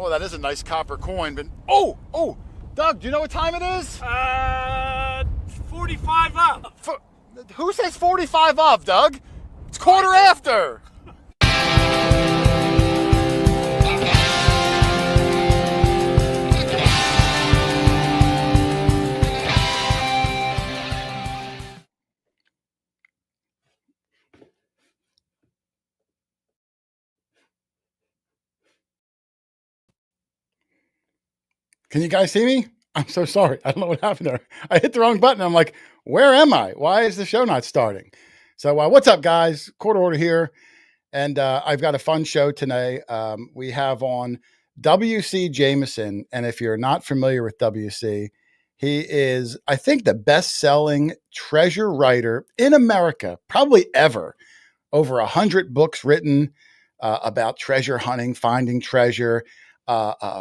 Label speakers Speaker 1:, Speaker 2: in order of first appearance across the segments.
Speaker 1: Oh, that is a nice copper coin. But oh, Doug, do you know what time it is?
Speaker 2: 45 up.
Speaker 1: Who says 45 up, Doug? It's quarter after. Can you guys see me? I'm so sorry. I don't know what happened there. I hit the wrong button. I'm like, where am I? Why is the show not starting? So what's up, guys? Quarter Order here. And I've got a fun show today. We have on W.C. Jameson. And if you're not familiar with W.C., he is, I think, the best-selling treasure writer in America, probably ever. Over 100 books written about treasure hunting, finding treasure,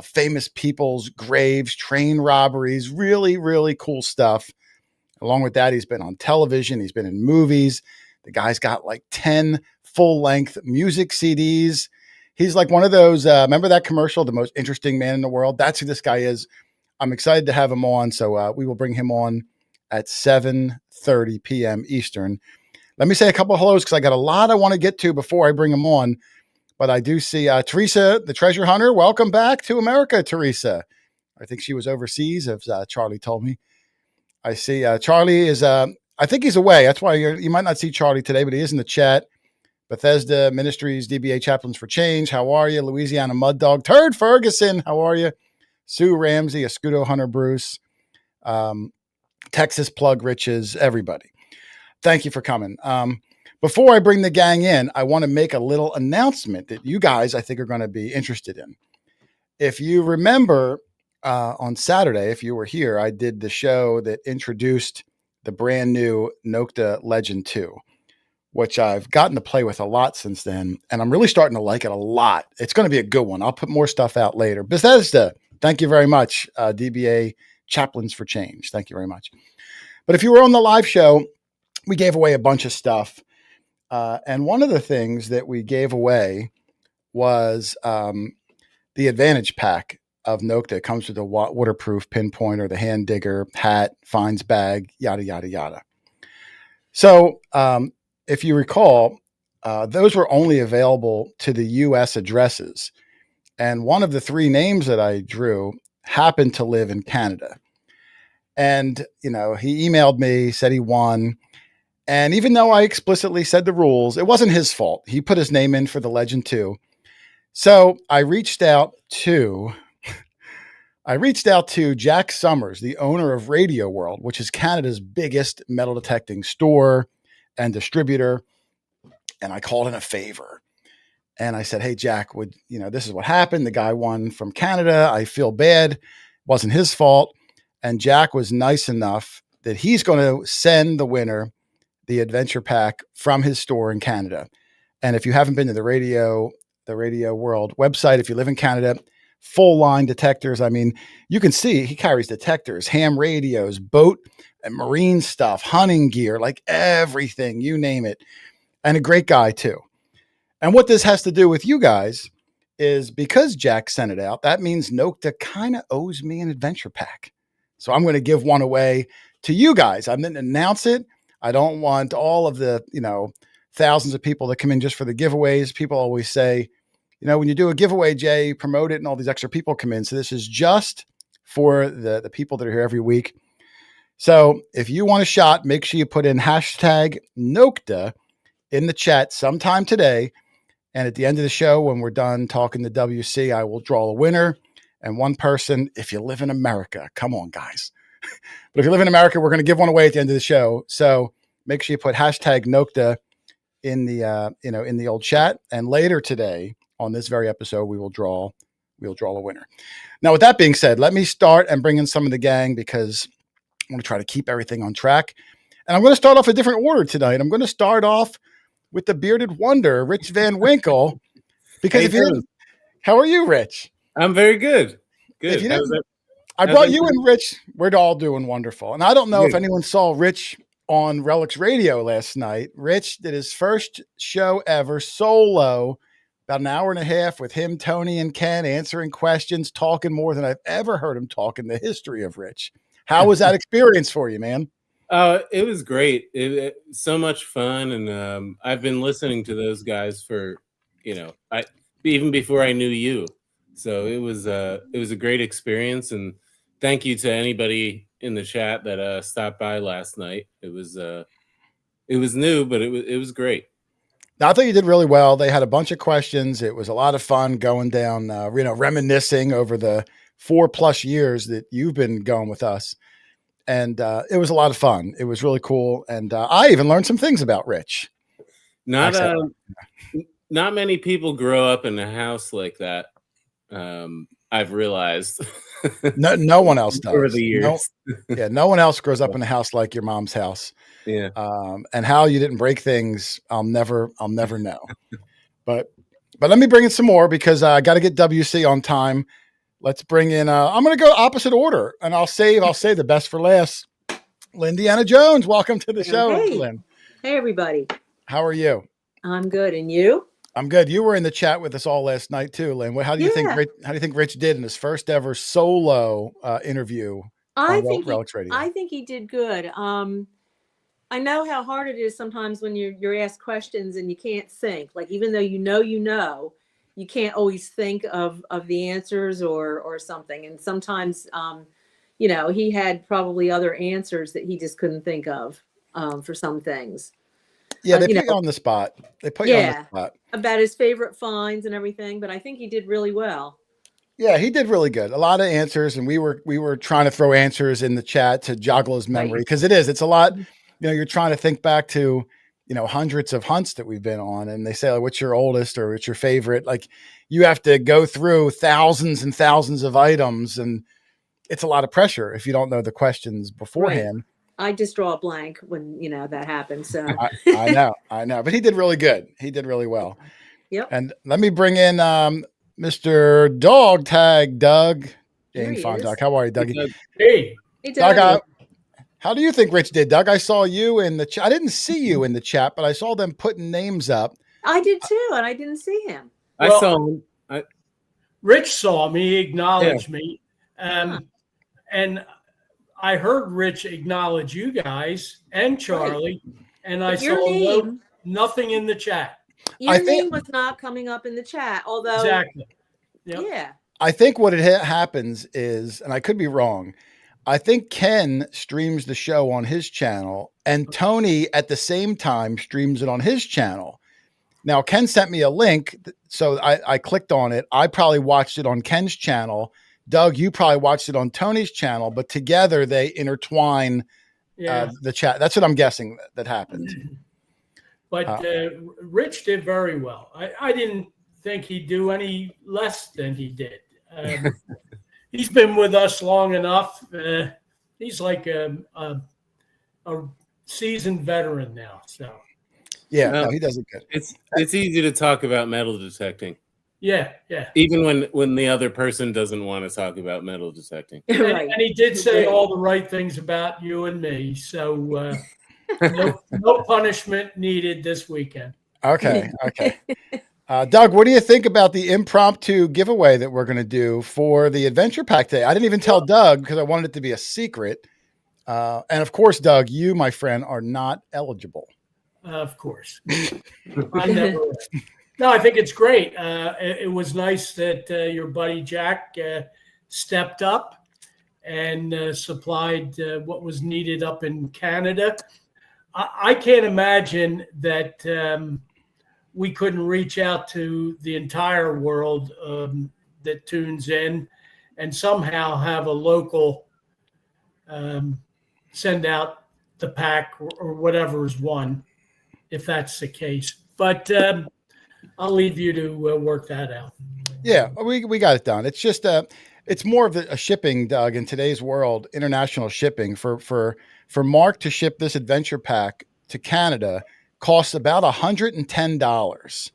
Speaker 1: famous people's graves, train robberies, really, really cool stuff. Along with that, he's been on television. He's been in movies. The guy's got like 10 full-length music CDs. He's like one of those, remember that commercial, The Most Interesting Man in the World? That's who this guy is. I'm excited to have him on. So we will bring him on at 7:30 p.m. Eastern. Let me say a couple of hellos because I got a lot I want to get to before I bring him on. But I do see Teresa, the treasure hunter. Welcome back to America, Teresa. I think she was overseas, as Charlie told me. I see Charlie is, I think he's away. That's why you might not see Charlie today, but he is in the chat. Bethesda Ministries, DBA Chaplains for Change. How are you? Louisiana Mud Dog. Turd Ferguson. How are you? Sue Ramsey, Escudo Hunter Bruce. Texas Plug Riches. Everybody. Thank you for coming. Before I bring the gang in, I want to make a little announcement that you guys, I think, are going to be interested in. If you remember on Saturday, if you were here, I did the show that introduced the brand new Nocta Legend 2, which I've gotten to play with a lot since then. And I'm really starting to like it a lot. It's going to be a good one. I'll put more stuff out later. Bethesda, thank you very much. DBA Chaplains for Change. Thank you very much. But if you were on the live show, we gave away a bunch of stuff. And one of the things that we gave away was the Advantage Pack of Nocta. It comes with a waterproof pinpointer, the hand digger, hat, finds bag, yada, yada, yada. So if you recall, those were only available to the U.S. addresses. And one of the three names that I drew happened to live in Canada. And, you know, he emailed me, said he won. And even though I explicitly said the rules, it wasn't his fault. He put his name in for the Legend 2. So I reached out to Jack Summers, the owner of Radio World, which is Canada's biggest metal detecting store and distributor. And I called in a favor. And I said, hey, Jack, this is what happened. The guy won from Canada. I feel bad. It wasn't his fault. And Jack was nice enough that he's going to send the winner the adventure pack from his store in Canada. And if you haven't been to the Radio World website, if you live in Canada, full line detectors. I mean, you can see he carries detectors, ham radios, boat and marine stuff, hunting gear, like everything, you name it. And a great guy too. And what this has to do with you guys is because Jack sent it out, that means Nocta kind of owes me an adventure pack. So I'm going to give one away to you guys. I'm going to announce it. I don't want all of the, thousands of people that come in just for the giveaways. People always say, when you do a giveaway, Jay, you promote it and all these extra people come in. So this is just for the people that are here every week. So if you want a shot, make sure you put in hashtag Nocta in the chat sometime today. And at the end of the show, when we're done talking to WC, I will draw a winner and one person. If you live in America, come on, guys. But if you live in America, we're going to give one away at the end of the show. So make sure you put hashtag Nocta in the in the old chat. And later today on this very episode, we'll draw a winner. Now, with that being said, let me start and bring in some of the gang because I want to try to keep everything on track. And I'm going to start off a different order tonight. I'm going to start off with the bearded wonder, Rich Van Winkle. Because how are you, Rich?
Speaker 2: I'm very good. Good.
Speaker 1: I brought you and Rich. We're all doing wonderful. And I don't know if anyone saw Rich on Relics Radio last night. Rich did his first show ever solo about an hour and a half with him, Tony, and Ken answering questions, talking more than I've ever heard him talk in the history of Rich. How was that experience for you, man?
Speaker 2: It was great. So much fun, and I've been listening to those guys for, even before I knew you. So it was a great experience, and thank you to anybody in the chat that stopped by last night. It was new, but it was great.
Speaker 1: I think you did really well. They had a bunch of questions. It was a lot of fun going down, reminiscing over the 4+ years that you've been going with us. And it was a lot of fun. It was really cool. And I even learned some things about Rich.
Speaker 2: Not many people grow up in a house like that. I've realized.
Speaker 1: No one else does.
Speaker 2: Over the years.
Speaker 1: No one else grows up in a house like your mom's house.
Speaker 2: Yeah.
Speaker 1: And how you didn't break things, I'll never know. But let me bring in some more because I got to get WC on time. Let's bring in. I'm going to go opposite order, and I'll save the best for last. Lindiana Jones, welcome to the show,
Speaker 3: hey.
Speaker 1: Lynn.
Speaker 3: Hey, everybody.
Speaker 1: How are you?
Speaker 3: I'm good, and you?
Speaker 1: I'm good. You were in the chat with us all last night too, Lynn. How do you think? How do you think Rich did in his first ever solo interview on Relics Radio?
Speaker 3: I think he did good. I know how hard it is sometimes when you're asked questions and you can't think. Like even though you can't always think of the answers or something. And sometimes, he had probably other answers that he just couldn't think of for some things.
Speaker 1: Yeah, they put you on the spot. They put you on the spot.
Speaker 3: About his favorite finds and everything, but I think he did really well.
Speaker 1: Yeah, he did really good. A lot of answers, and we were trying to throw answers in the chat to joggle his memory because it's a lot. You're trying to think back to, hundreds of hunts that we've been on, and they say, like, what's your oldest or what's your favorite? Like, you have to go through thousands and thousands of items, and it's a lot of pressure if you don't know the questions beforehand.
Speaker 3: Right. I just draw a blank when, that happens. So
Speaker 1: I know, but he did really good. He did really well.
Speaker 3: Yep.
Speaker 1: And let me bring in Mr. Dog Tag Doug. Jane Fondock. How are you, Dougie?
Speaker 4: Hey,
Speaker 1: Doug. How do you think Rich did, Doug? I saw you in the chat. I didn't see you in the chat, but I saw them putting names up.
Speaker 3: I did too, and I didn't see him.
Speaker 2: I saw him.
Speaker 4: Rich saw me, acknowledged me, and I heard Rich acknowledge you guys and Charlie, and I saw nothing in the chat.
Speaker 3: Your name was not coming up in the chat, although
Speaker 4: exactly. Yep.
Speaker 3: Yeah.
Speaker 1: I think what happens is, and I could be wrong, I think Ken streams the show on his channel, and Tony at the same time streams it on his channel. Now, Ken sent me a link, so I clicked on it. I probably watched it on Ken's channel. Doug, you probably watched it on Tony's channel, but together they intertwine the chat. That's what I'm guessing that happened.
Speaker 4: But Rich did very well. I didn't think he'd do any less than he did. He's been with us long enough. He's like a seasoned veteran now. So
Speaker 1: yeah, he does it good.
Speaker 2: It's easy to talk about metal detecting.
Speaker 4: Yeah.
Speaker 2: Even when the other person doesn't want to talk about metal detecting.
Speaker 4: And he did say all the right things about you and me. So no punishment needed this weekend.
Speaker 1: Okay. Doug, what do you think about the impromptu giveaway that we're going to do for the Adventure Pack Day? I didn't even tell Doug because I wanted it to be a secret. And of course, Doug, you, my friend, are not eligible.
Speaker 4: Of course. I never. No, I think it's great. It was nice that your buddy Jack stepped up and supplied what was needed up in Canada. I can't imagine that we couldn't reach out to the entire world that tunes in and somehow have a local send out the pack or whatever is won, if that's the case. But I'll leave you to work that out.
Speaker 1: Yeah, we got it done. It's just it's more of a shipping, Doug, in today's world, international shipping for Mark to ship this adventure pack to Canada costs about $110,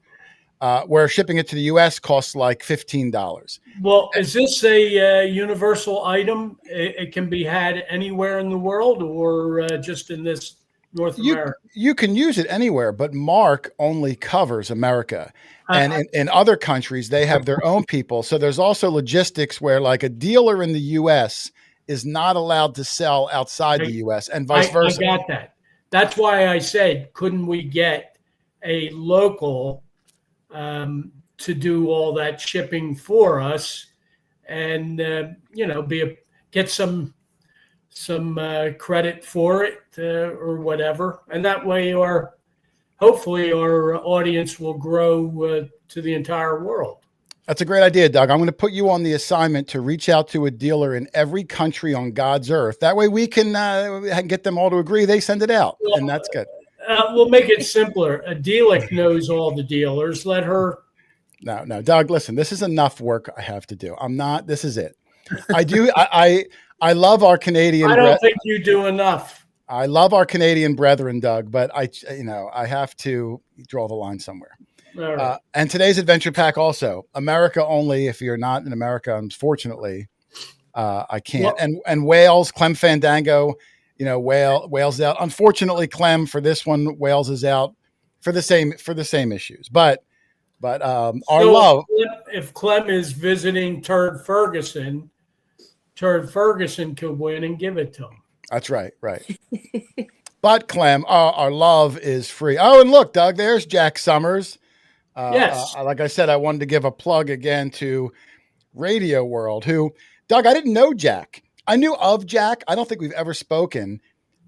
Speaker 1: where shipping it to the U.S. costs like $15.
Speaker 4: Well, is this a universal item? It can be had anywhere in the world or just in this North America.
Speaker 1: You can use it anywhere, but Mark only covers America. And in other countries, they have their own people. So there's also logistics where like a dealer in the U.S. is not allowed to sell outside the U.S. and vice versa.
Speaker 4: I got that. That's why I said, couldn't we get a local to do all that shipping for us and, get some credit for it or whatever. And that way hopefully our audience will grow to the entire world.
Speaker 1: That's a great idea, Doug. I'm going to put you on the assignment to reach out to a dealer in every country on God's earth. That way we can get them all to agree they send it out. Well, and that's good.
Speaker 4: We'll make it simpler. Adelic knows all the dealers. Let her.
Speaker 1: No, Doug, listen, this is enough work I have to do. This is it. I love our Canadian.
Speaker 4: I don't think you do enough.
Speaker 1: I love our Canadian brethren, Doug, but I have to draw the line somewhere. Right. And today's adventure pack also America only. If you're not in America, unfortunately, I can't. Well, and Wales, Clem Fandango, Wales out. Unfortunately, Clem for this one, Wales is out for the same issues. But our love.
Speaker 4: If Clem is visiting Turd Ferguson could win and give it to him.
Speaker 1: That's right. But Clem, our love is free. Oh, and look, Doug, there's Jack Summers.
Speaker 4: Yes.
Speaker 1: Like I said, I wanted to give a plug again to Radio World, who, Doug, I didn't know Jack. I knew of Jack. I don't think we've ever spoken,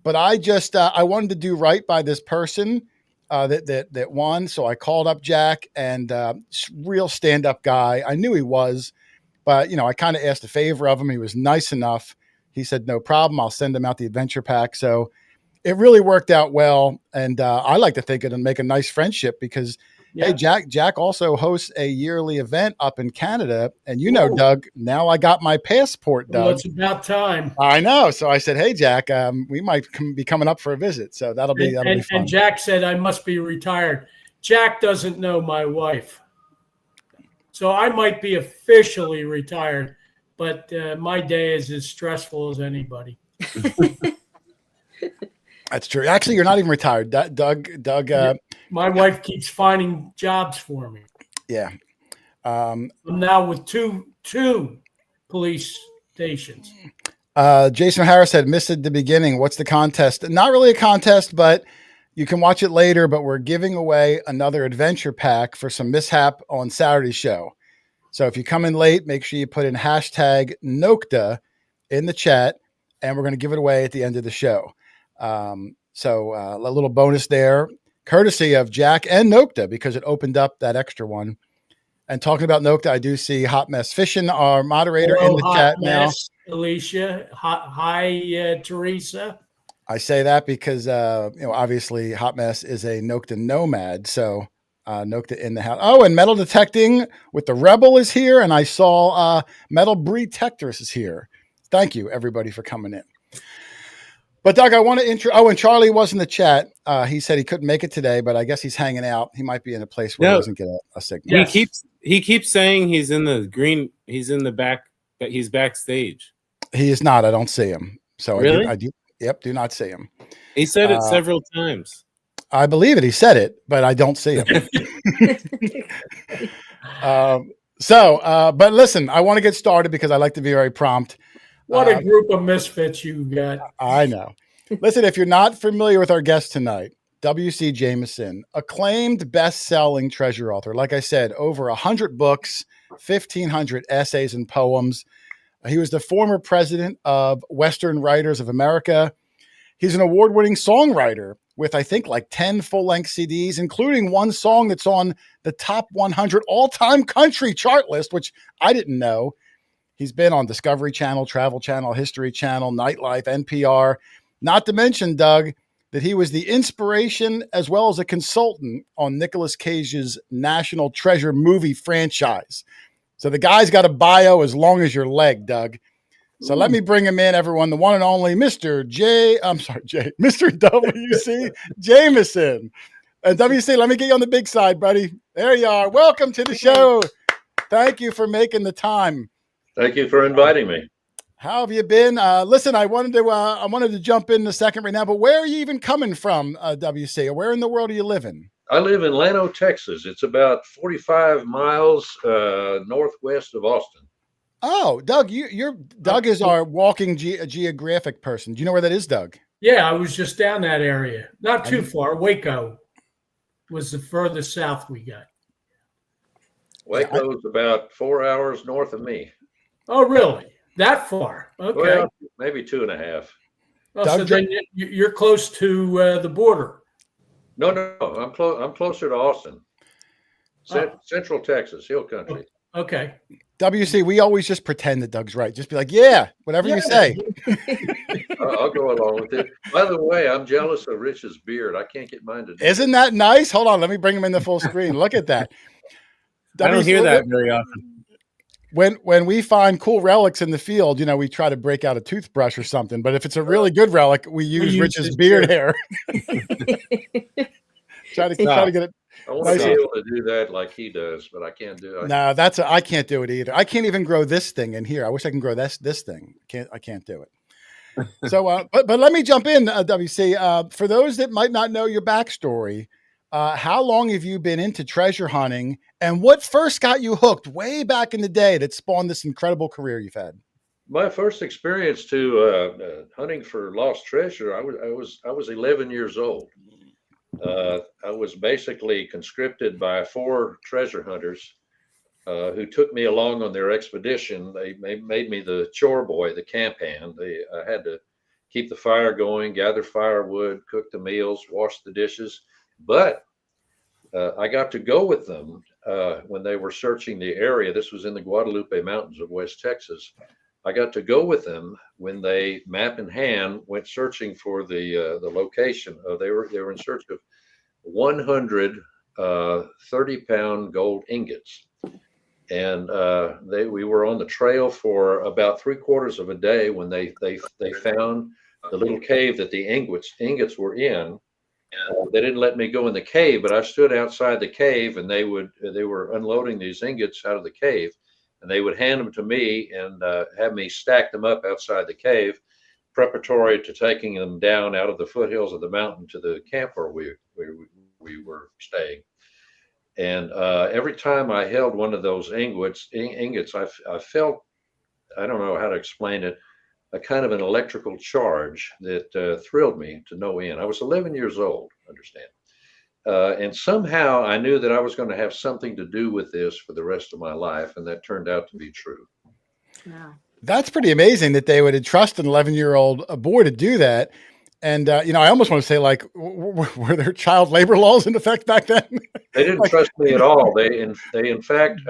Speaker 1: but I just, I wanted to do right by this person that won. So I called up Jack, and real stand-up guy. I knew he was, but, I kind of asked a favor of him. He was nice enough. He said, no problem. I'll send him out the adventure pack. So it really worked out well. And I like to think it'll make a nice friendship because, hey, Jack also hosts a yearly event up in Canada. And Doug, now I got my passport, Doug.
Speaker 4: Well, it's about time.
Speaker 1: I know. So I said, hey, Jack, we might be coming up for a visit. So that'll be fun.
Speaker 4: And Jack said, I must be retired. Jack doesn't know my wife. So I might be officially retired, but my day is as stressful as anybody.
Speaker 1: That's true. Actually, you're not even retired, Doug.
Speaker 4: My wife keeps finding jobs for me.
Speaker 1: Yeah.
Speaker 4: I'm now with two police stations.
Speaker 1: Jason Harris said, missed at the beginning. What's the contest? Not really a contest, but you can watch it later. But we're giving away another adventure pack for some mishap on Saturday's show. So if you come in late, make sure you put in hashtag Nokta in the chat, and we're going to give it away at the end of the show. So a little bonus there, courtesy of Jack and Nokta, because it opened up that extra one. And talking about Nokta, I do see Hot Mess Fishing, our moderator, in the chat now.
Speaker 4: Alicia, hi, Teresa.
Speaker 1: I say that because obviously Hot Mess is a Nokta nomad, so Nokta in the house. Oh, and Metal Detecting with the Rebel is here, and I saw Metal Detectors is here. Thank you, everybody, for coming in. But Doug, I want to intro. Oh, and Charlie was in the chat. He said he couldn't make it today, but I guess he's hanging out. He might be in a place where he doesn't get a signal.
Speaker 2: Yes. He keeps saying he's in the green. He's in the back, but he's backstage.
Speaker 1: He is not. I don't see him. So
Speaker 2: really,
Speaker 1: I do. Yep, do not see him.
Speaker 2: He said it several times.
Speaker 1: I believe it. He said it, but I don't see him. But listen, I want to get started because I like to be very prompt.
Speaker 4: What a group of misfits you got.
Speaker 1: I know. Listen, if you're not familiar with our guest tonight, W.C. Jameson, acclaimed best-selling treasure author. Like I said, over 100 books, 1,500 essays and poems. He was the former president of Western Writers of America. He's an award-winning songwriter with, I think, like 10 full-length CDs, including one song that's on the top 100 all-time country chart list, which I didn't know. He's been on Discovery Channel, Travel Channel, History Channel, Nightlife, NPR. Not to mention, Doug, that he was the inspiration as well as a consultant on Nicolas Cage's National Treasure movie franchise. So the guy's got a bio as long as your leg, Doug. So let me bring him in, everyone. The one and only Mr. W.C. Jameson. And W.C., let me get you on the big side, buddy. There you are. Welcome to the show. Thank you for making the time.
Speaker 5: Thank you for inviting me.
Speaker 1: How have you been? Listen, I wanted to jump in a second right now, but where are you even coming from, WC? Or where in the world are you living?
Speaker 5: I live in Llano, Texas. It's about 45 miles northwest of Austin.
Speaker 1: Oh, Doug, Doug is our walking geographic person. Do you know where that is, Doug?
Speaker 4: Yeah, I was just down that area. Not too far. Waco was the furthest south we got.
Speaker 5: Waco's about 4 hours north of me.
Speaker 4: Oh, really? That far? Okay.
Speaker 5: Well, maybe 2.5.
Speaker 4: Oh, so then you're close to the border.
Speaker 5: No, I'm closer to Austin. Central Texas, Hill Country.
Speaker 4: Okay.
Speaker 1: WC, we always just pretend that Doug's right. Just be like, yeah, whatever you say.
Speaker 5: I'll go along with it. By the way, I'm jealous of Rich's beard. I can't get mine to do.
Speaker 1: Isn't that nice? Hold on, let me bring him in the full screen. Look at that.
Speaker 2: I don't hear that very often.
Speaker 1: When we find cool relics in the field, we try to break out a toothbrush or something. But if it's a really good relic, we use Rich's beard hair. try to get it.
Speaker 5: I want to be able to do that like he does, but I can't do it.
Speaker 1: No, I can't do it either. I can't even grow this thing in here. I wish I can grow this thing. I can't do it. So, but let me jump in, WC. For those that might not know your backstory, how long have you been into treasure hunting, and what first got you hooked way back in the day that spawned this incredible career you've had?
Speaker 5: My first experience to hunting for lost treasure, I was 11 years old. I was basically conscripted by 4 treasure hunters who took me along on their expedition. They made me the chore boy, the camp hand. I had to keep the fire going, gather firewood, cook the meals, wash the dishes. But I got to go with them when they were searching the area. This was in the Guadalupe Mountains of West Texas. I got to go with them when they, map in hand, went searching for the location. They were in search of 100 30-pound gold ingots, and we were on the trail for about 3/4 of a day when they found the little cave that the ingots were in. They didn't let me go in the cave, but I stood outside the cave, and they were unloading these ingots out of the cave. And they would hand them to me and have me stack them up outside the cave, preparatory to taking them down out of the foothills of the mountain to the camp where we were staying. And every time I held one of those ingots, I felt, I don't know how to explain it, a kind of an electrical charge that thrilled me to no end. I was 11 years old, understand. And somehow I knew that I was going to have something to do with this for the rest of my life. And that turned out to be true.
Speaker 3: Wow.
Speaker 1: That's pretty amazing that they would entrust an 11-year-old boy to do that. And, I almost want to say, like, were there child labor laws in effect back then?
Speaker 5: They didn't trust me at all. They in fact,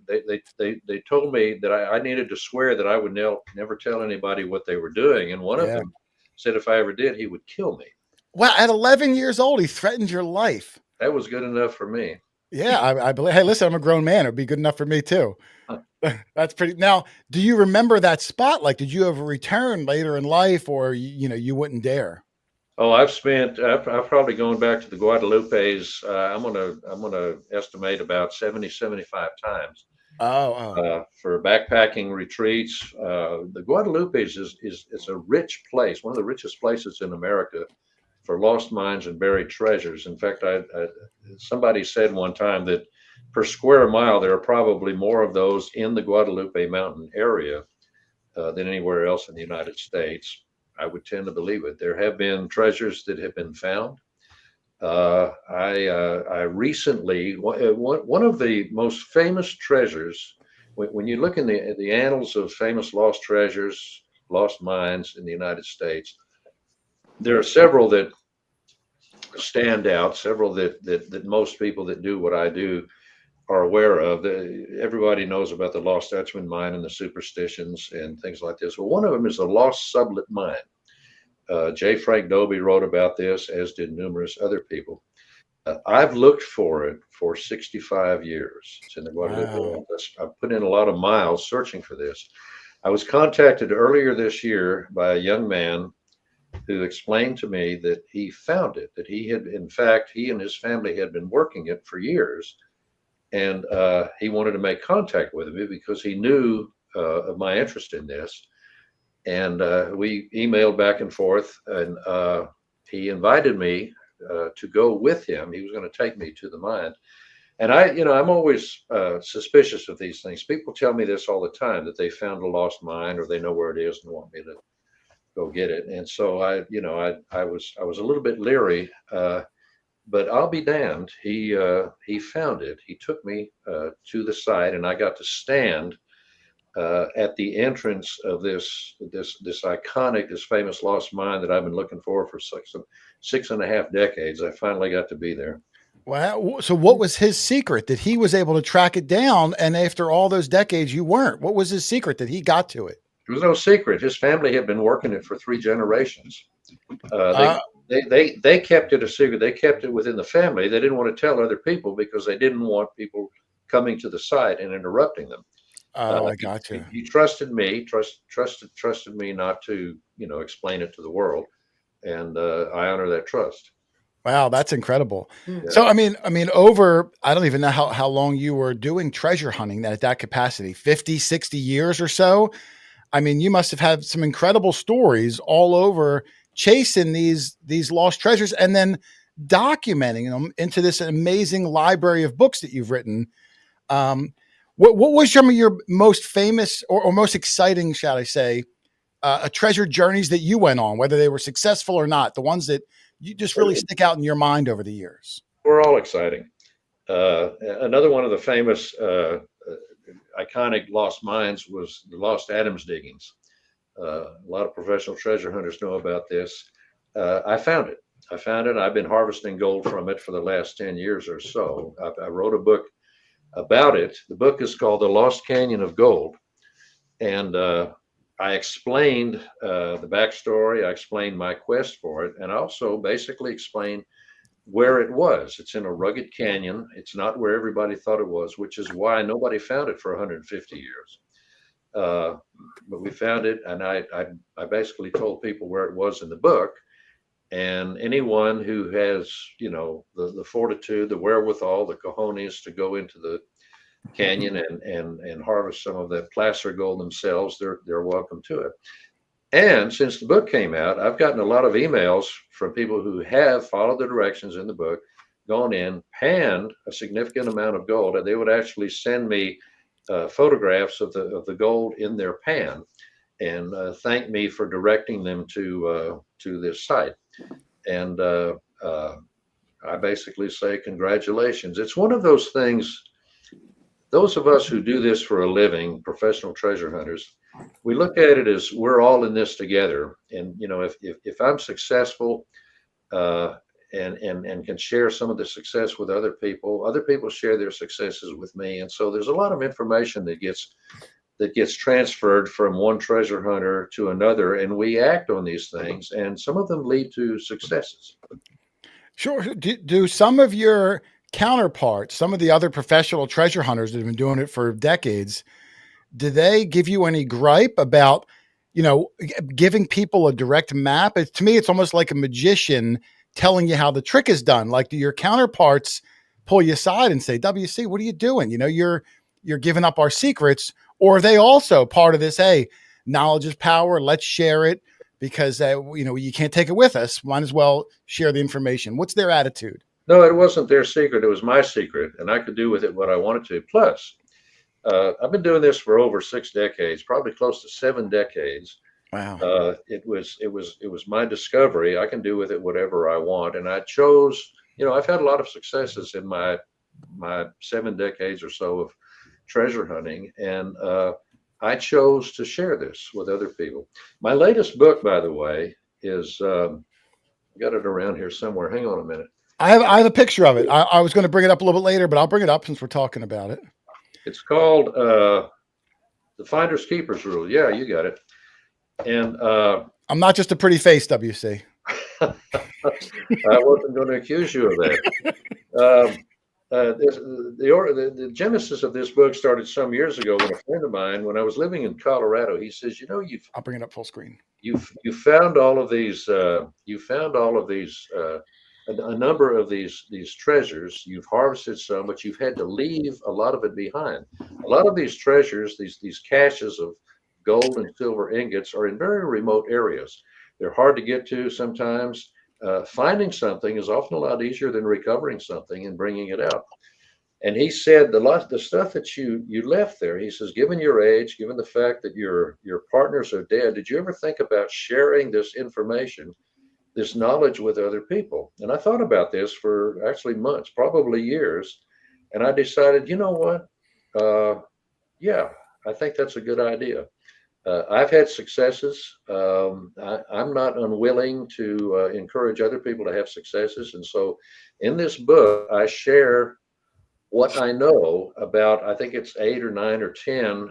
Speaker 5: they told me that I needed to swear that I would never tell anybody what they were doing. And one of them said if I ever did, he would kill me.
Speaker 1: Wow, at 11 years old, he threatened your life.
Speaker 5: That was good enough for me.
Speaker 1: Yeah, I believe. Hey, listen, I'm a grown man. It'd be good enough for me too. That's pretty. Now, do you remember that spot? Like, did you ever return later in life, or you wouldn't dare?
Speaker 5: Oh, I've probably gone back to the Guadalupes. I'm gonna estimate about 70, 75 times. For backpacking retreats. The Guadalupes is a rich place, one of the richest places in America for lost mines and buried treasures. In fact, somebody said one time that per square mile, there are probably more of those in the Guadalupe Mountain area than anywhere else in the United States. I would tend to believe it. There have been treasures that have been found. I recently, one of the most famous treasures, when you look in the annals of famous lost treasures, lost mines in the United States, there are several that stand out, several that most people that do what I do are aware of. Everybody knows about the Lost Dutchman mine and the superstitions and things like this. Well, one of them is the Lost Sublet mine. J. Frank Dobie wrote about this, as did numerous other people. I've looked for it for 65 years. It's in the Guadalupe Mountains. I've put in a lot of miles searching for this. I was contacted earlier this year by a young man who explained to me that he found it, that he and his family had been working it for years. And he wanted to make contact with me because he knew of my interest in this. And we emailed back and forth, and he invited me to go with him. He was going to take me to the mine. And I'm always suspicious of these things. People tell me this all the time, that they found a lost mine or they know where it is and want me to go get it. And so I was a little bit leery, but I'll be damned. He found it. He took me to the site, and I got to stand at the entrance of this iconic, this famous lost mine that I've been looking for 6.5 decades. I finally got to be there.
Speaker 1: Wow. So what was his secret that he was able to track it down? And after all those decades, you weren't. What was his secret that he got to it?
Speaker 5: There was no secret. His family had been working it for 3 generations. They kept it a secret. They kept it within the family. They didn't want to tell other people because they didn't want people coming to the site and interrupting them.
Speaker 1: I got you.
Speaker 5: He trusted me, trusted me not to, explain it to the world, and I honor that trust.
Speaker 1: Wow, that's incredible.
Speaker 5: Yeah.
Speaker 1: So, I mean, over, I don't even know how long you were doing treasure hunting at that capacity, 50, 60 years or so. I mean, you must have had some incredible stories all over chasing these lost treasures and then documenting them into this amazing library of books that you've written. What was some of your most famous or most exciting, shall I say, treasure journeys that you went on, whether they were successful or not, the ones that you just really stick out in your mind over the years?
Speaker 5: We're all exciting. Another one of the famous iconic lost mines was the Lost Adams diggings. A lot of professional treasure hunters know about this. I found it. I've been harvesting gold from it for the last 10 years or so. I wrote a book about it. The book is called The Lost Canyon of Gold. And I explained the backstory. I explained my quest for it, and also basically explained where it was. It's in a rugged canyon. It's not where everybody thought it was, which is why nobody found it for 150 years. But we found it, and I basically told people where it was in the book. And anyone who has, the fortitude, the wherewithal, the cojones to go into the canyon and harvest some of that placer gold themselves, they're welcome to it. And since the book came out, I've gotten a lot of emails from people who have followed the directions in the book, gone in, panned a significant amount of gold, and they would actually send me photographs of the gold in their pan and thank me for directing them to this site. And I basically say congratulations. It's one of those things. Those of us who do this for a living, professional treasure hunters, we look at it as we're all in this together. And if I'm successful and can share some of the success with other people share their successes with me. And so there's a lot of information that gets transferred from one treasure hunter to another, and we act on these things, and some of them lead to successes.
Speaker 1: Sure. Do some of your counterparts, some of the other professional treasure hunters that have been doing it for decades, do they give you any gripe about, giving people a direct map? To me, it's almost like a magician telling you how the trick is done. Like, do your counterparts pull you aside and say, WC, what are you doing? You're giving up our secrets. Or are they also part of this? Hey, knowledge is power. Let's share it because, you can't take it with us. Might as well share the information. What's their attitude?
Speaker 5: No, it wasn't their secret. It was my secret, and I could do with it what I wanted to. Plus, I've been doing this for over 6 decades, probably close to 7 decades.
Speaker 1: Wow.
Speaker 5: It was my discovery. I can do with it whatever I want, and I chose. I've had a lot of successes in my 7 decades or so of treasure hunting, and I chose to share this with other people. My latest book, by the way, is got it around here somewhere. Hang on a minute.
Speaker 1: I have a picture of it. I was going to bring it up a little bit later, but I'll bring it up since we're talking about it.
Speaker 5: It's called The Finders Keepers Rule. Yeah, you got it. And
Speaker 1: I'm not just a pretty face, WC.
Speaker 5: I wasn't going to accuse you of that. The genesis of this book started some years ago when a friend of mine, when I was living in Colorado, he says,
Speaker 1: I'll bring it up full screen.
Speaker 5: You found all of these. A number of these treasures. You've harvested some, but you've had to leave a lot of it behind. A lot of these treasures, these caches gold and silver ingots are in very remote areas. They're hard to get to sometimes. Finding something is often a lot easier than recovering something and bringing it out. And he said the stuff that you left there. He says, given your age, given the fact that your partners are dead, did you ever think about sharing this information, this knowledge with other people? And I thought about this for actually months, probably years, and I decided, you know what? Yeah, I think that's a good idea. I've had successes. I'm not unwilling to encourage other people to have successes. And so in this book, I share what I know about, I think it's 8 or 9 or 10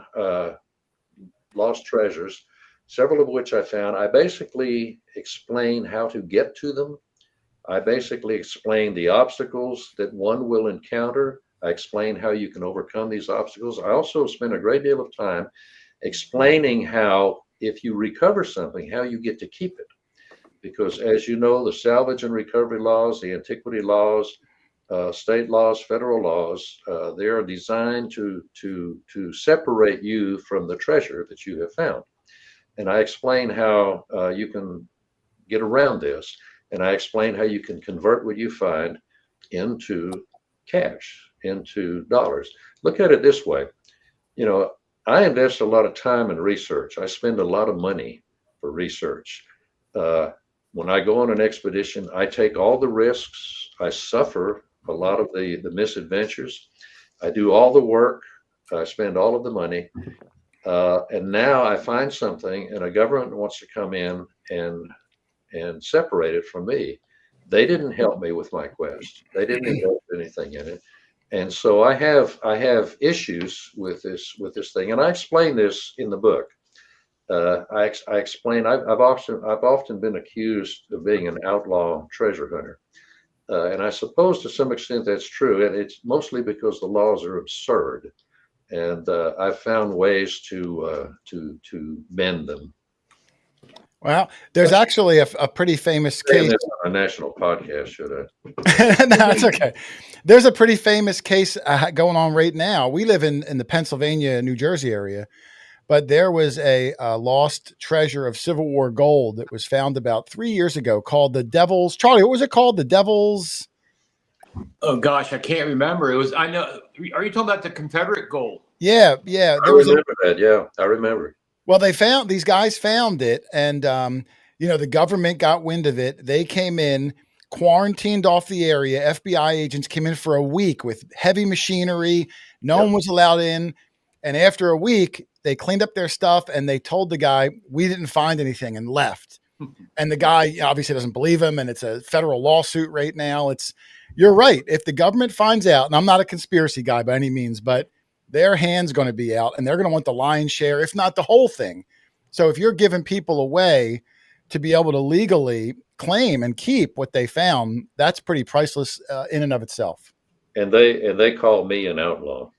Speaker 5: lost treasures, several of which I found. I basically explain how to get to them. I basically explain the obstacles that one will encounter. I explain how you can overcome these obstacles. I also spend a great deal of time explaining how, if you recover something, how you get to keep it. Because as you know, the salvage and recovery laws, the antiquity laws, state laws, federal laws, they are designed to separate you from the treasure that you have found. And I explain how you can get around this. And I explain how you can convert what you find into cash, into dollars. Look at it this way. You know, I invest a lot of time in research. I spend a lot of money for research. When I go on an expedition, I take all the risks. I suffer a lot of the misadventures. I do all the work. I spend all of the money. And now I find something and a government wants to come in and separate it from me. They didn't help me with my quest. They didn't invest anything in it. And so I have issues with this thing. And I explain this in the book. I explain I've often been accused of being an outlaw treasure hunter. And I suppose to some extent that's true. And it's mostly because the laws are absurd. And I've found ways to bend them.
Speaker 1: Well, there's actually a pretty famous case.
Speaker 5: On a national podcast, should I?
Speaker 1: No, it's okay. There's a pretty famous case going on right now. We live in the Pennsylvania, New Jersey area, but there was a lost treasure of Civil War gold that was found about 3 years ago called the Devil's. Charlie, what was it called? The Devil's.
Speaker 6: Oh gosh, I can't remember. It was. I know. Are you talking about the Confederate gold?
Speaker 1: Yeah.
Speaker 5: I remember that. Yeah, I remember.
Speaker 1: Well, these guys found it, and the government got wind of it. They came in, quarantined off the area. FBI agents came in for a week with heavy machinery. No one was allowed in. And after a week, they cleaned up their stuff and they told the guy, we didn't find anything, and left. And the guy obviously doesn't believe him. And it's a federal lawsuit right now. You're right. If the government finds out, and I'm not a conspiracy guy by any means, but their hand's going to be out and they're going to want the lion's share, if not the whole thing. So if you're giving people a way to be able to legally claim and keep what they found, that's pretty priceless in and of itself.
Speaker 5: And they call me an outlaw.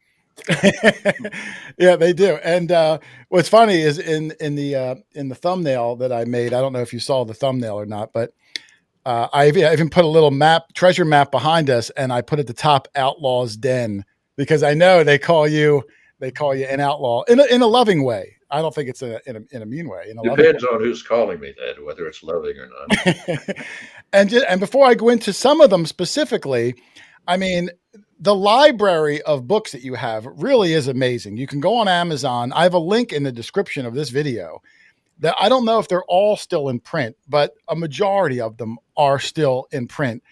Speaker 1: Yeah, they do. And what's funny is in the thumbnail that I made, I don't know if you saw the thumbnail or not, but I even put a little treasure map behind us, and I put at the top Outlaw's Den, because I know they call you an outlaw in a loving way. I don't think it's in a mean way.
Speaker 5: Depends on who's calling me that, whether it's loving or not.
Speaker 1: And before I go into some of them specifically, I mean, the library of books that you have really is amazing. You can go on Amazon. I have a link in the description of this video that I don't know if they're all still in print, but a majority of them are still in print.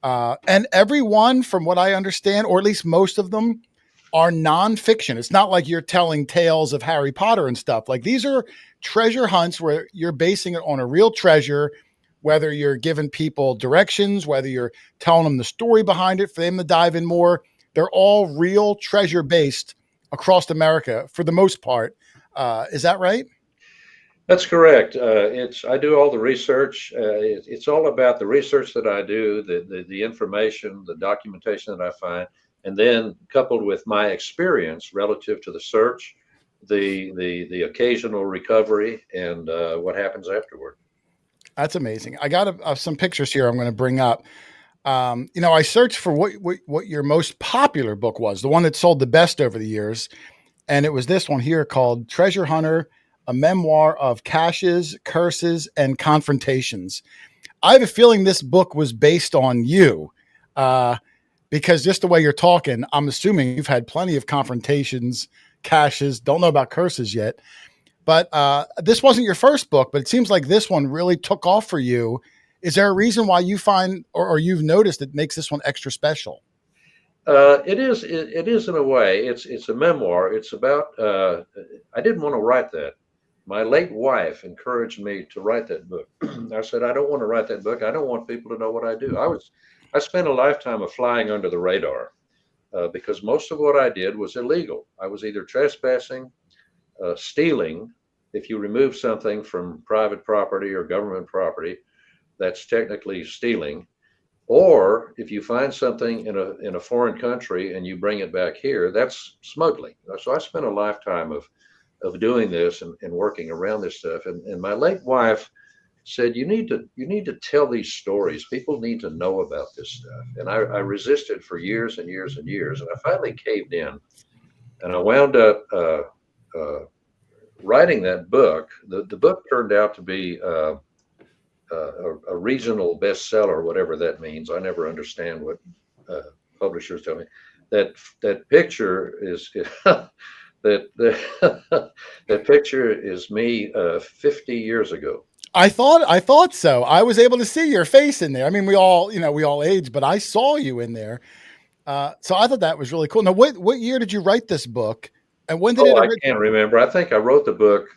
Speaker 1: And every one, from what I understand, or at least most of them, are nonfiction. It's not like you're telling tales of Harry Potter and stuff. Like, these are treasure hunts where you're basing it on a real treasure, whether you're giving people directions, whether you're telling them the story behind it for them to dive in more. They're all real treasure based across America for the most part. Is that right?
Speaker 5: That's correct. I do all the research. It's all about the research that I do, the information, the documentation that I find, and then coupled with my experience relative to the search, the occasional recovery, and what happens afterward.
Speaker 1: That's amazing. I got some pictures here I'm going to bring up. I searched for what your most popular book was, the one that sold the best over the years, and it was this one here called Treasure Hunter, a memoir of caches, curses, and confrontations. I have a feeling this book was based on you, because just the way you're talking, I'm assuming you've had plenty of confrontations, caches. Don't know about curses yet, but this wasn't your first book. But it seems like this one really took off for you. Is there a reason why you find, or you've noticed, it makes this one extra special?
Speaker 5: It is. It is in a way. It's a memoir. It's about. I didn't want to write that. My late wife encouraged me to write that book. I said, I don't want to write that book. I don't want people to know what I do. I spent a lifetime of flying under the radar because most of what I did was illegal. I was either trespassing, stealing. If you remove something from private property or government property, that's technically stealing. Or if you find something in a foreign country and you bring it back here, that's smuggling. So I spent a lifetime of doing this and working around this stuff. And my late wife said, you need to tell these stories. People need to know about this stuff. And I resisted for years and years and years. And I finally caved in, and I wound up writing that book. The book turned out to be a regional bestseller, whatever that means. I never understand what publishers tell me. That picture is that picture is me 50 years ago.
Speaker 1: I thought so. I was able to see your face in there. I mean, we all age, but I saw you in there. So I thought that was really cool. Now, what year did you write this book, and when did it?
Speaker 5: I can't remember. I think I wrote the book.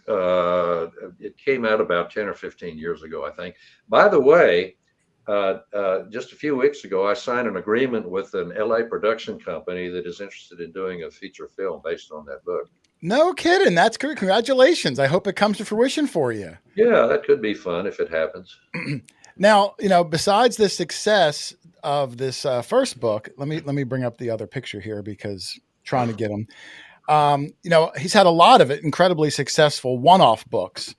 Speaker 5: It came out about 10 or 15 years ago, I think. By the way, just a few weeks ago, I signed an agreement with an LA production company that is interested in doing a feature film based on that book.
Speaker 1: No kidding. That's great. Congratulations. I hope it comes to fruition for you.
Speaker 5: Yeah, that could be fun if it happens.
Speaker 1: Now, besides the success of this first book, let me bring up the other picture here because trying to get him. He's had a lot of incredibly successful one-off books,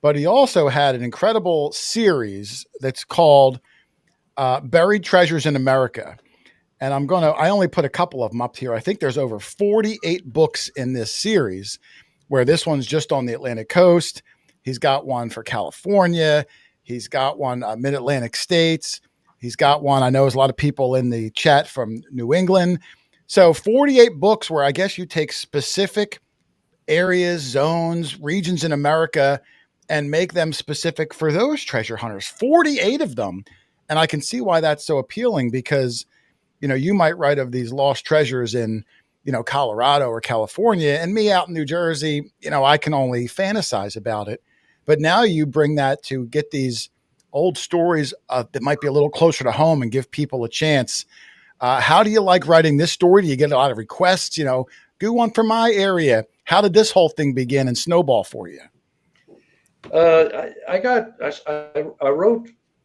Speaker 1: but he also had an incredible series that's called Buried Treasures in America. And I only put a couple of them up here. I think there's over 48 books in this series, where this one's just on the Atlantic coast. He's got one for California. He's got one mid-Atlantic states. He's got one, I know there's a lot of people in the chat from New England. So 48 books where I guess you take specific areas, zones, regions in America and make them specific for those treasure hunters. 48 of them. And I can see why that's so appealing because you might write of these lost treasures in, Colorado or California, and me out in New Jersey, I can only fantasize about it. But now you bring that to get these old stories that might be a little closer to home and give people a chance. How do you like writing this story? Do you get a lot of requests? Do one for my area. How did this whole thing begin and snowball for you?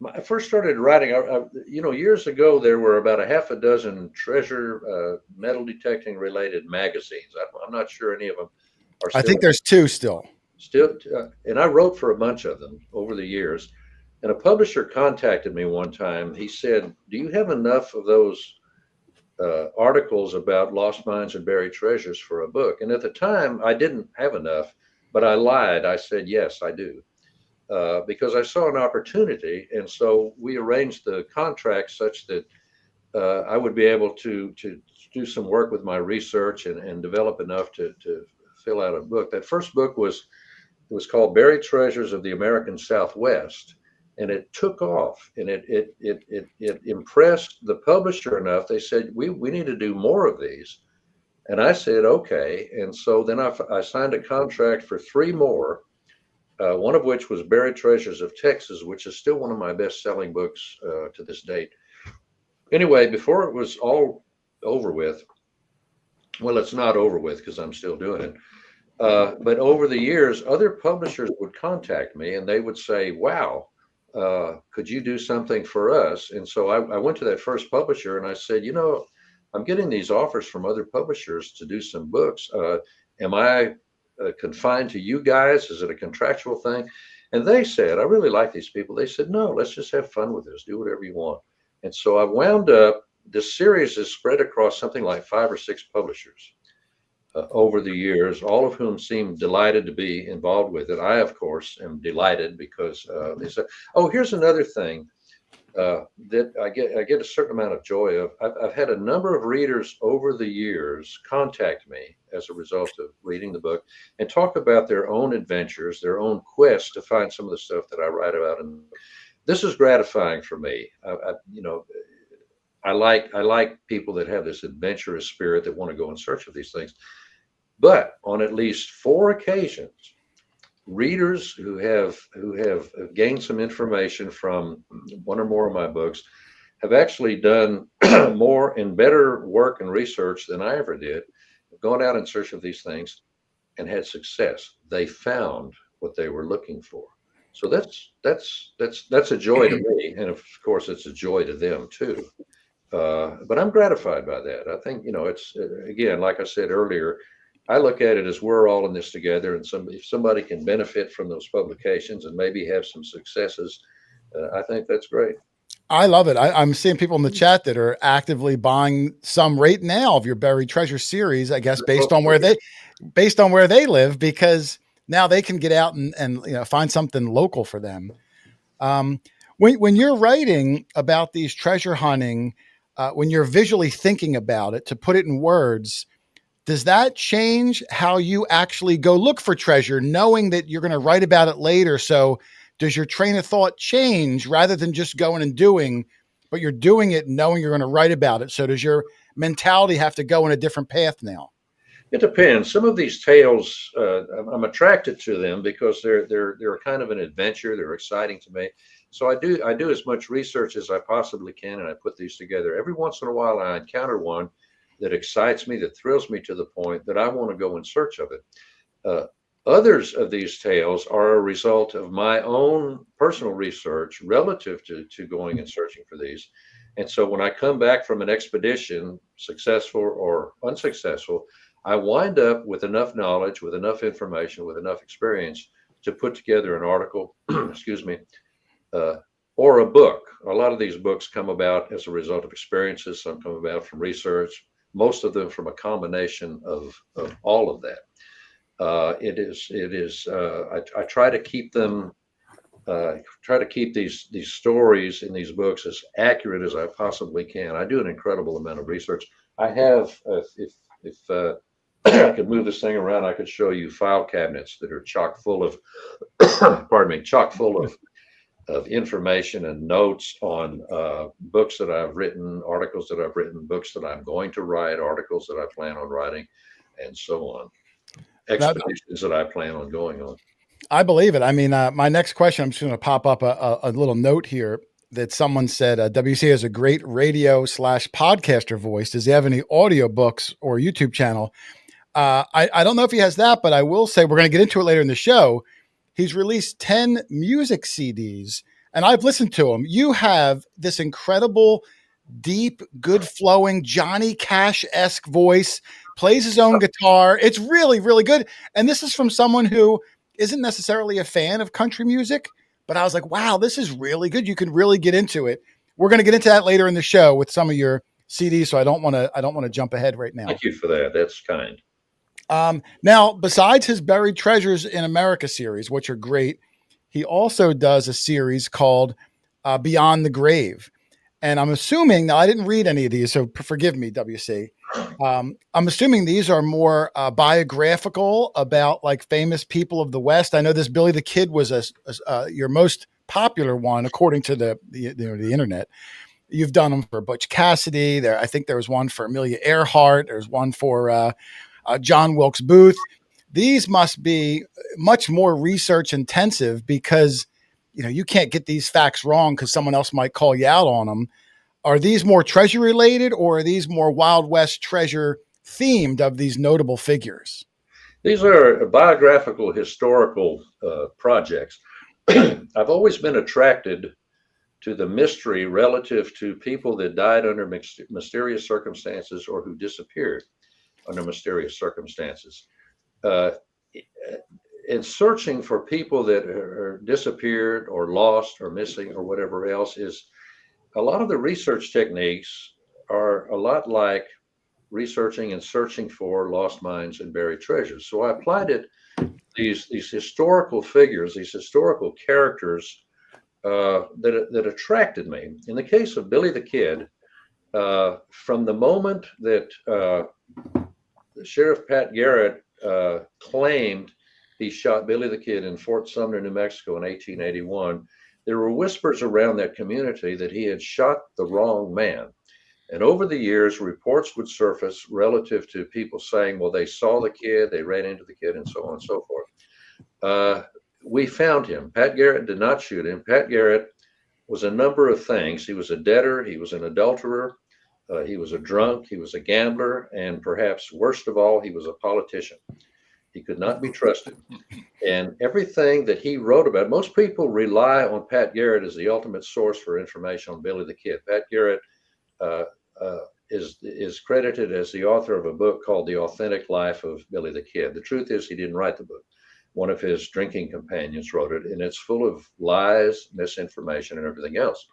Speaker 5: I first started writing, years ago, there were about a half a dozen treasure metal detecting related magazines. I'm not sure any of them are still.
Speaker 1: I think there's two still.
Speaker 5: And I wrote for a bunch of them over the years. And a publisher contacted me one time. He said, do you have enough of those articles about lost mines and buried treasures for a book? And at the time, I didn't have enough, but I lied. I said, yes, I do. Because I saw an opportunity. And so we arranged the contract such that I would be able to do some work with my research and develop enough to fill out a book. That first book was called Buried Treasures of the American Southwest. And it took off, and it impressed the publisher enough. They said, we need to do more of these. And I said, okay. And so then I signed a contract for 3 more. One of which was Buried Treasures of Texas, which is still one of my best-selling books to this date. Anyway, before it was all over with, well, it's not over with because I'm still doing it. But over the years, other publishers would contact me and they would say, wow, could you do something for us? And so I went to that first publisher and I said, I'm getting these offers from other publishers to do some books. Am I confined to you guys? Is it a contractual thing? And they said, I really like these people. They said, no, let's just have fun with this. Do whatever you want. And so I wound up, this series is spread across something like 5 or 6 publishers. over the years, all of whom seem delighted to be involved with it. I, of course, am delighted because they said, "Oh, here's another thing that I get a certain amount of joy of." I've had a number of readers over the years contact me as a result of reading the book and talk about their own adventures, their own quest to find some of the stuff that I write about. And this is gratifying for me. I like people that have this adventurous spirit that want to go in search of these things. But on at least 4 occasions, readers who have gained some information from one or more of my books have actually done more and better work and research than I ever did, gone out in search of these things and had success. They found what they were looking for. So that's a joy to me, and of course it's a joy to them too. But I'm gratified by that. I think, it's, again, like I said earlier, I look at it as we're all in this together, and if somebody can benefit from those publications and maybe have some successes, I think that's great.
Speaker 1: I love it. I'm seeing people in the chat that are actively buying some right now of your Buried Treasure series, I guess, based on where they live, because now they can get out and find something local for them. When you're writing about these treasure hunting, when you're visually thinking about it, to put it in words, does that change how you actually go look for treasure, knowing that you're going to write about it later? So does your train of thought change rather than just going and doing, but you're doing it knowing you're going to write about it? So does your mentality have to go in a different path now?
Speaker 5: It depends. Some of these tales, I'm attracted to them because they're kind of an adventure. They're exciting to me. So I do as much research as I possibly can, and I put these together. Every once in a while, I encounter one that excites me, that thrills me to the point that I want to go in search of it. Others of these tales are a result of my own personal research relative to going and searching for these. And so when I come back from an expedition, successful or unsuccessful, I wind up with enough knowledge, with enough information, with enough experience to put together an article, excuse me, or a book. A lot of these books come about as a result of experiences. Some come about from research, most of them from a combination of all of that. I try to keep them, these stories in these books as accurate as I possibly can. I do an incredible amount of research. I have, if I could move this thing around, I could show you file cabinets that are chock full of, chock full of information and notes on books that I've written, articles that I've written, books that I'm going to write, articles that I plan on writing, and so on. Expeditions that I plan on going on.
Speaker 1: I believe it. I mean, my next question, I'm just going to pop up a little note here that someone said, WC has a great radio/podcaster voice. Does he have any audiobooks or YouTube channel? I don't know if he has that, but I will say we're going to get into it later in the show. He's released 10 music CDs, and I've listened to them. You have this incredible, deep, good flowing Johnny Cash-esque voice, plays his own guitar. It's really, really good. And this is from someone who isn't necessarily a fan of country music, but I was like, wow, this is really good. You can really get into it. We're going to get into that later in the show with some of your CDs. So I don't want to jump ahead right now.
Speaker 5: Thank you for that. That's kind.
Speaker 1: Now, besides his Buried Treasures in America series, which are great, he also does a series called Beyond the Grave. And I'm assuming, now I didn't read any of these, so forgive me, WC. I'm assuming these are more biographical about like famous people of the West. I know this Billy the Kid was your most popular one, according to the internet. You've done them for Butch Cassidy. I think there was one for Amelia Earhart. There's one for John Wilkes Booth. These must be much more research intensive because you can't get these facts wrong because someone else might call you out on them. Are these more treasure related, or are these more Wild West treasure themed of these notable figures?
Speaker 5: These are biographical, historical projects. I've always been attracted to the mystery relative to people that died under mysterious circumstances or who disappeared under mysterious circumstances. And searching for people that are disappeared or lost or missing or whatever else is a lot of the research techniques are a lot like researching and searching for lost mines and buried treasures. So I applied it, these historical figures, these historical characters that attracted me. In the case of Billy the Kid, from the moment that Sheriff Pat Garrett claimed he shot Billy the Kid in Fort Sumner, New Mexico in 1881, there were whispers around that community that he had shot the wrong man. And over the years, reports would surface relative to people saying, well, they saw the kid, they ran into the kid, and so on and so forth. We found him. Pat Garrett did not shoot him. Pat Garrett was a number of things. He was a debtor, he was an adulterer, he was a drunk, he was a gambler, and perhaps worst of all, he was a politician. He could not be trusted. And everything that he wrote about, most people rely on Pat Garrett as the ultimate source for information on Billy the Kid. Pat Garrett is credited as the author of a book called The Authentic Life of Billy the Kid. The truth is he didn't write the book. One of his drinking companions wrote it, and it's full of lies, misinformation, and everything else.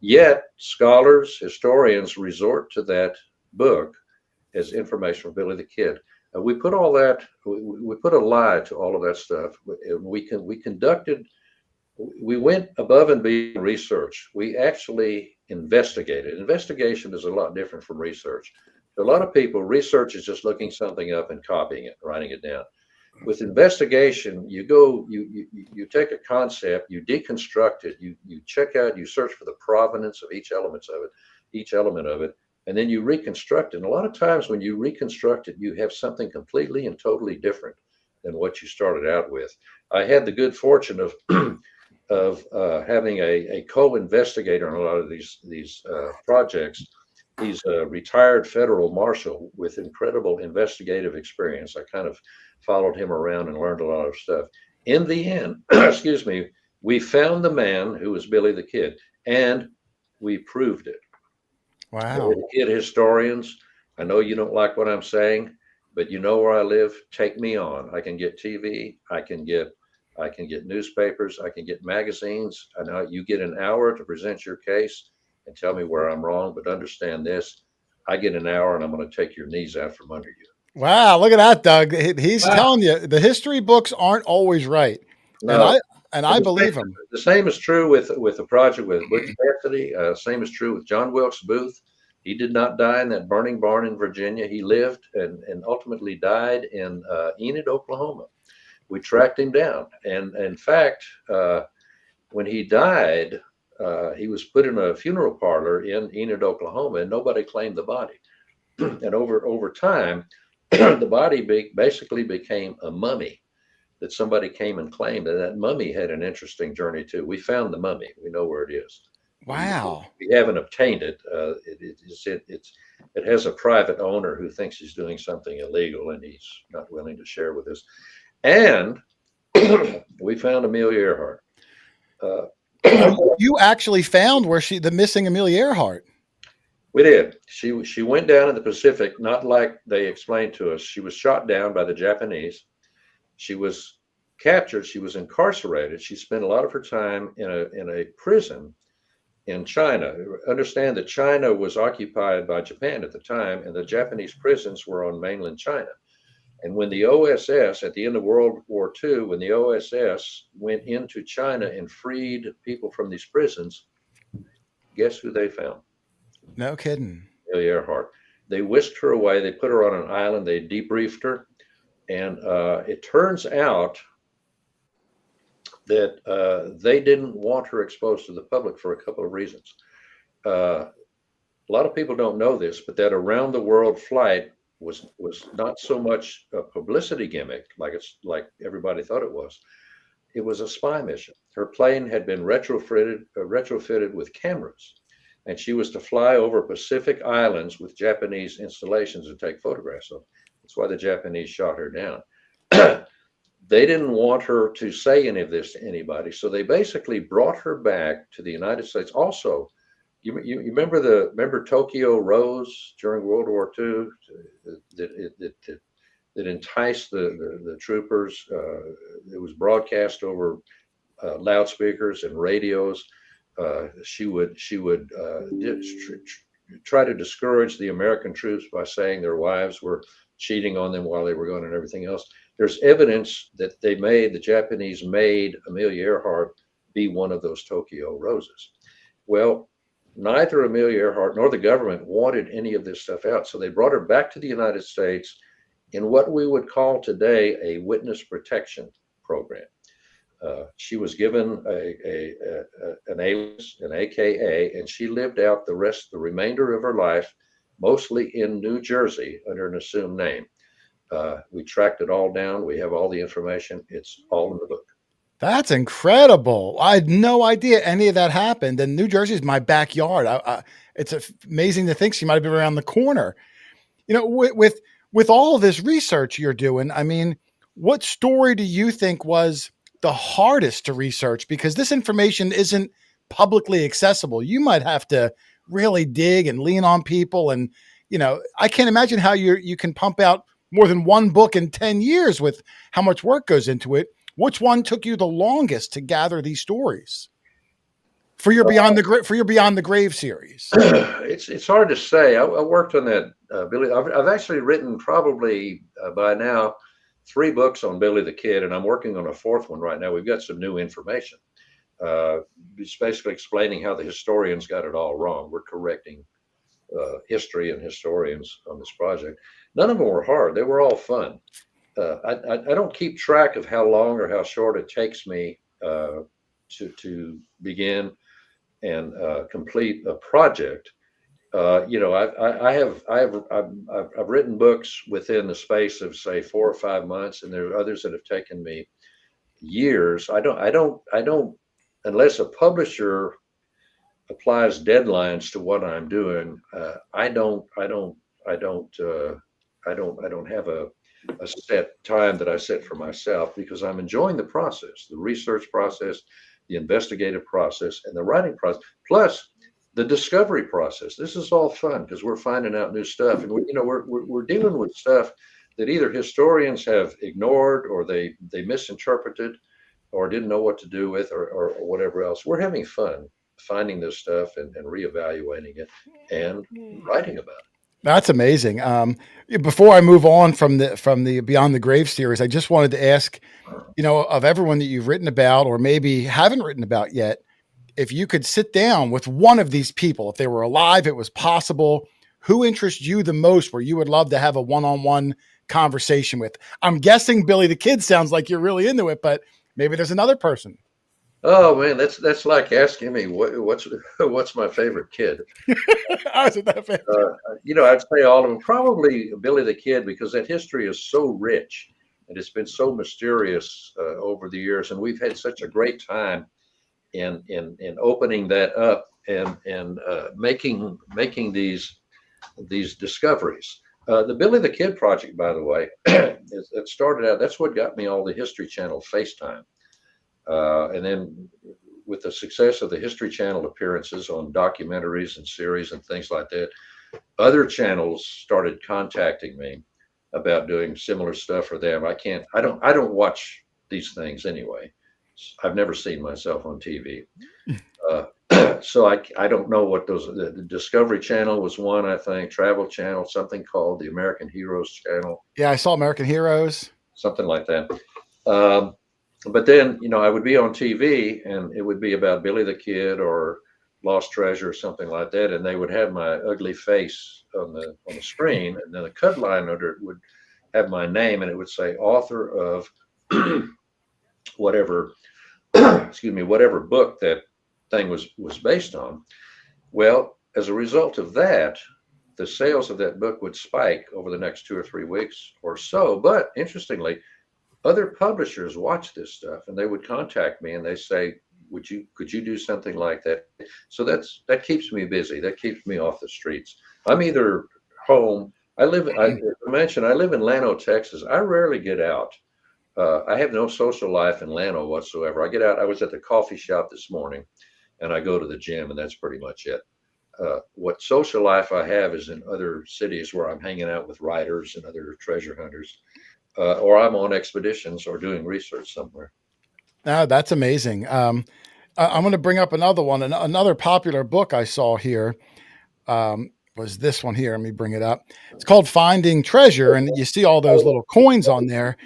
Speaker 5: Yet scholars, historians resort to that book as information from Billy the Kid. We put all that, we put a lie to all of that stuff. We went above and beyond research. We actually investigated. Investigation is a lot different from research. A lot of people, research is just looking something up and copying it, writing it down. With investigation, you take a concept, you deconstruct it, you check out, you search for the provenance of each element of it, and then you reconstruct it. And a lot of times when you reconstruct it, you have something completely and totally different than what you started out with. I had the good fortune of having a co-investigator on a lot of these projects. He's a retired federal marshal with incredible investigative experience. I kind of followed him around and learned a lot of stuff. In the end, excuse me, we found the man who was Billy the Kid, and we proved it.
Speaker 1: Wow.
Speaker 5: Kid historians, I know you don't like what I'm saying, but you know where I live. Take me on. I can get TV. I can get newspapers. I can get magazines. I know you get an hour to present your case and tell me where I'm wrong, but understand this: I get an hour, and I'm going to take your knees out from under you.
Speaker 1: Wow, look at that, Doug. He's telling you the history books aren't always right.
Speaker 5: No.
Speaker 1: And I believe him.
Speaker 5: The same is true with a project with Butch Cassidy. Same is true with John Wilkes Booth. He did not die in that burning barn in Virginia. He lived and ultimately died in Enid, Oklahoma. We tracked him down. And in fact, when he died, he was put in a funeral parlor in Enid, Oklahoma, and nobody claimed the body. And over time, the body basically became a mummy that somebody came and claimed. And that mummy had an interesting journey too. We found the mummy. We know where it is.
Speaker 1: Wow.
Speaker 5: We haven't obtained it. It has a private owner who thinks he's doing something illegal, and he's not willing to share with us. And we found Amelia Earhart.
Speaker 1: You actually found the missing Amelia Earhart.
Speaker 5: We did. She went down in the Pacific, not like they explained to us. She was shot down by the Japanese. She was captured. She was incarcerated. She spent a lot of her time in a prison in China. Understand that China was occupied by Japan at the time, and the Japanese prisons were on mainland China. And when the OSS, at the end of World War II, when the OSS went into China and freed people from these prisons, guess who they found?
Speaker 1: No kidding.
Speaker 5: Amelia Earhart. They whisked her away. They put her on an island. They debriefed her. And it turns out that they didn't want her exposed to the public for a couple of reasons. A lot of people don't know this, but that around the world flight was not so much a publicity gimmick like everybody thought it was. It was a spy mission. Her plane had been retrofitted with cameras, and she was to fly over Pacific Islands with Japanese installations and take photographs of them. That's why the Japanese shot her down. They didn't want her to say any of this to anybody, so they basically brought her back to the United States. Also, you remember Tokyo Rose during World War II that enticed the troopers. It was broadcast over loudspeakers and radios. She would try to discourage the American troops by saying their wives were cheating on them while they were gone and everything else. There's evidence that the Japanese made Amelia Earhart be one of those Tokyo roses. Well, neither Amelia Earhart nor the government wanted any of this stuff out. So they brought her back to the United States in what we would call today a witness protection program. She was given an alias, an AKA, and she lived out the remainder of her life, mostly in New Jersey under an assumed name. We tracked it all down. We have all the information. It's all in the book.
Speaker 1: That's incredible. I had no idea any of that happened. And New Jersey is my backyard. It's amazing to think she might have been around the corner. You know, with all of this research you're doing, I mean, what story do you think was the hardest to research? Because this information isn't publicly accessible. You might have to really dig and lean on people. And, you know, I can't imagine how you can pump out more than one book in 10 years with how much work goes into it. Which one took you the longest to gather these stories for your Beyond the Grave series?
Speaker 5: It's hard to say. I worked on that, Billy. I've actually written probably by now 3 books on Billy the Kid, and I'm working on a 4th one right now. We've got some new information. It's basically explaining how the historians got it all wrong. We're correcting history and historians on this project. None of them were hard. They were all fun. I don't keep track of how long or how short it takes me to begin and complete a project. You know, I've written books within the space of say 4 or 5 months, and there are others that have taken me years. I don't unless a publisher applies deadlines to what I'm doing. I don't have a set time that I set for myself, because I'm enjoying the process, the research process, the investigative process, and the writing process, plus the discovery process. This is all fun because we're finding out new stuff, and we're dealing with stuff that either historians have ignored or they misinterpreted or didn't know what to do with or whatever else. We're having fun finding this stuff and reevaluating it and writing about it.
Speaker 1: That's amazing. Before I move on from the Beyond the Grave series, I just wanted to ask, you know, of everyone that you've written about or maybe haven't written about yet, if you could sit down with one of these people, if they were alive, it was possible, who interests you the most, where you would love to have a one-on-one conversation with? I'm guessing Billy the Kid sounds like you're really into it, but maybe there's another person.
Speaker 5: Oh man, that's like asking me what's my favorite kid.
Speaker 1: Isn't that fantastic?
Speaker 5: You know, I'd say all of them. Probably Billy the Kid, because that history is so rich and it's been so mysterious over the years, and we've had such a great time in opening that up and making these discoveries. The Billy the Kid project, by the way, it started out. That's what got me all the History Channel FaceTime. And then with the success of the History Channel appearances on documentaries and series and things like that, other channels started contacting me about doing similar stuff for them. I don't watch these things anyway. I've never seen myself on TV. So I don't know what those, the Discovery Channel was one, I think, Travel Channel, something called the American Heroes Channel.
Speaker 1: Yeah, I saw American Heroes.
Speaker 5: Something like that. But then, you know, I would be on TV and it would be about Billy the Kid or Lost Treasure or something like that. And they would have my ugly face on the screen. And then a cut line under it would have my name, and it would say author of whatever, whatever book that thing was based on. Well, as a result of that, the sales of that book would spike over the next 2 or 3 weeks or so. But interestingly, other publishers watch this stuff and they would contact me and they say, could you do something like that? So that keeps me busy. That keeps me off the streets. I'm either home. I live in Llano, Texas. I rarely get out. I have no social life in Llano whatsoever. I get out. I was at the coffee shop this morning and I go to the gym, and that's pretty much it. What social life I have is in other cities where I'm hanging out with writers and other treasure hunters. Or I'm on expeditions or doing research somewhere.
Speaker 1: Oh, that's amazing. I'm going to bring up another one, another popular book I saw here. was this one here. Let me bring it up. It's called Finding Treasure, and you see all those little coins on there.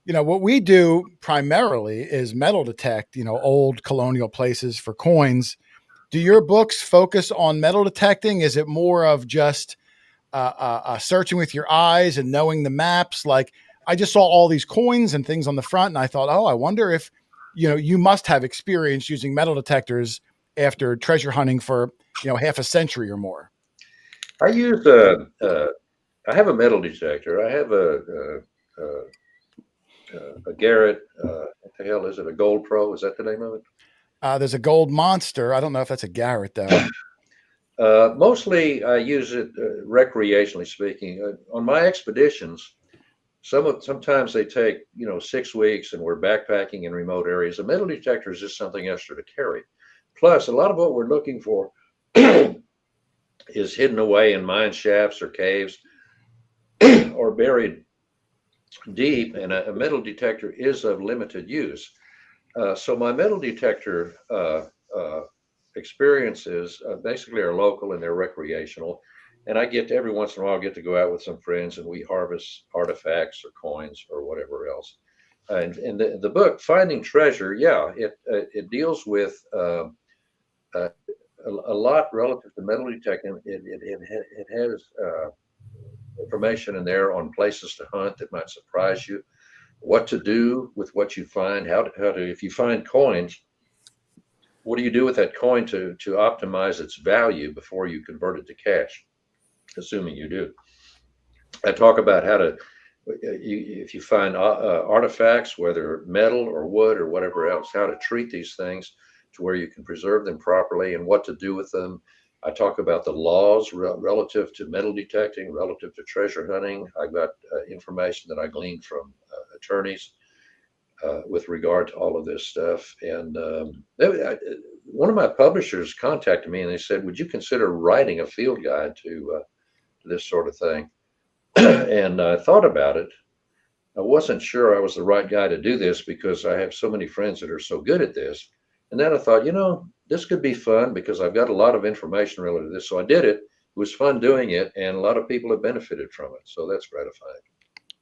Speaker 1: You know, what we do primarily is metal detect, you know, old colonial places for coins. Do your books focus on metal detecting? Is it more of just searching with your eyes and knowing the maps? Like, I just saw all these coins and things on the front, and I thought, oh, I wonder if, you know, you must have experience using metal detectors after treasure hunting for, you know, half a century or more.
Speaker 5: I use I have a metal detector. I have a Garrett. What the hell is it? A Gold Pro? Is that the name of it?
Speaker 1: There's a gold monster. I don't know if that's a Garrett though.
Speaker 5: Mostly, I use it recreationally speaking. On my expeditions, sometimes they take 6 weeks, and we're backpacking in remote areas. A metal detector is just something extra to carry. Plus, a lot of what we're looking for is hidden away in mine shafts or caves or buried deep, and a metal detector is of limited use. So my metal detector experiences basically are local and they're recreational. And I get to, every once in a while, get to go out with some friends and we harvest artifacts or coins or whatever else. And the book Finding Treasure, yeah, it deals with a lot relative to metal detecting. It has information in there on places to hunt that might surprise you, what to do with what you find, how to if you find coins, what do you do with that coin to optimize its value before you convert it to cash, assuming you do. I talk about how to, if you find artifacts, whether metal or wood or whatever else, how to treat these things to where you can preserve them properly and what to do with them. I talk about the laws relative to metal detecting, relative to treasure hunting. I've got information that I gleaned from attorneys with regard to all of this stuff. And one of my publishers contacted me and they said, would you consider writing a field guide to this sort of thing? And I thought about it. I wasn't sure I was the right guy to do this because I have so many friends that are so good at this. And then I thought, this could be fun because I've got a lot of information related to this. So I did it. It was fun doing it, and a lot of people have benefited from it. So that's gratifying.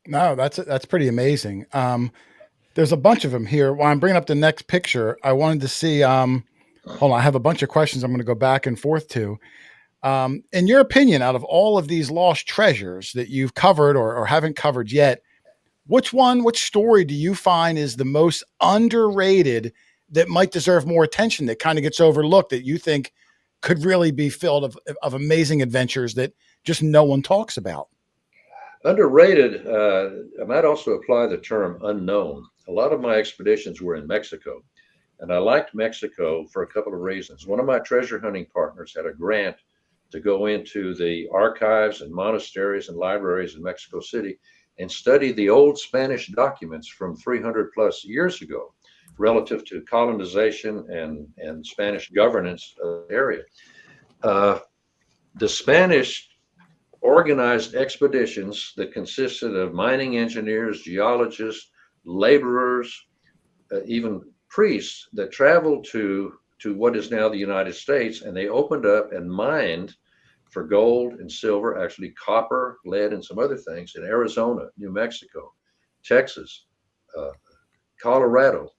Speaker 1: No, that's pretty amazing. There's a bunch of them here. While I'm bringing up the next picture, I wanted to see. Hold on, I have a bunch of questions I'm going to go back and forth to. In your opinion, out of all of these lost treasures that you've covered or haven't covered yet, which story do you find is the most underrated that might deserve more attention, that kind of gets overlooked, that you think could really be filled of amazing adventures that just no one talks about?
Speaker 5: Underrated, I might also apply the term unknown. A lot of my expeditions were in Mexico, and I liked Mexico for a couple of reasons. One of my treasure hunting partners had a grant to go into the archives and monasteries and libraries in Mexico City and study the old Spanish documents from 300 plus years ago relative to colonization and Spanish governance of the area. The Spanish organized expeditions that consisted of mining engineers, geologists, laborers, even priests that traveled to what is now the United States, and they opened up and mined for gold and silver, actually copper, lead, and some other things in Arizona, New Mexico, Texas, Colorado.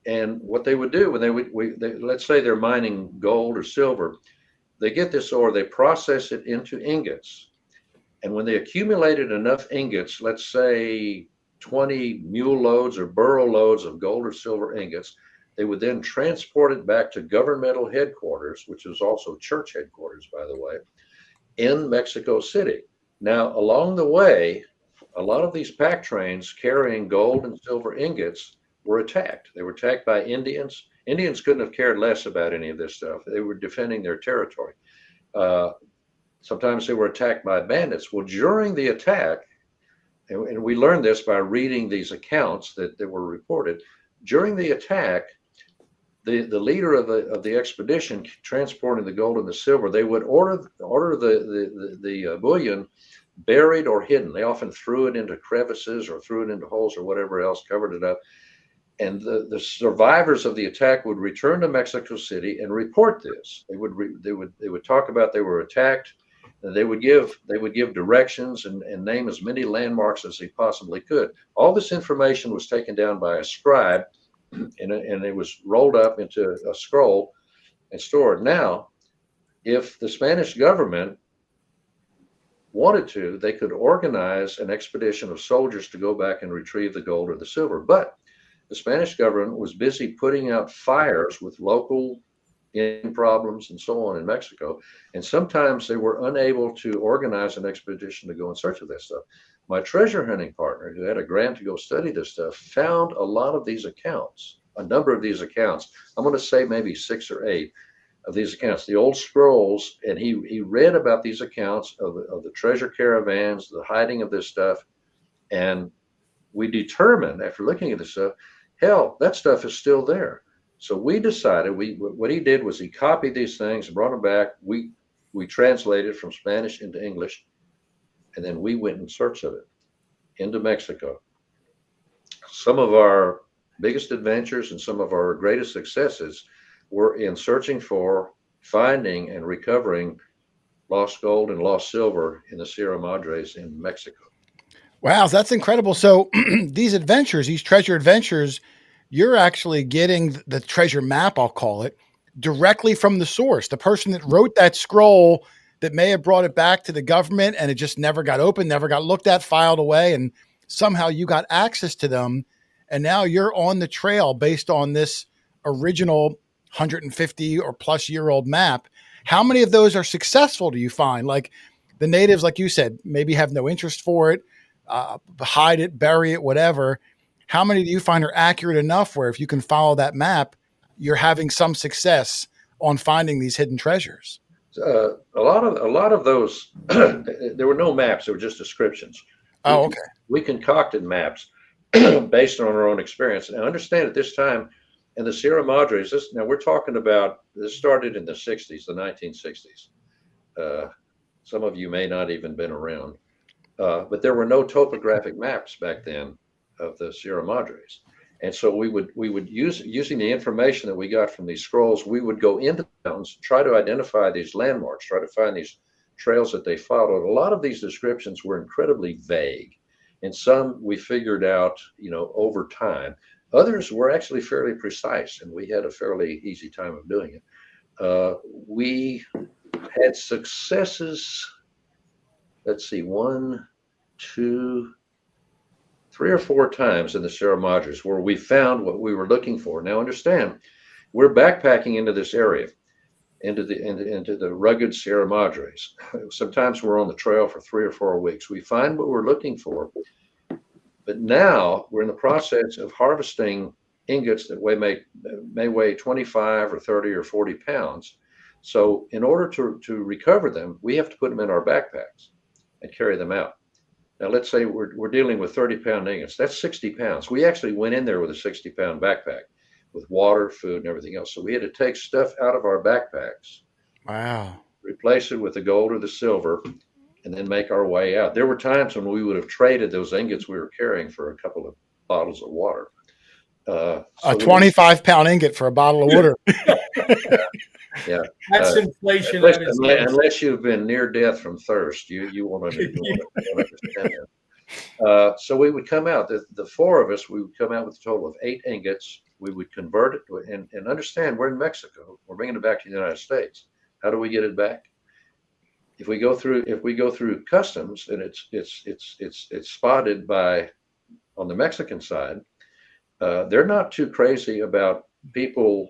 Speaker 5: And what they would do when let's say they're mining gold or silver, they get this ore, they process it into ingots. And when they accumulated enough ingots, let's say 20 mule loads or burro loads of gold or silver ingots, they would then transport it back to governmental headquarters, which is also church headquarters, by the way, in Mexico City. Now, along the way, a lot of these pack trains carrying gold and silver ingots were attacked. They were attacked by Indians. Indians couldn't have cared less about any of this stuff. They were defending their territory. Sometimes they were attacked by bandits. Well, during the attack, and we learned this by reading these accounts that were reported, during the attack, the leader of the expedition transporting the gold and the silver, they would order the bullion buried or hidden. They often threw it into crevices or threw it into holes or whatever else, covered it up. And the survivors of the attack would return to Mexico City and report this. They would talk about they were attacked. And they would give directions and name as many landmarks as they possibly could. All this information was taken down by a scribe, and it was rolled up into a scroll and stored. Now, if the Spanish government wanted to, they could organize an expedition of soldiers to go back and retrieve the gold or the silver. But the Spanish government was busy putting out fires with local Indian problems and so on in Mexico. And sometimes they were unable to organize an expedition to go in search of that stuff. My treasure hunting partner, who had a grant to go study this stuff, found a lot of these accounts, a number of these accounts. I'm going to say maybe 6 or 8 of these accounts, the old scrolls. And he read about these accounts of the treasure caravans, the hiding of this stuff. And we determined, after looking at this stuff, hell, that stuff is still there. So we decided, what he did was he copied these things, brought them back. We translated from Spanish into English, and then we went in search of it into Mexico. Some of our biggest adventures and some of our greatest successes were in searching for, finding, and recovering lost gold and lost silver in the Sierra Madres in Mexico.
Speaker 1: Wow, that's incredible. So these adventures, these treasure adventures, you're actually getting the treasure map, I'll call it, directly from the source, the person that wrote that scroll that may have brought it back to the government and it just never got opened, never got looked at, filed away, and somehow you got access to them. And now you're on the trail based on this original 150 or plus year old map. How many of those are successful do you find? Like the natives, like you said, maybe have no interest for it, hide it, bury it, whatever. How many do you find are accurate enough where if you can follow that map, you're having some success on finding these hidden treasures?
Speaker 5: A lot of those, there were no maps; they were just descriptions.
Speaker 1: Oh, okay.
Speaker 5: We concocted maps based on our own experience. And I understand at this time in the Sierra Madres, now we're talking about, this started in the 60s, the 1960s. Some of you may not even been around, but there were no topographic maps back then of the Sierra Madres. And so we would using the information that we got from these scrolls, we would go into the mountains, try to identify these landmarks, try to find these trails that they followed. A lot of these descriptions were incredibly vague, and some we figured out, over time. Others were actually fairly precise, and we had a fairly easy time of doing it. We had successes. Let's see, 1, 2, 3 or 4 times in the Sierra Madres where we found what we were looking for. Now, understand, we're backpacking into this area, into the rugged Sierra Madres. Sometimes we're on the trail for 3 or 4 weeks. We find what we're looking for, but now we're in the process of harvesting ingots that may weigh 25 or 30 or 40 pounds. So in order to recover them, we have to put them in our backpacks and carry them out. Now, let's say we're dealing with 30-pound ingots. That's 60 pounds. We actually went in there with a 60-pound backpack with water, food, and everything else. So we had to take stuff out of our backpacks.
Speaker 1: Wow.
Speaker 5: Replace it with the gold or the silver, and then make our way out. There were times when we would have traded those ingots we were carrying for a couple of bottles of water.
Speaker 1: A 25-pound ingot for a bottle of water.
Speaker 5: Yeah,
Speaker 4: that's inflation.
Speaker 5: Unless you've been near death from thirst, you want to understand that. So we would come out. The 4 of us, we would come out with a total of 8 ingots. We would convert it and understand we're in Mexico. We're bringing it back to the United States. How do we get it back? If we go through customs and it's spotted on the Mexican side, they're not too crazy about people,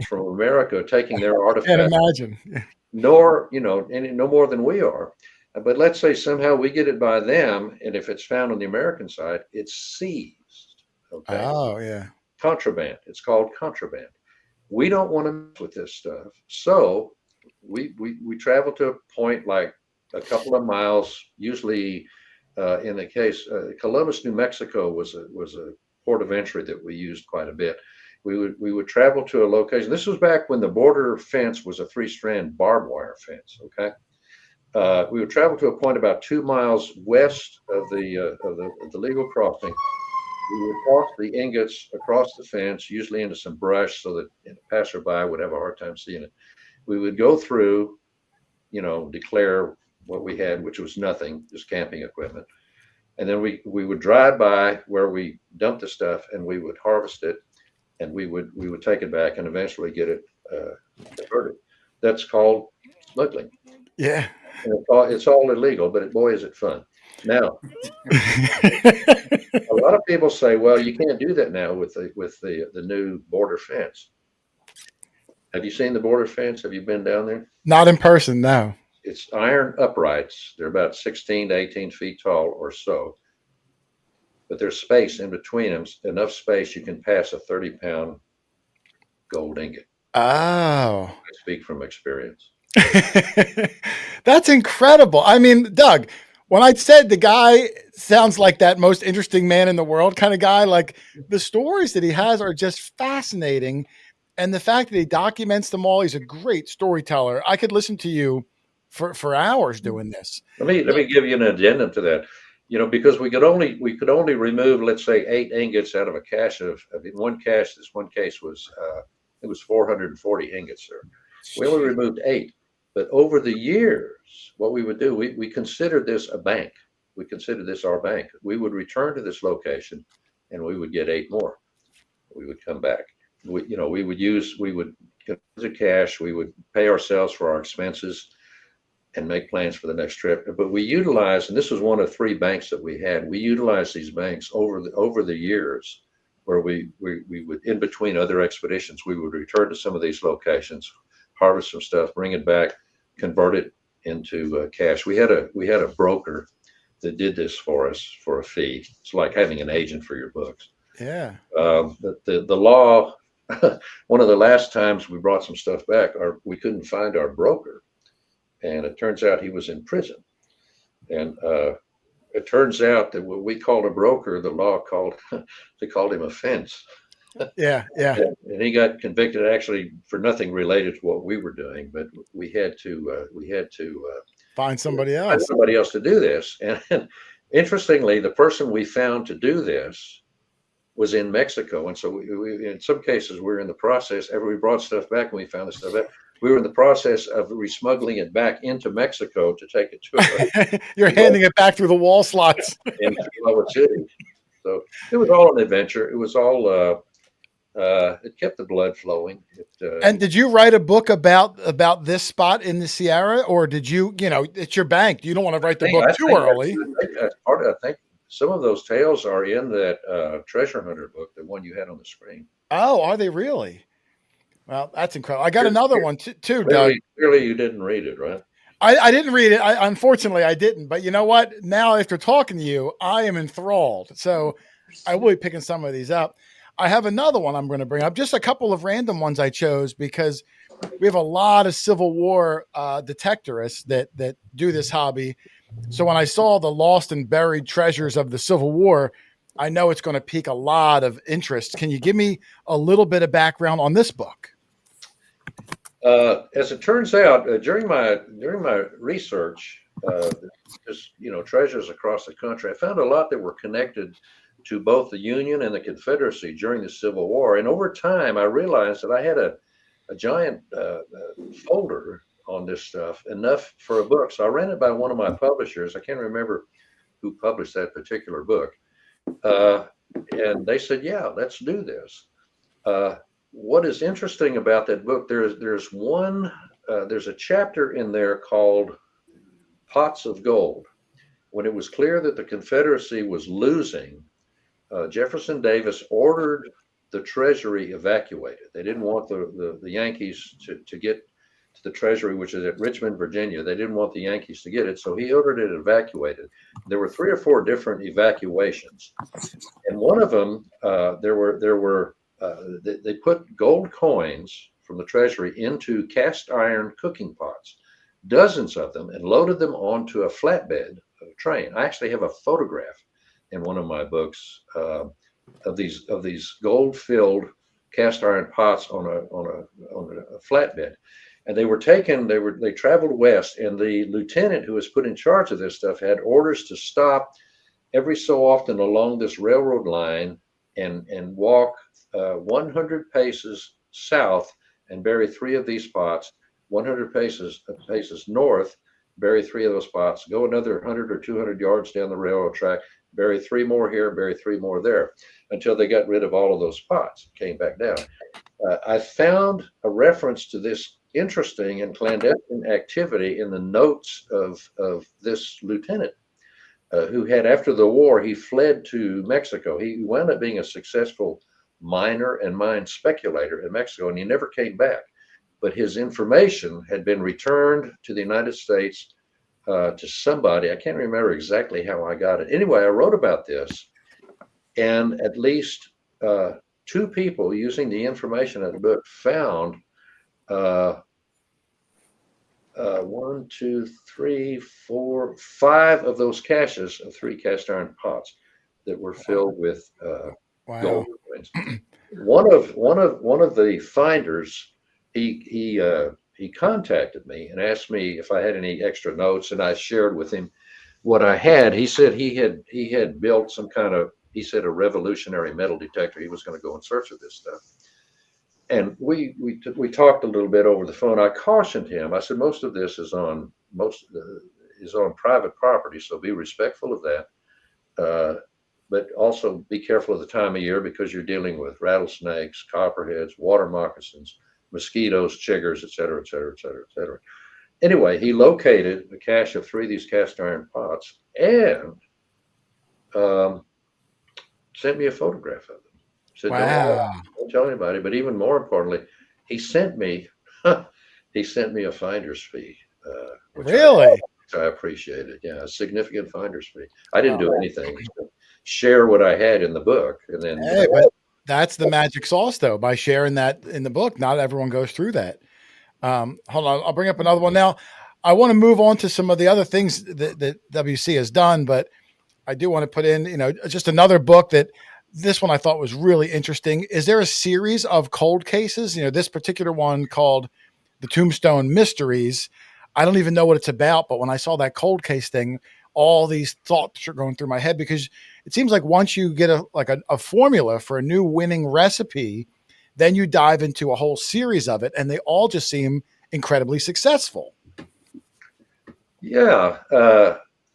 Speaker 5: from America taking their artifacts.
Speaker 1: I can't imagine.
Speaker 5: Nor, no more than we are. But let's say somehow we get it by them, and if it's found on the American side, it's seized. Okay.
Speaker 1: Oh, yeah.
Speaker 5: Contraband. It's called contraband. We don't want to mess with this stuff. So we travel to a point like a couple of miles, usually in the case, Columbus, New Mexico was a port of entry that we used quite a bit. We would travel to a location. This was back when the border fence was a 3-strand barbed wire fence. Okay, we would travel to a point about 2 miles west of the legal crossing, we would toss the ingots across the fence, usually into some brush so that a passerby would have a hard time seeing it. We would go through, declare what we had, which was nothing, just camping equipment. And then we would drive by where we dumped the stuff, and we would harvest it, and we would take it back and eventually get it converted. That's called smuggling.
Speaker 1: Yeah.
Speaker 5: And it's all illegal, but boy, is it fun. Now, a lot of people say, well, you can't do that now with the new border fence. Have you seen the border fence? Have you been down there?
Speaker 1: Not in person, no.
Speaker 5: It's iron uprights. They're about 16 to 18 feet tall or so. But there's space in between them, enough space you can pass a 30-pound gold ingot.
Speaker 1: Oh.
Speaker 5: I speak from experience.
Speaker 1: That's incredible. I mean, Doug, when I said the guy sounds like that most interesting man in the world kind of guy, like the stories that he has are just fascinating. And the fact that he documents them all, he's a great storyteller. I could listen to you for hours doing this.
Speaker 5: Let me give you an addendum to that. Because we could only remove, let's say, 8 ingots out of a cache of in one cache. This one case was it was 440 ingots there. We only removed 8. But over the years, what we would do, we considered this a bank. We considered this our bank. We would return to this location, and we would get 8 more. We would come back. We would get the cash. We would pay ourselves for our expenses and make plans for the next trip. But we utilized, and this was one of 3 banks that we had. We utilized these banks over the years, where we would, in between other expeditions, we would return to some of these locations, harvest some stuff, bring it back, convert it into cash. We had a broker that did this for us for a fee. It's like having an agent for your books.
Speaker 1: Yeah.
Speaker 5: But the law, one of the last times we brought some stuff back, we couldn't find our broker. And it turns out he was in prison. And it turns out that what we called a broker, the law they called him a fence.
Speaker 1: Yeah. Yeah.
Speaker 5: And he got convicted actually for nothing related to what we were doing, but we had to
Speaker 1: Find somebody
Speaker 5: find
Speaker 1: else.
Speaker 5: somebody else to do this. And interestingly, the person we found to do this was in Mexico. And so we in some cases, we're in the process, after we brought stuff back and we found the stuff back, we were in the process of resmuggling it back into Mexico to take it to
Speaker 1: You're handing it back through the wall slots.
Speaker 5: in Flower City. So it was all an adventure. It was all, it kept the blood flowing.
Speaker 1: And did you write a book about this spot in the Sierra, or did you, it's your bank. You don't want to write the book too early.
Speaker 5: I think some of those tales are in that treasure hunter book, the one you had on the screen.
Speaker 1: Oh, are they really? Well, that's incredible. I got another one too, Doug.
Speaker 5: Clearly you didn't read it, right?
Speaker 1: I didn't read it. Unfortunately, I didn't. But you know what? Now, after talking to you, I am enthralled. So I will be picking some of these up. I have another one I'm going to bring up. Just a couple of random ones I chose because we have a lot of Civil War detectorists that do this hobby. So when I saw the lost and buried treasures of the Civil War, I know it's going to pique a lot of interest. Can you give me a little bit of background on this book?
Speaker 5: As it turns out, during my research, just treasures across the country, I found a lot that were connected to both the Union and the Confederacy during the Civil War. And over time, I realized that I had a giant folder on this stuff, enough for a book. So I ran it by one of my publishers. I can't remember who published that particular book. And they said, yeah, let's do this. What is interesting about that book, there's a chapter in there called Pots of Gold. When it was clear that the Confederacy was losing, Jefferson Davis ordered the Treasury evacuated. They didn't want the Yankees to get to the Treasury, which is at Richmond, Virginia. They didn't want the Yankees to get it, so he ordered it evacuated. There were 3 or 4 different evacuations, and one of them, they put gold coins from the Treasury into cast iron cooking pots, dozens of them, and loaded them onto a flatbed of a train. I actually have a photograph in one of my books of these gold-filled cast iron pots on a flatbed, and they traveled west, and the lieutenant who was put in charge of this stuff had orders to stop every so often along this railroad line and walk 100 paces south and bury 3 of these spots, 100 paces north, bury 3 of those spots, go another 100 or 200 yards down the railroad track, bury 3 more here, bury 3 more there, until they got rid of all of those spots, came back down. I found a reference to this interesting and clandestine activity in the notes of this lieutenant who had, after the war, he fled to Mexico. He wound up being a successful miner and mine speculator in Mexico, and he never came back. But his information had been returned to the United States to somebody. I can't remember exactly how I got it. Anyway, I wrote about this, and at least 2 people using the information in the book found 1, 2, 3, 4, 5 of those caches of 3 cast iron pots that were filled with gold coins. One of the finders, he contacted me and asked me if I had any extra notes, and I shared with him what I had. He said he had built some kind of, he said, a revolutionary metal detector. He was going to go in search of this stuff. And we talked a little bit over the phone. I cautioned him. I said, most of this is on private property, so be respectful of that. But also be careful of the time of year, because you're dealing with rattlesnakes, copperheads, water moccasins, mosquitoes, chiggers, et cetera, et cetera, et cetera, et cetera. Anyway, he located a cache of 3 of these cast iron pots and sent me a photograph of them. Said,
Speaker 1: Wow.
Speaker 5: don't tell anybody. But even more importantly, he sent me a finder's fee.
Speaker 1: Really?
Speaker 5: I appreciated. Yeah, a significant finder's fee. I didn't do anything except share what I had in the book, and then.
Speaker 1: Hey, but that's the magic sauce, though. By sharing that in the book, not everyone goes through that. Hold on, I'll bring up another one now. I want to move on to some of the other things that WC has done, but I do want to put in, just another book that. This one I thought was really interesting. Is there a series of cold cases? This particular one called The Tombstone Mysteries. I don't even know what it's about, but when I saw that cold case thing, all these thoughts are going through my head, because it seems like once you get a formula for a new winning recipe, then you dive into a whole series of it, and they all just seem incredibly successful.
Speaker 5: Yeah.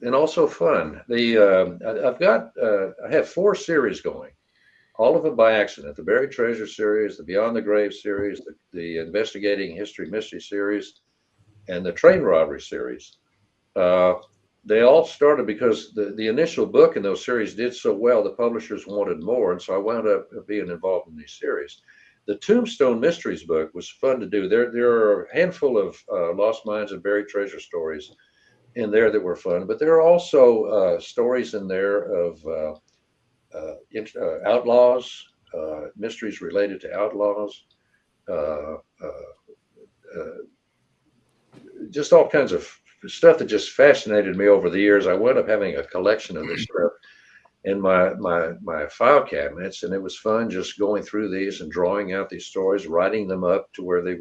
Speaker 5: And also fun. I have 4 series going, all of them by accident. The Buried Treasure series, the Beyond the Grave series, the Investigating History Mystery series, and the Train Robbery series. They all started because the initial book in those series did so well, the publishers wanted more, and so I wound up being involved in these series. The Tombstone Mysteries book was fun to do. There are a handful of lost mines and buried treasure stories in there that were fun, but there are also stories in there of outlaws, mysteries related to outlaws, just all kinds of stuff that just fascinated me over the years. I wound up having a collection of this stuff in my file cabinets, and it was fun just going through these and drawing out these stories, writing them up to where they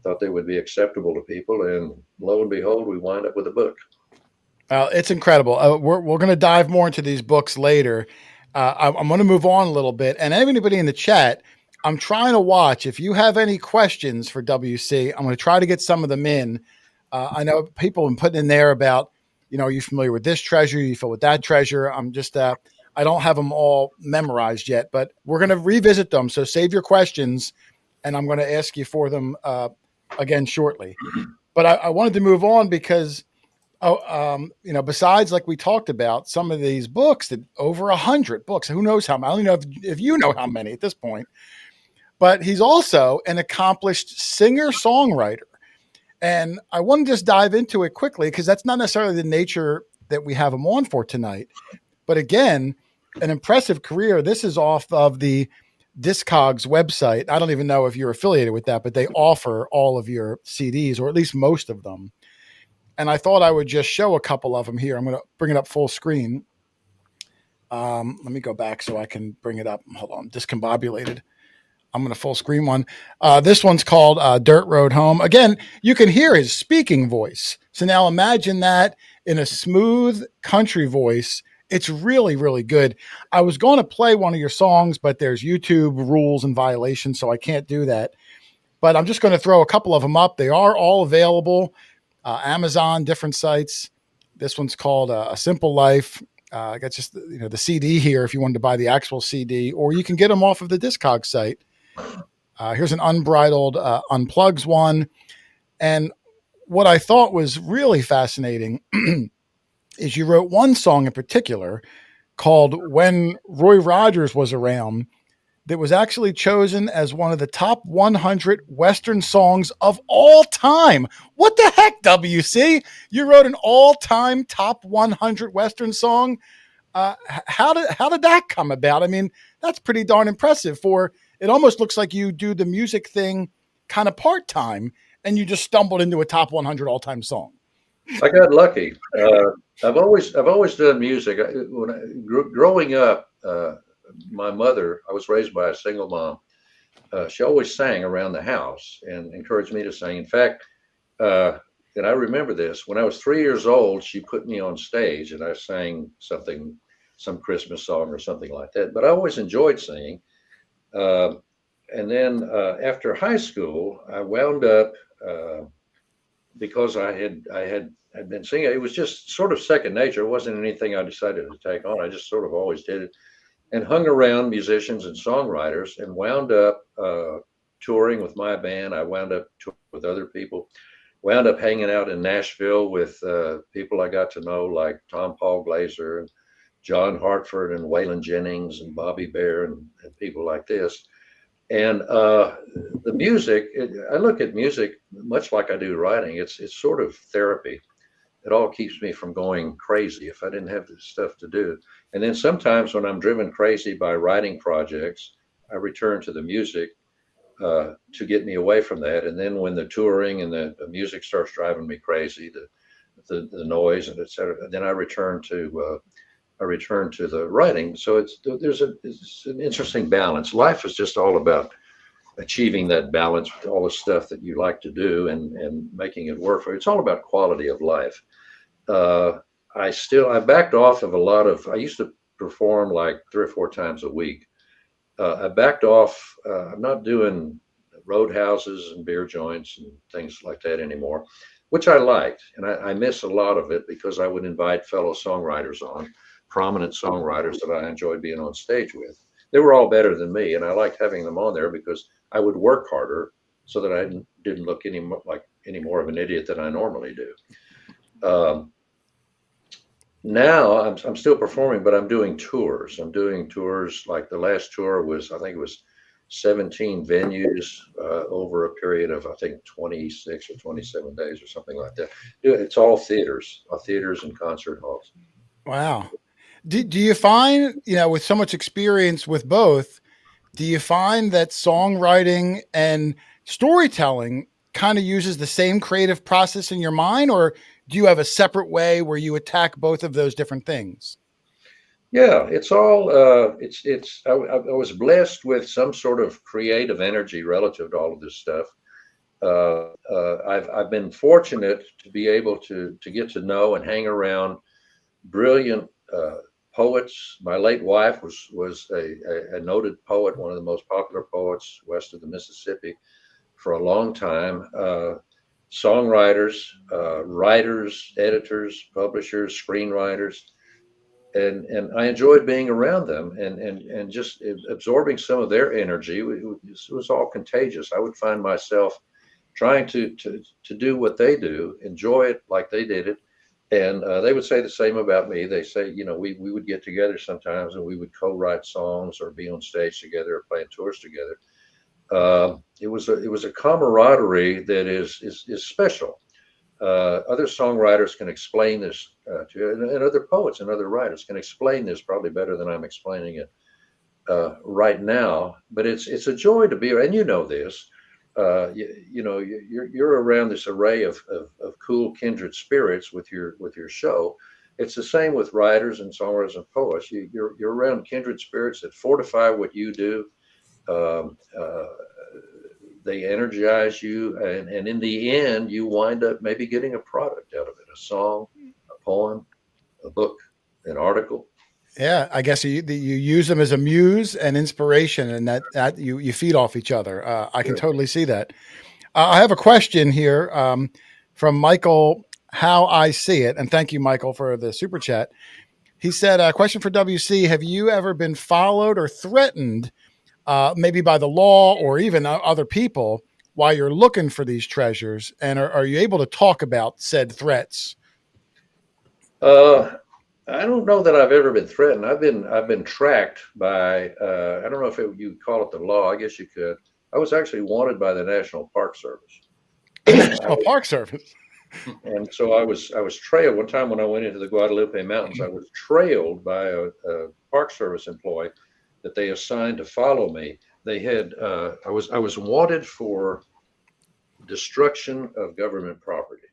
Speaker 5: thought they would be acceptable to people, and lo and behold, we wind up with a book.
Speaker 1: It's incredible. We're going to dive more into these books later. I'm going to move on a little bit, and anybody in the chat, I'm trying to watch. If you have any questions for WC, I'm going to try to get some of them in. I know people have been putting in there about, are you familiar with this treasure? You feel with that treasure? I'm just, I don't have them all memorized yet, but we're going to revisit them. So save your questions, and I'm going to ask you for them again shortly. But I wanted to move on because, besides, like we talked about, some of these books, that over 100 books, who knows how many? I don't know if you know how many at this point, but he's also an accomplished singer-songwriter. And I want to just dive into it quickly, because that's not necessarily the nature that we have him on for tonight. But again, an impressive career. This is off of the Discogs website. I don't even know if you're affiliated with that, but they offer all of your CDs, or at least most of them. And I thought I would just show a couple of them here. I'm going to bring it up full screen. Let me go back so I can bring it up. Hold on, discombobulated. I'm going to full screen one. This one's called Dirt Road Home. Again, you can hear his speaking voice. So now imagine that in a smooth country voice It's really, really good. I was going to play one of your songs, but there's YouTube rules and violations, so I can't do that. But I'm just going to throw a couple of them up. They are all available, Amazon, different sites. This one's called A Simple Life. I got just the CD here if you wanted to buy the actual CD, or you can get them off of the Discog site. Here's an Unbridled Unplugs one. And what I thought was really fascinating is you wrote one song in particular called When Roy Rogers Was Around that was actually chosen as one of the top 100 Western songs of all time. What the heck, WC? You wrote an all-time top 100 Western song. How did that come about? I mean, that's pretty darn impressive. It almost looks like you do the music thing kind of part-time, and you just stumbled into a top 100 all-time song.
Speaker 5: I got lucky. I've always done music. Growing up, my mother, I was raised by a single mom. She always sang around the house and encouraged me to sing. In fact, and I remember this, when I was 3 years old, she put me on stage and I sang some Christmas song or something like that. But I always enjoyed singing. And then after high school, I wound up, because I had been singing, it was just sort of second nature. It wasn't anything I decided to take on. I just sort of always did it, and hung around musicians and songwriters, and wound up touring with my band. I wound up touring with other people, wound up hanging out in Nashville with people I got to know, like Tom Paul Glaser and John Hartford and Waylon Jennings and Bobby Bear and people like this. And the music, I look at music much like I do writing. It's sort of therapy. It all keeps me from going crazy if I didn't have this stuff to do. And then sometimes when I'm driven crazy by writing projects, I return to the music to get me away from that. And then when the touring and the music starts driving me crazy, the noise and et cetera, then I return to the writing. So it's an interesting balance. Life is just all about achieving that balance with all the stuff that you like to do and making it work for you. It's all about quality of life. I backed off of a lot of, I used to perform like 3 or 4 times a week. I backed off. I'm not doing roadhouses and beer joints and things like that anymore, which I liked. And I miss a lot of it because I would invite fellow songwriters on, prominent songwriters that I enjoyed being on stage with. They were all better than me, and I liked having them on there because I would work harder so that I didn't look any more of an idiot than I normally do. Now I'm still performing, but I'm doing tours. I'm doing tours. Like the last tour was, I think it was 17 venues over a period of, I think, 26 or 27 days or something like that. It's all theaters and concert halls.
Speaker 1: Wow. Do you find, with so much experience with both, do you find that songwriting and storytelling kind of uses the same creative process in your mind, or do you have a separate way where you attack both of those different things?
Speaker 5: Yeah, it's all, I was blessed with some sort of creative energy relative to all of this stuff. I've been fortunate to be able to get to know and hang around brilliant poets. My late wife was a noted poet, one of the most popular poets west of the Mississippi for a long time. Songwriters, writers, editors, publishers, screenwriters, and I enjoyed being around them and just absorbing some of their energy. It was all contagious. I would find myself trying to do what they do, enjoy it like they did it. And they would say the same about me. They say, we would get together sometimes and we would co-write songs or be on stage together or playing tours together. It was a camaraderie that is special. Other songwriters can explain this to you, and other poets and other writers can explain this probably better than I'm explaining it right now. But it's a joy to be, and this. You're around this array of cool kindred spirits with your show. It's the same with writers and songwriters and poets. You're around kindred spirits that fortify what you do. They energize you, and in the end, you wind up maybe getting a product out of it: a song, a poem, a book, an article.
Speaker 1: Yeah, I guess you use them as a muse and inspiration, and that you feed off each other. I can
Speaker 5: Sure.
Speaker 1: totally see that. I have a question here from Michael. How I see it, and thank you, Michael, for the super chat. He said, "A question for WC: Have you ever been followed or threatened, maybe by the law or even other people, while you're looking for these treasures? And are you able to talk about said threats?"
Speaker 5: Uh, I don't know that I've ever been threatened. I've been tracked by I don't know if you call it the law. I guess you could. I was actually wanted by the National Park Service.
Speaker 1: National Park Service.
Speaker 5: And so I was trailed one time when I went into the Guadalupe Mountains. I was trailed by a Park Service employee that they assigned to follow me. They had I was wanted for destruction of government property.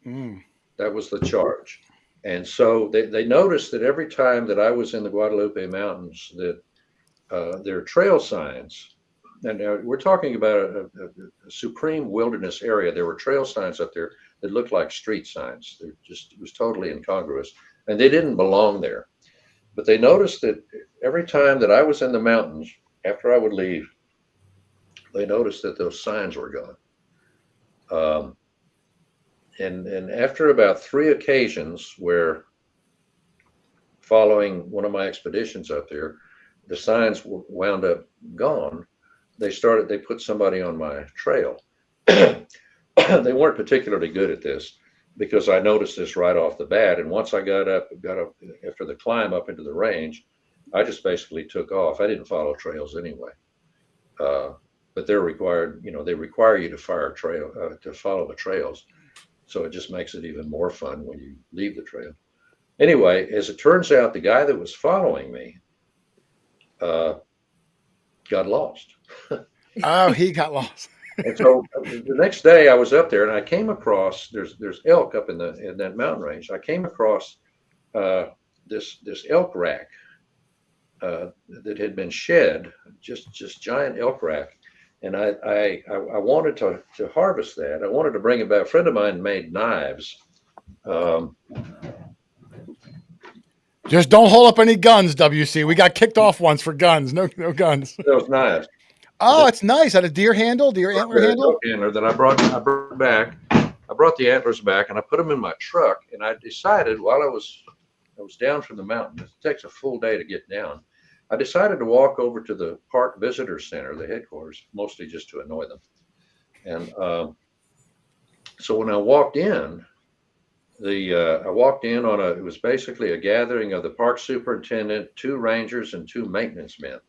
Speaker 1: Mm.
Speaker 5: That was the charge. And so they noticed that every time that I was in the Guadalupe Mountains, that their trail signs, and we're talking about a supreme wilderness area. There were trail signs up there that looked like street signs. It was totally incongruous, and they didn't belong there. But they noticed that every time that I was in the mountains, after I would leave, they noticed that those signs were gone. And after about 3 occasions where, following one of my expeditions up there, the signs wound up gone, they put somebody on my trail. They weren't particularly good at this because I noticed this right off the bat. And once I got up after the climb up into the range, I just basically took off. I didn't follow trails anyway. But they're required, they require you to to follow the trails. So it just makes it even more fun when you leave the trail. Anyway, as it turns out, the guy that was following me got lost.
Speaker 1: Oh, he got lost.
Speaker 5: And so the next day I was up there and I came across, there's elk up in that mountain range. I came across this elk rack that had been shed, just giant elk rack. And I wanted to harvest that. I wanted to bring it back. A friend of mine made knives.
Speaker 1: Just don't hold up any guns, WC. We got kicked off once for guns. No guns.
Speaker 5: Those knives.
Speaker 1: Oh, it's nice. Had a deer antler handle.
Speaker 5: Antler that I brought back. I brought the antlers back and I put them in my truck. And I decided while I was down from the mountain, it takes a full day to get down. I decided to walk over to the Park Visitor Center, the headquarters, mostly just to annoy them. And so when I walked in, it was basically a gathering of the park superintendent, 2 rangers, and 2 maintenance men.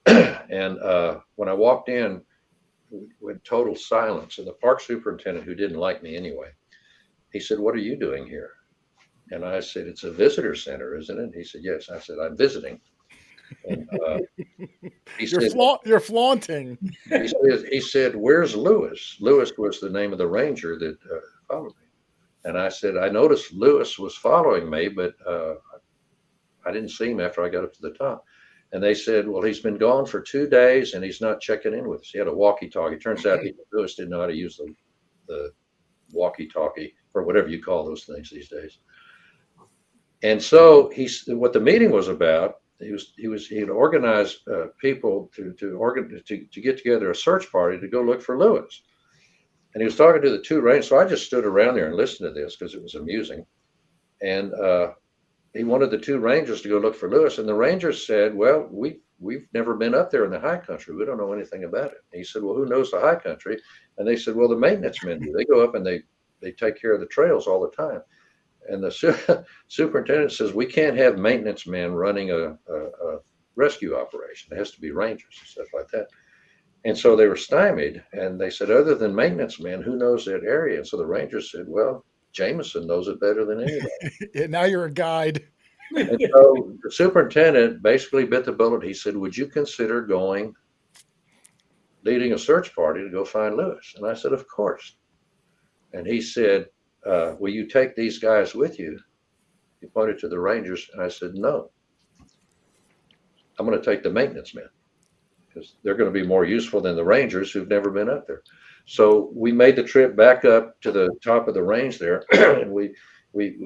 Speaker 5: And when I walked in, we went total silence. And the park superintendent, who didn't like me anyway, he said, "What are you doing here?" And I said, "It's a visitor center, isn't it?" He said, "Yes." I said, "I'm visiting." And
Speaker 1: You're flaunting.
Speaker 5: He said, "Where's Lewis?" Lewis was the name of the ranger that followed me. And I said, "I noticed Lewis was following me, but I didn't see him after I got up to the top." And they said, "Well, he's been gone for 2 days and he's not checking in with us." He had a walkie-talkie. Turns out Lewis didn't know how to use the walkie-talkie, or whatever you call those things these days. And so what the meeting was about, he had organized people to get together a search party to go look for Lewis. And he was talking to the 2 rangers. So I just stood around there and listened to this because it was amusing. And he wanted the 2 rangers to go look for Lewis. And the rangers said, "Well, we've never been up there in the high country. We don't know anything about it." And he said, "Well, who knows the high country?" And they said, "Well, the maintenance men do. They go up and they take care of the trails all the time." And the superintendent says, "We can't have maintenance men running a rescue operation. It has to be rangers and stuff like that." And so they were stymied, and they said, "Other than maintenance men, who knows that area?" And so the rangers said, "Well, Jameson knows it better than anybody."
Speaker 1: Yeah, now you're a guide.
Speaker 5: And so the superintendent basically bit the bullet. He said, "Would you consider leading a search party to go find Lewis?" And I said, "Of course." And he said, "Will you take these guys with you?" He pointed to the rangers, and I said, "No. I'm going to take the maintenance men because they're going to be more useful than the rangers who've never been up there." So we made the trip back up to the top of the range there, and we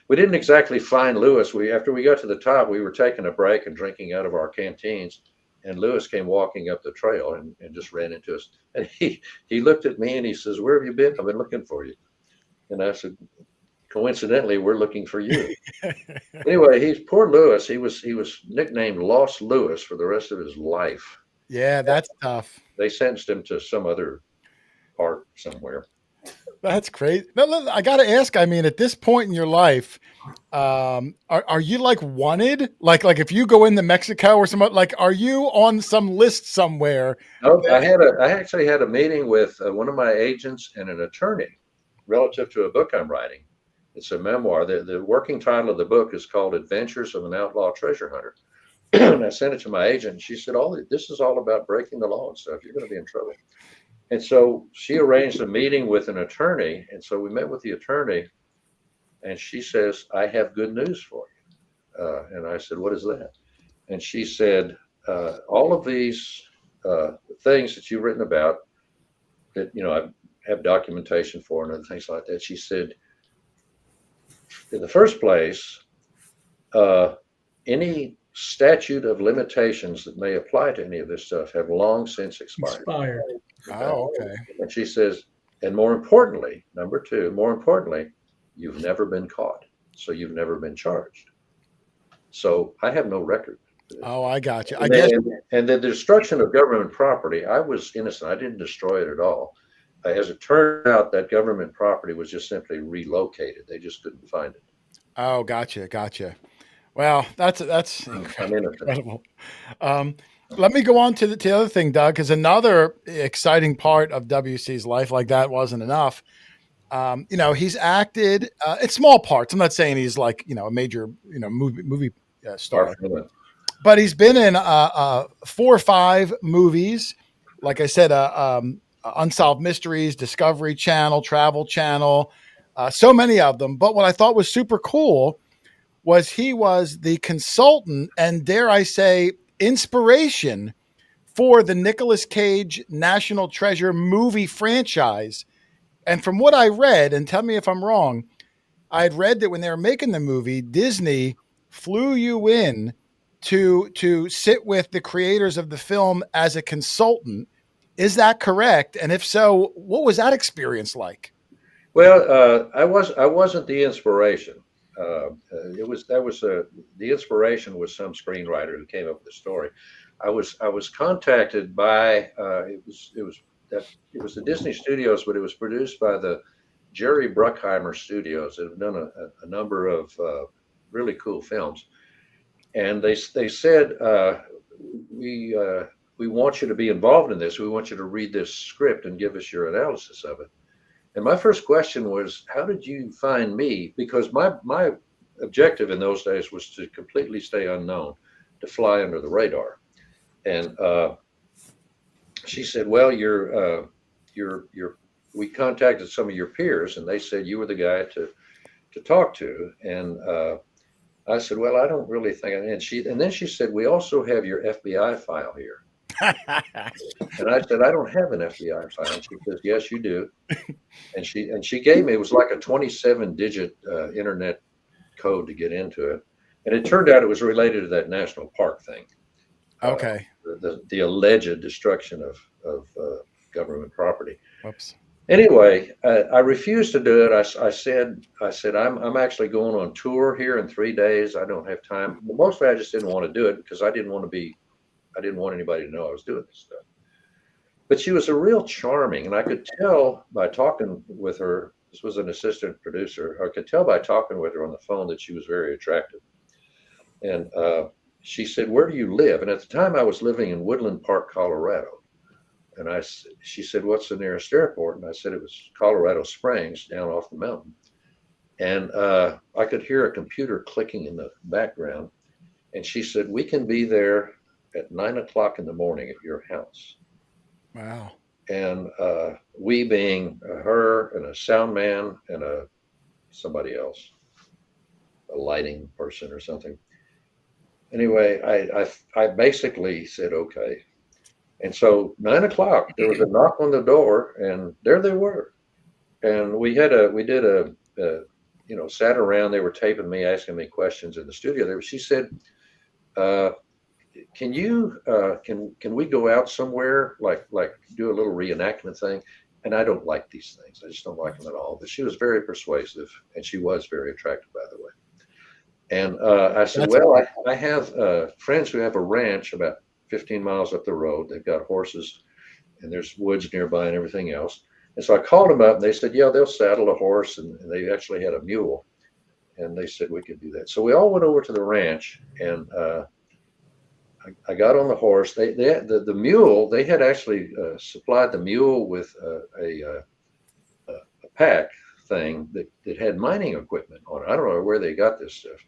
Speaker 5: we didn't exactly find Lewis. After we got to the top, we were taking a break and drinking out of our canteens, and Lewis came walking up the trail and just ran into us. And he looked at me and he says, "Where have you been? I've been looking for you." And I said, "Coincidentally, we're looking for you." Anyway, he's poor Lewis. He was nicknamed Lost Lewis for the rest of his life.
Speaker 1: Yeah, that's tough.
Speaker 5: They sentenced him to some other park somewhere.
Speaker 1: That's crazy. No, I got to ask. I mean, at this point in your life, are you like wanted? Like if you go into Mexico or something, like, are you on some list somewhere?
Speaker 5: No, I actually had a meeting with one of my agents and an attorney relative to a book I'm writing. It's a memoir. The working title of the book is called Adventures of an Outlaw Treasure Hunter. And I sent it to my agent. And she said, this is all about breaking the law and stuff. You're going to be in trouble. And so she arranged a meeting with an attorney. And so we met with the attorney, and she says, "I have good news for you." And I said, "What is that?" And she said, "All of these things that you've written about that, I have documentation for and other things like that." She said, "In the first place, any statute of limitations that may apply to any of this stuff have long since expired."
Speaker 1: Oh, okay.
Speaker 5: And she says, "And more importantly, number two, you've never been caught. So you've never been charged. So I have no record."
Speaker 1: Oh, I got you. I
Speaker 5: And,
Speaker 1: guess.
Speaker 5: and the destruction of government property, I was innocent. I didn't destroy it at all. As it turned out, that government property was just simply relocated. They just couldn't find it.
Speaker 1: Oh, gotcha. Well, that's incredible. Let me go on to the other thing, Doug, because another exciting part of WC's life, like that wasn't enough. He's acted in small parts. I'm not saying he's like, a major, movie star, but he's been in 4 or 5 movies. Like I said, Unsolved Mysteries, Discovery Channel, Travel Channel, so many of them. But what I thought was super cool was he was the consultant and, dare I say, inspiration for the Nicolas Cage National Treasure movie franchise. And from what I read, and tell me if I'm wrong, I had read that when they were making the movie, Disney flew you in to sit with the creators of the film as a consultant. Is that correct? And if so, what was that experience like?
Speaker 5: Well, I wasn't the inspiration. The inspiration was some screenwriter who came up with the story. I was contacted by it was the Disney Studios, but it was produced by the Jerry Bruckheimer Studios that have done a number of really cool films, and they said, we want you to be involved in this. We want you to read this script and give us your analysis of it. And my first question was, how did you find me? Because my objective in those days was to completely stay unknown, to fly under the radar. And she said, "Well, we contacted some of your peers, and they said you were the guy to talk to." And I said, "Well, I don't really think." And then she said, "We also have your FBI file here." And I said, "I don't have an FBI file." And she says, "Yes, you do." And she gave me, it was like a 27-digit internet code to get into it. And it turned out it was related to that national park thing.
Speaker 1: Okay.
Speaker 5: The alleged destruction of government property.
Speaker 1: Whoops.
Speaker 5: Anyway, I refused to do it. I said, I'm actually going on tour here in 3 days. I don't have time. But mostly I just didn't want to do it because I didn't want anybody to know I was doing this stuff. But she was a real charming, and I could tell by talking with her. This was an assistant producer. I could tell by talking with her on the phone that she was very attractive. And she said, "Where do you live?" And at the time I was living in Woodland Park, Colorado. And she said, "What's the nearest airport?" And I said it was Colorado Springs, down off the mountain. And I could hear a computer clicking in the background. And she said, "We can be there at 9:00 in the morning at your house."
Speaker 1: Wow.
Speaker 5: And we being her and a sound man and somebody else, a lighting person or something. Anyway, I basically said, okay. And so 9:00, there was a knock on the door, and there they were. And we did a sat around. They were taping me, asking me questions in the studio. She said, "Can you can we go out somewhere, like do a little reenactment thing?" And I don't like these things. I just don't like them at all. But she was very persuasive, and she was very attractive, by the way. And I said, "Well, I have friends who have a ranch about 15 miles up the road. They've got horses, and there's woods nearby and everything else." And so I called them up, and they said, "Yeah, they'll saddle a horse," and they actually had a mule. And they said we could do that. So we all went over to the ranch, and I got on the horse. The mule, they had actually supplied the mule with a pack thing that had mining equipment on it. I don't know where they got this stuff.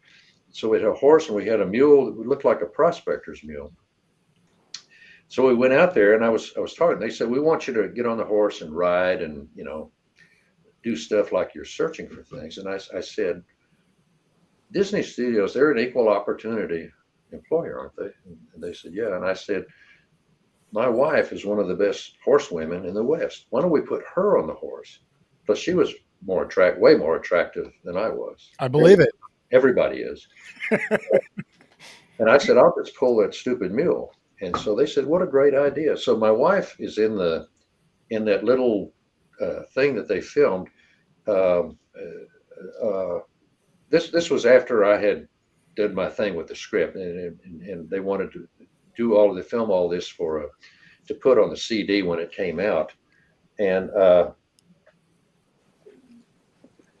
Speaker 5: So we had a horse and we had a mule that looked like a prospector's mule. So we went out there, and I was talking. They said, "We want you to get on the horse and ride, and do stuff like you're searching for things." And I said, "Disney Studios, they're an equal opportunity employer, aren't they?" And they said, "Yeah." And I said, "My wife is one of the best horsewomen in the West. Why don't we put her on the horse?" Plus, she was way more attractive than I was.
Speaker 1: I believe it.
Speaker 5: Everybody is. And I said, "I'll just pull that stupid mule." And so they said, "What a great idea." So my wife is in that little thing that they filmed. This was after I had did my thing with the script, and they wanted to film all this to put on the CD when it came out. And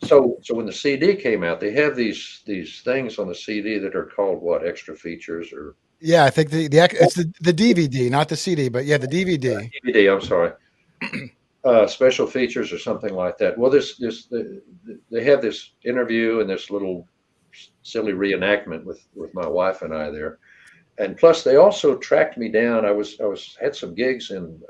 Speaker 5: so when the CD came out, they have these things on the CD that are called what, extra features or.
Speaker 1: Yeah, I think it's the DVD, not the CD, but yeah, the DVD.
Speaker 5: DVD, I'm sorry. Special features or something like that. Well, they have this interview and this little silly reenactment with my wife and I there, and plus they also tracked me down. I had some gigs in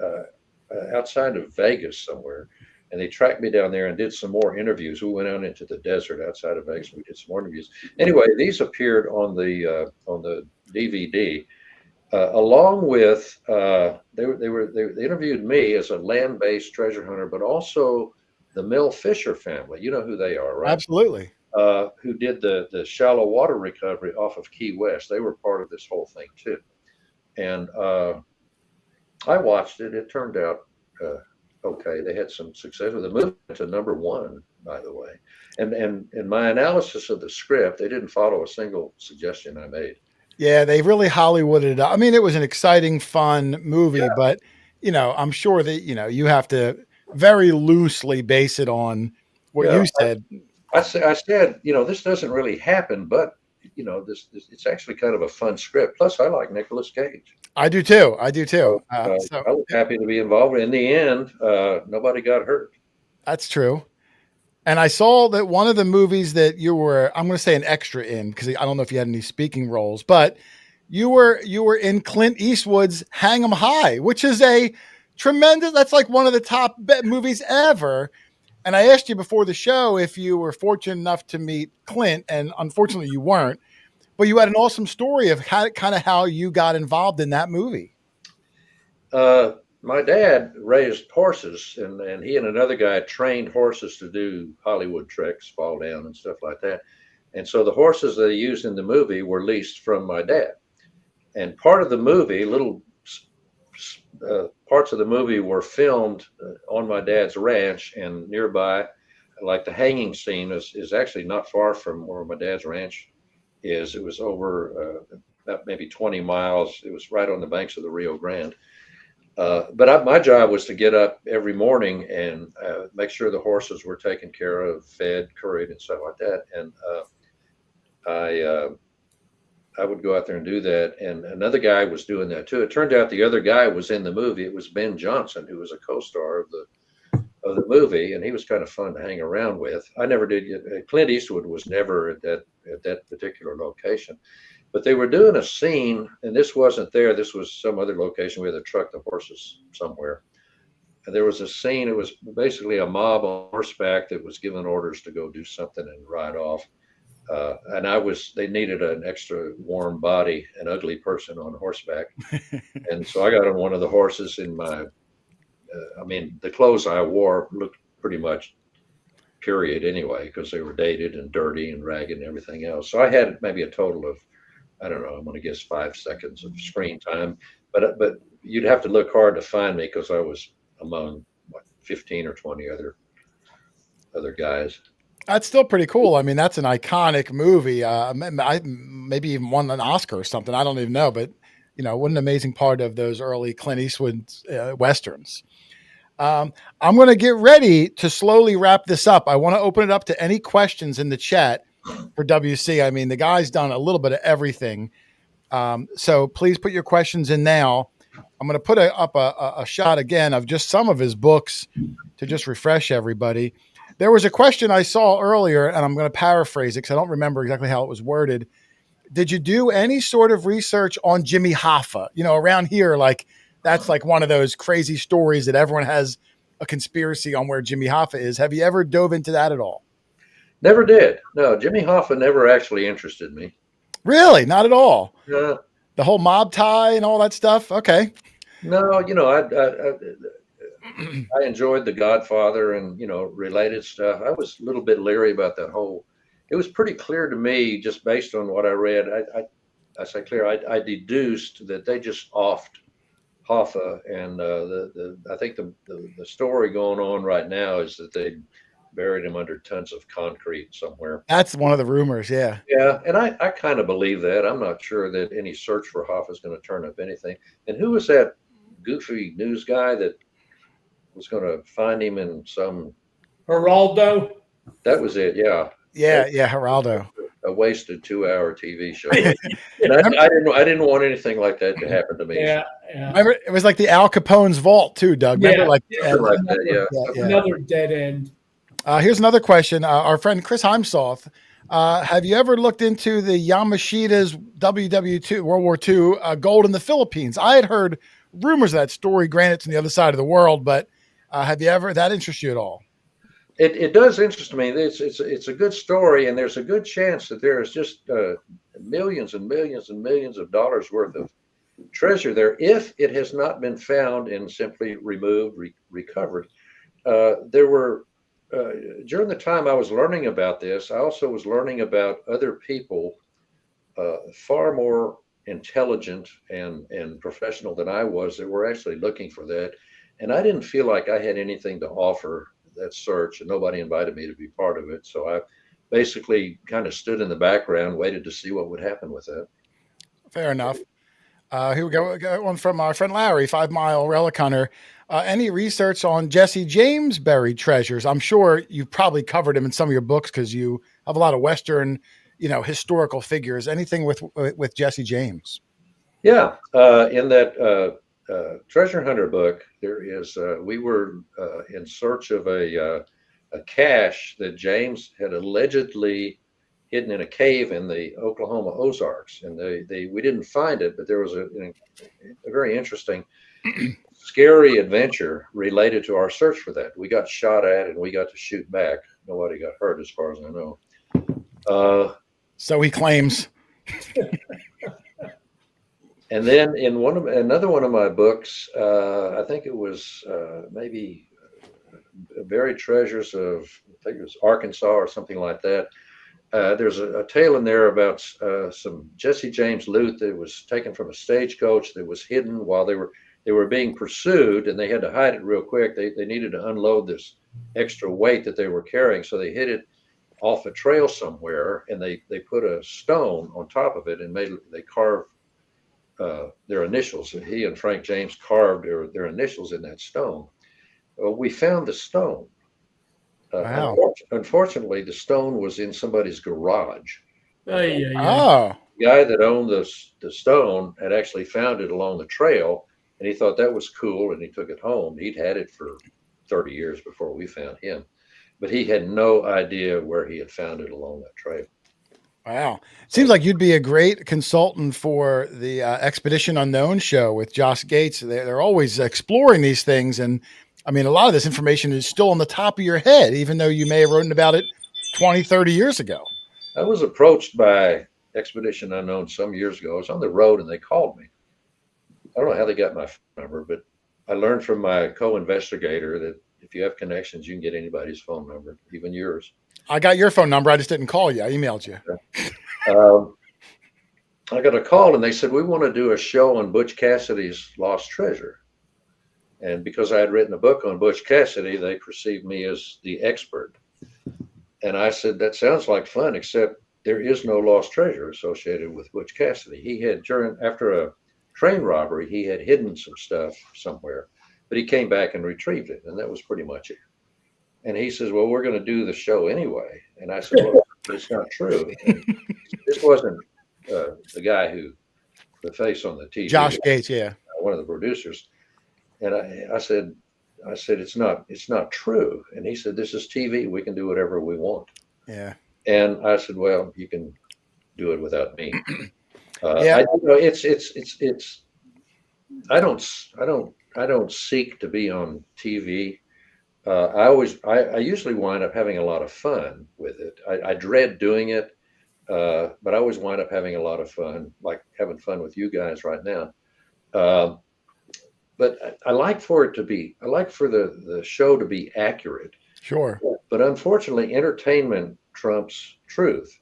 Speaker 5: outside of Vegas somewhere, and they tracked me down there and did some more interviews. We went out into the desert outside of Vegas. We did some more interviews. Anyway, these appeared on the DVD. Along with they interviewed me as a land-based treasure hunter, but also the Mill Fisher family. You know who they are, right?
Speaker 1: Absolutely.
Speaker 5: Who did the shallow water recovery off of Key West. They were part of this whole thing too. And I watched it. It turned out okay. They had some success with the movie to #1, by the way. And in my analysis of the script, they didn't follow a single suggestion I made.
Speaker 1: Yeah, they really Hollywooded it up. I mean, it was an exciting, fun movie, but I'm sure that you have to very loosely base it on what you said.
Speaker 5: I said, this doesn't really happen, but this it's actually kind of a fun script. Plus, I like Nicolas Cage.
Speaker 1: I do too.
Speaker 5: So I was happy to be involved. In the end, nobody got hurt.
Speaker 1: That's true. And I saw that one of the movies that you were, I'm going to say an extra in, because I don't know if you had any speaking roles, but you were in Clint Eastwood's Hang 'em High, which is that's like one of the top movies ever. And I asked you before the show if you were fortunate enough to meet Clint, and unfortunately you weren't, but you had an awesome story of how you got involved in that movie.
Speaker 5: My dad raised horses, and he and another guy trained horses to do Hollywood tricks, fall down and stuff like that. And so the horses that he used in the movie were leased from my dad. And part of the movie, little parts of the movie were filmed on my dad's ranch and nearby. Like the hanging scene is actually not far from where my dad's ranch is. It was over about maybe 20 miles. It was right on the banks of the Rio Grande. But my job was to get up every morning and make sure the horses were taken care of, fed, curried, and stuff like that. And I would go out there and do that. And another guy was doing that too. It turned out the other guy was in the movie. It was Ben Johnson, who was a co-star of the movie, and he was kind of fun to hang around with. I never did. Clint Eastwood was never at that particular location. But they were doing a scene, and this wasn't there. This was some other location. We had to truck the horses somewhere. And there was a scene. It was basically a mob on horseback that was given orders to go do something and ride off. And they needed an extra warm body, an ugly person on horseback. And so I got on one of the horses in the clothes I wore looked pretty much period anyway, because they were dated and dirty and ragged and everything else. So I had maybe a total of, I don't know, I'm going to guess 5 seconds of screen time, but you'd have to look hard to find me because I was among what, 15 or 20 other guys.
Speaker 1: That's still pretty cool. I mean, that's an iconic movie. Maybe even won an Oscar or something. I don't even know, but what an amazing part of those early Clint Eastwood westerns. I'm going to get ready to slowly wrap this up. I want to open it up to any questions in the chat for WC. I mean, the guy's done a little bit of everything. So please put your questions in now. I'm going to put up a shot again of just some of his books to just refresh everybody. There was a question I saw earlier, and I'm going to paraphrase it because I don't remember exactly how it was worded. Did you do any sort of research on Jimmy Hoffa? Around here, like that's like one of those crazy stories that everyone has a conspiracy on where Jimmy Hoffa is. Have you ever dove into that at all?
Speaker 5: Never did. No, Jimmy Hoffa never actually interested me.
Speaker 1: Really? Not at all?
Speaker 5: No.
Speaker 1: The whole mob tie and all that stuff? Okay.
Speaker 5: No, I enjoyed The Godfather and, related stuff. I was a little bit leery about that whole. It was pretty clear to me, just based on what I read. I say clear. I deduced that they just offed Hoffa, and I think the story going on right now is that they buried him under tons of concrete somewhere.
Speaker 1: That's one of the rumors. Yeah.
Speaker 5: Yeah, and I kind of believe that. I'm not sure that any search for Hoffa is going to turn up anything. And who was that goofy news guy that was going to find him in some
Speaker 4: Geraldo?
Speaker 5: That was it. Yeah.
Speaker 1: Yeah. Geraldo.
Speaker 5: A wasted 2-hour TV show. And I didn't want anything like that to happen to me.
Speaker 4: Yeah.
Speaker 1: Remember, it was like the Al Capone's vault too, Doug. Remember,
Speaker 4: Another dead end.
Speaker 1: Here's another question. Our friend Chris Heimsoth. Have you ever looked into the Yamashita's WW2 World War II gold in the Philippines? I had heard rumors of that story. Granted, it's on the other side of the world, but have you ever that interest you at all?
Speaker 5: It does interest me. It's a good story, and there's a good chance that there is just millions and millions and millions of dollars worth of treasure there if it has not been found and simply removed, recovered. There were during the time I was learning about this, I also was learning about other people far more intelligent and professional than I was that were actually looking for that. And I didn't feel like I had anything to offer that search, and nobody invited me to be part of it. So I basically kind of stood in the background, waited to see what would happen with that.
Speaker 1: Fair enough. Here we go. We got one from our friend Larry, 5 Mile Relic Hunter. Any research on Jesse James buried treasures? I'm sure you've probably covered him in some of your books because you have a lot of Western, historical figures. Anything with Jesse James?
Speaker 5: Yeah, in that treasure hunter book, there is. We were in search of a cache that James had allegedly hidden in a cave in the Oklahoma Ozarks, and we didn't find it, but there was a very interesting, scary adventure related to our search for that. We got shot at, and we got to shoot back. Nobody got hurt, as far as I know.
Speaker 1: So he claims.
Speaker 5: And then in another one of my books, I think it was maybe Buried Treasures of, I think it was Arkansas or something like that. There's a tale in there about some Jesse James loot that was taken from a stagecoach that was hidden while they were being pursued, and they had to hide it real quick. They needed to unload this extra weight that they were carrying, so they hid it off a trail somewhere, and they put a stone on top of it, and they carved their initials. And he and Frank James carved their initials in that stone. We found the stone.
Speaker 1: Wow.
Speaker 5: Unfortunately, the stone was in somebody's garage.
Speaker 1: Oh.
Speaker 5: The guy that owned the stone had actually found it along the trail, and he thought that was cool, and he took it home. He'd had it for 30 years before we found him, but he had no idea where he had found it along that trail.
Speaker 1: Wow. Seems like you'd be a great consultant for the Expedition Unknown show with Josh Gates. They're always exploring these things. And I mean, a lot of this information is still on the top of your head, even though you may have written about it 20, 30 years ago.
Speaker 5: I was approached by Expedition Unknown some years ago. I was on the road and they called me. I don't know how they got my phone number, but I learned from my co-investigator that if you have connections, you can get anybody's phone number, even yours.
Speaker 1: I got your phone number. I just didn't call you. I emailed you.
Speaker 5: I got a call and they said, we want to do a show on Butch Cassidy's Lost Treasure. And because I had written a book on Butch Cassidy, they perceived me as the expert. And I said, that sounds like fun, except there is no lost treasure associated with Butch Cassidy. He had, after a train robbery, he had hidden some stuff somewhere, but he came back and retrieved it. And that was pretty much it. And he says, well, we're going to do the show anyway. And I said, well, it's not true. And this wasn't the guy who, the face on the TV.
Speaker 1: Josh Gates, yeah.
Speaker 5: One of the producers. And I said, it's not true. And he said, this is TV. We can do whatever we want.
Speaker 1: Yeah.
Speaker 5: And I said, well, you can do it without me.
Speaker 1: Yeah.
Speaker 5: I don't seek to be on TV. I usually wind up having a lot of fun with it. I dread doing it, but I always wind up having a lot of fun, like having fun with you guys right now. But I like for the show to be accurate.
Speaker 1: Sure.
Speaker 5: But unfortunately, entertainment trumps truth.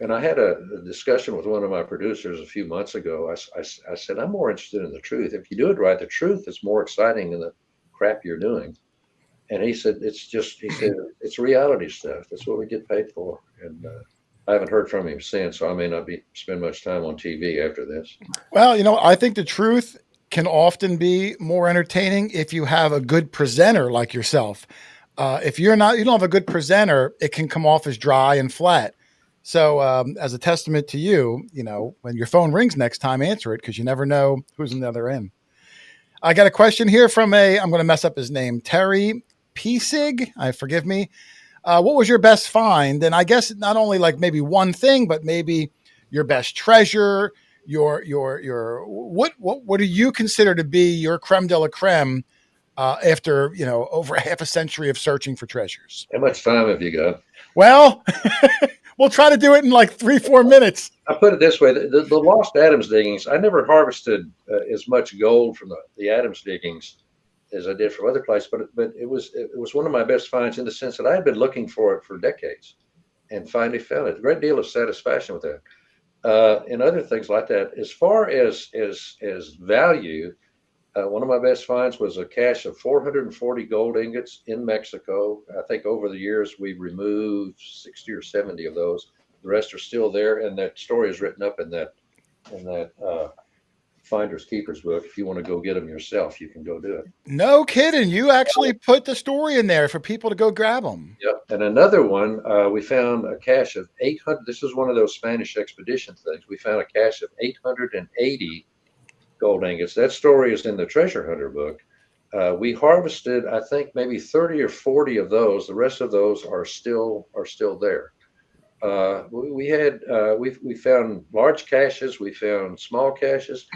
Speaker 5: And I had a discussion with one of my producers a few months ago. I said, I'm more interested in the truth. If you do it right, the truth is more exciting than the crap you're doing. And he said, it's reality stuff. That's what we get paid for. And I haven't heard from him since, so I may not spend much time on TV after this.
Speaker 1: Well, I think the truth can often be more entertaining if you have a good presenter like yourself. If you don't have a good presenter, it can come off as dry and flat. So as a testament to you, when your phone rings next time, answer it, because you never know who's on the other end. I got a question here from I'm going to mess up his name, Terry Piesig. Forgive me. What was your best find? And I guess not only like maybe one thing, but maybe your best treasure, what do you consider to be your creme de la creme after over half a century of searching for treasures?
Speaker 5: How much time have you got?
Speaker 1: Well, we'll try to do it in like 3-4 minutes.
Speaker 5: I put it this way: the lost Adams diggings. I never harvested as much gold from the Adams diggings as I did from other places, but it was one of my best finds in the sense that I had been looking for it for decades, and finally found it. A great deal of satisfaction with that. And other things like that. As far as value, one of my best finds was a cache of 440 gold ingots in Mexico. I think over the years we've removed 60 or 70 of those. The rest are still there, and that story is written up in that Finders Keepers book. If you want to go get them yourself, you can go do it.
Speaker 1: No kidding. You actually put the story in there for people to go grab them.
Speaker 5: Yep. And another one, we found a cache of 800. This is one of those Spanish expedition things. We found a cache of 880 gold ingots. That story is in the Treasure Hunter book. We harvested, I think, maybe 30 or 40 of those. The rest of those are still there. We found large caches. We found small caches.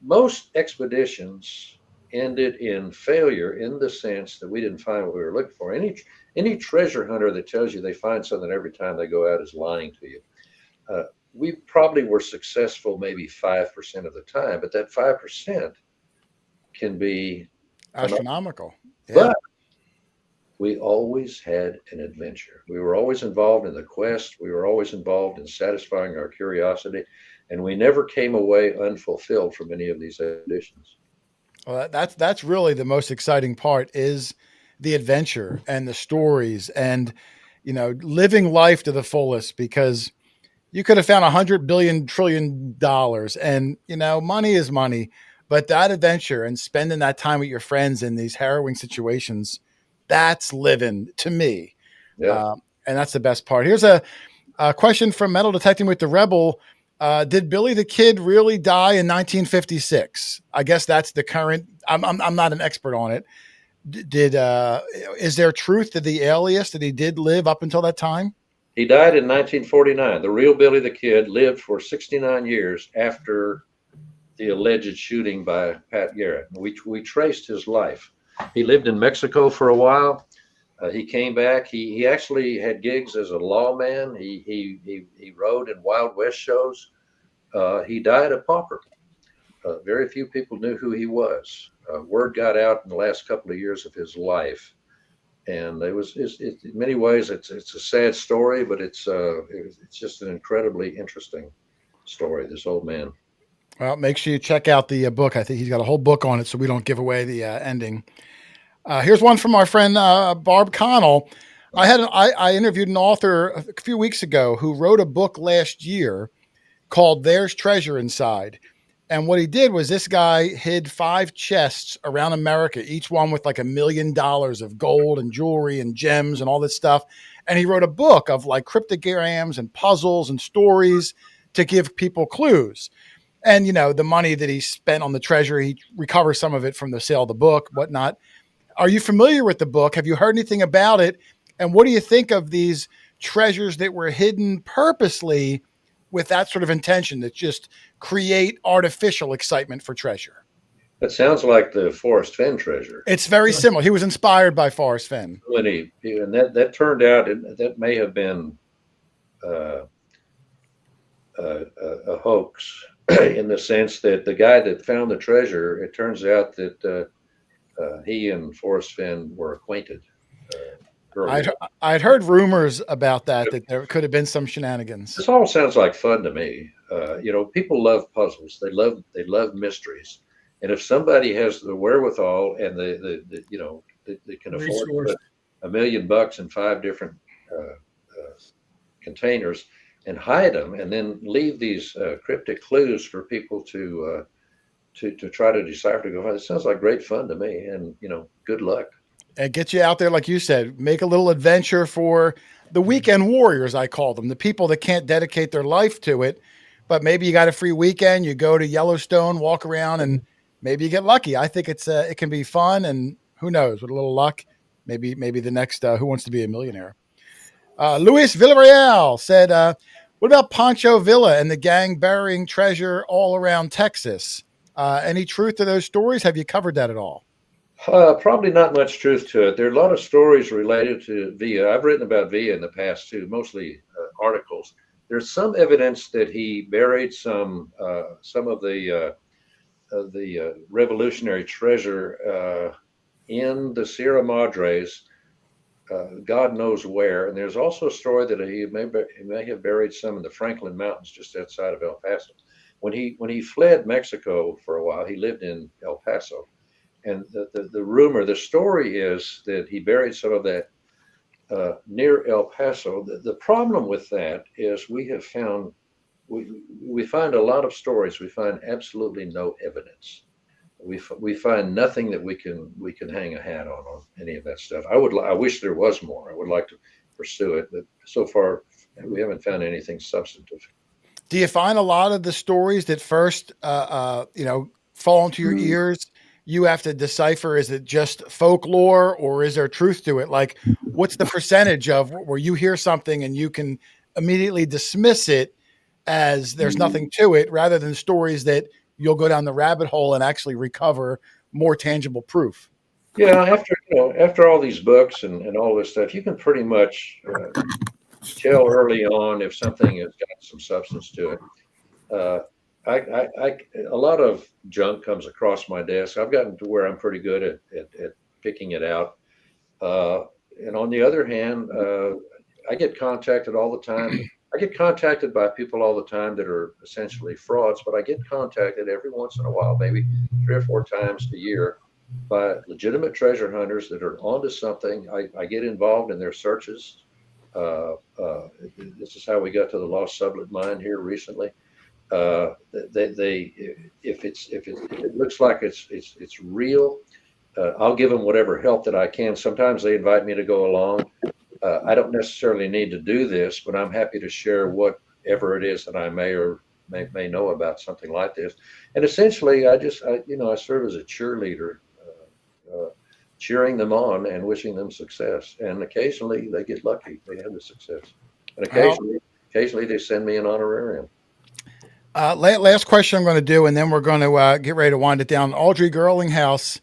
Speaker 5: Most expeditions ended in failure in the sense that we didn't find what we were looking for. Any treasure hunter that tells you they find something every time they go out is lying to you. We probably were successful maybe 5% of the time, but that 5% can be
Speaker 1: astronomical. Yeah.
Speaker 5: But we always had an adventure. We were always involved in the quest. We were always involved in satisfying our curiosity, and we never came away unfulfilled from any of these expeditions.
Speaker 1: Well, that's really the most exciting part, is the adventure and the stories and, living life to the fullest, because you could have found $100 billion trillion and, money is money, but that adventure and spending that time with your friends in these harrowing situations, that's living to me.
Speaker 5: Yeah.
Speaker 1: And that's the best part. Here's a question from Metal Detecting with the Rebel. Did Billy the Kid really die in 1956? I guess that's the current. I'm not an expert on it. Is there truth to the alias that he did live up until that time?
Speaker 5: He died in 1949. The real Billy the Kid lived for 69 years after the alleged shooting by Pat Garrett. We traced his life. He lived in Mexico for a while. He came back. He actually had gigs as a lawman. He rode in Wild West shows. He died a pauper. Very few people knew who he was. word got out in the last couple of years of his life, and in many ways it's a sad story, but it's just an incredibly interesting story. This old man.
Speaker 1: Well, make sure you check out the book. I think he's got a whole book on it, so we don't give away the ending. Here's one from our friend Barb Connell. I interviewed an author a few weeks ago who wrote a book last year called "There's Treasure Inside." And what he did was this guy hid 5 chests around America, each one with like $1 million of gold and jewelry and gems and all this stuff. And he wrote a book of like cryptograms and puzzles and stories to give people clues. And, you know, the money that he spent on the treasure, he recovers some of it from the sale of the book, whatnot. Are you familiar with the book? Have you heard anything about it? And what do you think of these treasures that were hidden purposely with that sort of intention, that just create artificial excitement for treasure?
Speaker 5: That sounds like the Forrest Fenn treasure.
Speaker 1: It's very similar. He was inspired by Forrest Fenn.
Speaker 5: And that turned out, that may have been a hoax in the sense that the guy that found the treasure, it turns out that he and Forrest Fenn were acquainted.
Speaker 1: I'd heard rumors about that there could have been some shenanigans.
Speaker 5: This all sounds like fun to me. People love puzzles. They love mysteries. And if somebody has the wherewithal and they can afford to put $1 million in 5 different containers and hide them, and then leave these cryptic clues for people to try to decipher to go find, it sounds like great fun to me. And good luck.
Speaker 1: And get you out there, like you said, make a little adventure for the weekend warriors, I call them, the people that can't dedicate their life to it. But maybe you got a free weekend, you go to Yellowstone, walk around, and maybe you get lucky. I think it can be fun, and who knows, with a little luck, maybe the next Who Wants to Be a Millionaire. Luis Villarreal said, what about Pancho Villa and the gang burying treasure all around Texas? Any truth to those stories? Have you covered that at all?
Speaker 5: Probably not much truth to it. There are a lot of stories related to Villa. I've written about Villa in the past too, mostly articles. There's some evidence that he buried some of the revolutionary treasure in the Sierra Madres, God knows where. And there's also a story that he may have buried some in the Franklin Mountains just outside of El Paso. When he fled Mexico for a while, he lived in El Paso. And the story is that he buried some of that near El Paso. The problem with that is we find a lot of stories. We find absolutely no evidence. We find nothing that we can hang a hat on any of that stuff. I wish there was more. I would like to pursue it, but so far we haven't found anything substantive.
Speaker 1: Do you find a lot of the stories that first fall into your ears, you have to decipher, is it just folklore or is there truth to it? Like, what's the percentage of where you hear something and you can immediately dismiss it as there's nothing to it, rather than stories that you'll go down the rabbit hole and actually recover more tangible proof?
Speaker 5: Yeah, after all these books and all this stuff, you can pretty much tell early on if something has got some substance to it. A lot of junk comes across my desk. I've gotten to where I'm pretty good at picking it out. And on the other hand, I get contacted all the time. I get contacted by people all the time that are essentially frauds, but I get contacted every once in a while, maybe 3 or 4 times a year, by legitimate treasure hunters that are onto something. I get involved in their searches. This is how we got to the lost sublet mine here recently. If it looks like it's real, I'll give them whatever help that I can. Sometimes they invite me to go along. I don't necessarily need to do this, but I'm happy to share whatever it is that I may know about something like this. And essentially, I serve as a cheerleader, cheering them on and wishing them success. And occasionally they get lucky; they have the success. And occasionally they send me an honorarium.
Speaker 1: Last question I'm going to do, and then we're going to get ready to wind it down. Audrey Girlinghouse,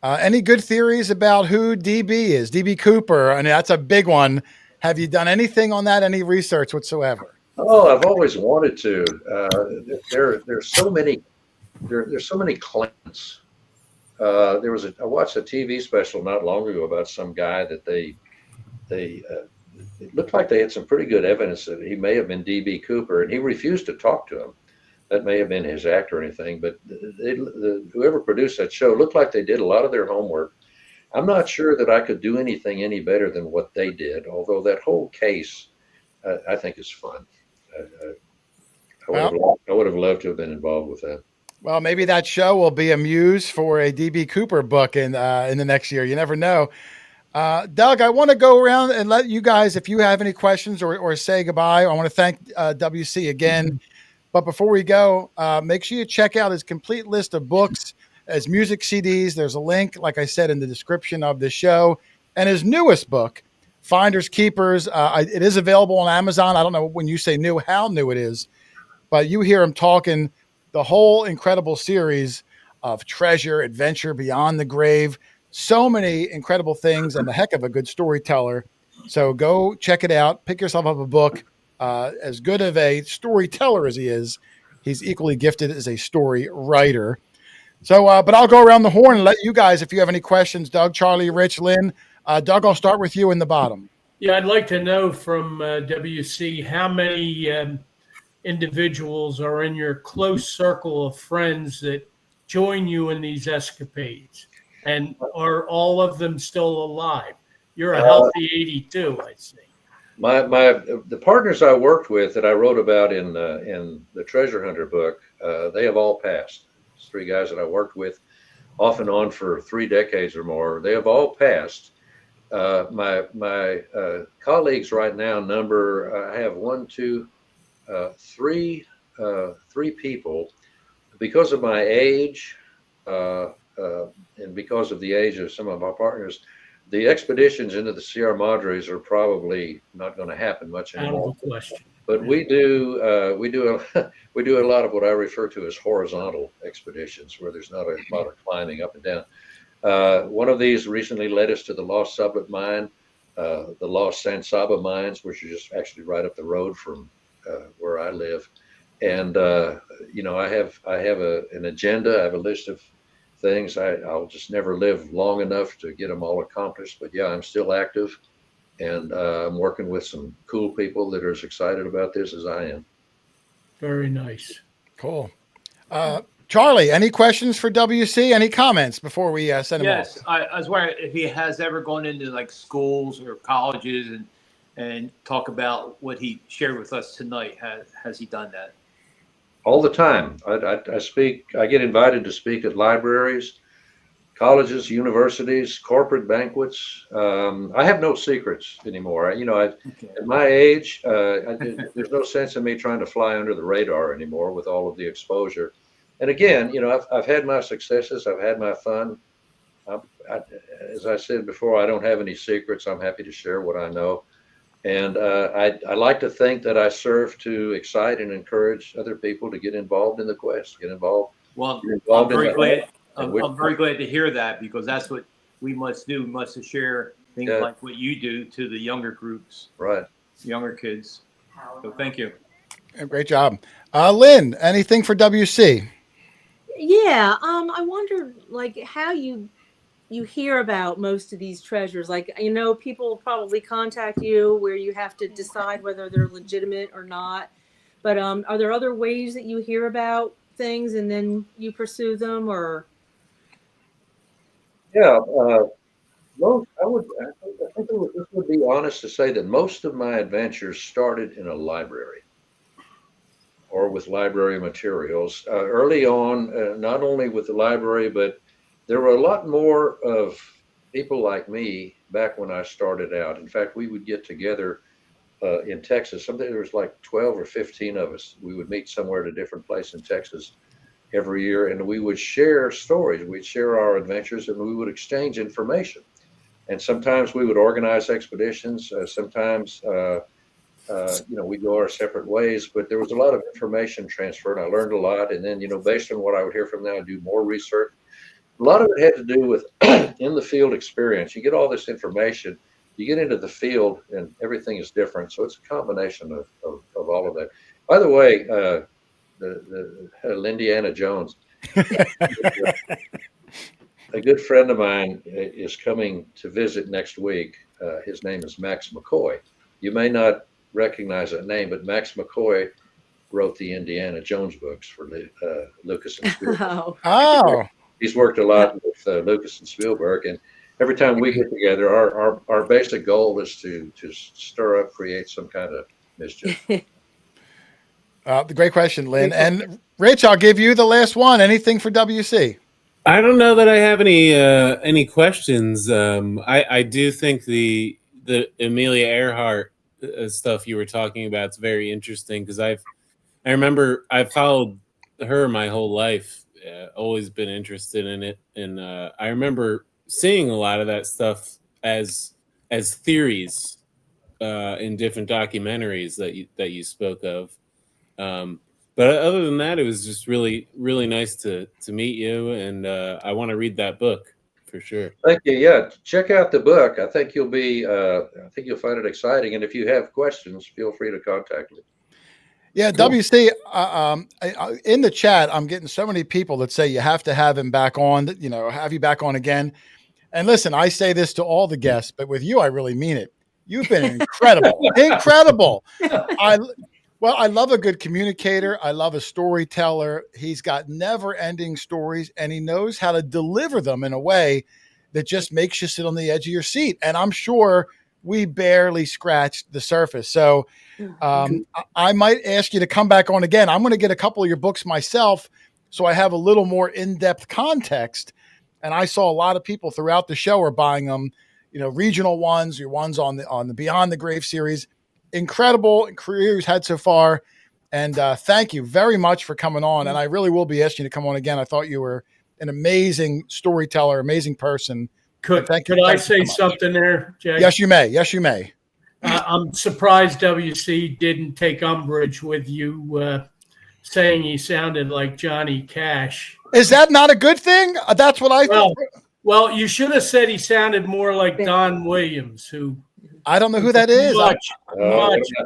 Speaker 1: any good theories about who DB is? DB Cooper, and that's a big one. Have you done anything on that? Any research whatsoever?
Speaker 5: Oh, I've always wanted to. There's so many claims I watched a TV special not long ago about some guy that it looked like they had some pretty good evidence that he may have been DB Cooper, and he refused to talk to him. That may have been his act or anything, but whoever produced that show looked like they did a lot of their homework. I'm not sure that I could do anything any better than what they did, although that whole case, I think, is fun. I would have loved to have been involved with that.
Speaker 1: Well, maybe that show will be a muse for a DB Cooper book in the next year. You never know. Doug, I want to go around and let you guys, if you have any questions or say goodbye. I want to thank WC again. But before we go, make sure you check out his complete list of books, his music CDs. There's a link, like I said, in the description of the show. And his newest book, Finders Keepers. It is available on Amazon. I don't know when you say new, how new it is. But you hear him talking the whole incredible series of treasure, adventure, beyond the grave. So many incredible things and the heck of a good storyteller. So go check it out. Pick yourself up a book. As good of a storyteller as he is, he's equally gifted as a story writer. So, but I'll go around the horn and let you guys, if you have any questions, Doug, Charlie, Rich, Lynn. Doug, I'll start with you in the bottom.
Speaker 4: Yeah, I'd like to know from WC how many individuals are in your close circle of friends that join you in these escapades, and are all of them still alive? You're a healthy 82, I see.
Speaker 5: The partners I worked with that I wrote about in the Treasure Hunter book, they have all passed. It's 3 guys that I worked with off and on for 3 decades or more. They have all passed. My colleagues right now number, I have 3 people. Because of my age and because of the age of some of my partners, the expeditions into the Sierra Madres are probably not going to happen much anymore.
Speaker 4: Out of the question.
Speaker 5: But we do a lot of what I refer to as horizontal expeditions, where there's not a lot of climbing up and down. One of these recently led us to the Lost Sublet Mine, the Lost San Saba mines, which are just actually right up the road from where I live. And I have an agenda. I have a list of things. I'll just never live long enough to get them all accomplished. But yeah, I'm still active, and I'm working with some cool people that are as excited about this as I am.
Speaker 4: Very nice.
Speaker 1: Cool. Charlie, any questions for WC? Any comments before we send him off?
Speaker 6: Yes, I was wondering if he has ever gone into like schools or colleges and talk about what he shared with us tonight. Has he done that?
Speaker 5: All the time. I speak. I get invited to speak at libraries, colleges, universities, corporate banquets. I have no secrets anymore. At my age, there's no sense in me trying to fly under the radar anymore with all of the exposure. And again, I've had my successes. I've had my fun. As I said before, I don't have any secrets. I'm happy to share what I know. And I like to think that I serve to excite and encourage other people to get involved in the quest, get involved.
Speaker 6: Well,
Speaker 5: I'm
Speaker 6: very glad to hear that, because that's what we must do. We must share things like what you do to the younger groups,
Speaker 5: right?
Speaker 6: Younger kids. So thank you.
Speaker 1: Great job. Lynn, anything for WC?
Speaker 3: Yeah. I wondered how you hear about most of these treasures. People probably contact you where you have to decide whether they're legitimate or not. But are there other ways that you hear about things and then you pursue them, or?
Speaker 5: Yeah, I think this would be honest to say that most of my adventures started in a library or with library materials. Early on, not only with the library, but there were a lot more of people like me back when I started out. In fact, we would get together in Texas. There was like 12 or 15 of us. We would meet somewhere at a different place in Texas every year, and we would share stories. We'd share our adventures, and we would exchange information. And sometimes we would organize expeditions. Sometimes, we'd go our separate ways. But there was a lot of information transfer, and I learned a lot. And then, based on what I would hear from them, I'd do more research. A lot of it had to do with in the field experience. You get all this information, you get into the field, and everything is different. So it's a combination of all of that. By the way, the Lindiana Jones, a good friend of mine is coming to visit next week. His name is Max McCoy. You may not recognize that name, but Max McCoy wrote the Indiana Jones books for Lucas and Spielberg.
Speaker 3: Oh,
Speaker 1: Oh,
Speaker 5: He's worked a lot with Lucas and Spielberg, and every time we get together, our basic goal is to stir up, create some kind of mischief.
Speaker 1: the great question, Lynn. And Rich, I'll give you the last one. Anything for WC?
Speaker 2: I don't know that I have any questions. I do think the Amelia Earhart stuff you were talking about is very interesting because I remember I've followed her my whole life, always been interested in it, and I remember seeing a lot of that stuff as theories in different documentaries that you spoke of. But other than that, it was just really, really nice to meet you, and I want to read that book for sure.
Speaker 5: Thank you. Yeah, check out the book. I think you'll find it exciting. And if you have questions, feel free to contact me.
Speaker 1: Yeah, cool. WC, in the chat, I'm getting so many people that say you have to have him back on, have you back on again. And listen, I say this to all the guests, but with you, I really mean it. You've been incredible, incredible. I love a good communicator. I love a storyteller. He's got never-ending stories, and he knows how to deliver them in a way that just makes you sit on the edge of your seat. And I'm sure we barely scratched the surface. So I might ask you to come back on again. I'm going to get a couple of your books myself so I have a little more in-depth context. And I saw a lot of people throughout the show are buying them, regional ones, your ones on the Beyond the Grave series. Incredible career he's had so far. And thank you very much for coming on. And I really will be asking you to come on again. I thought you were an amazing storyteller, amazing person.
Speaker 4: Could I say something there, Jay?
Speaker 1: Yes, you may. Yes, you may.
Speaker 4: I'm surprised WC didn't take umbrage with you saying he sounded like Johnny Cash.
Speaker 1: Is that not a good thing? That's what I thought.
Speaker 4: Well, you should have said he sounded more like Don Williams, who
Speaker 1: I don't know who that is.
Speaker 4: Much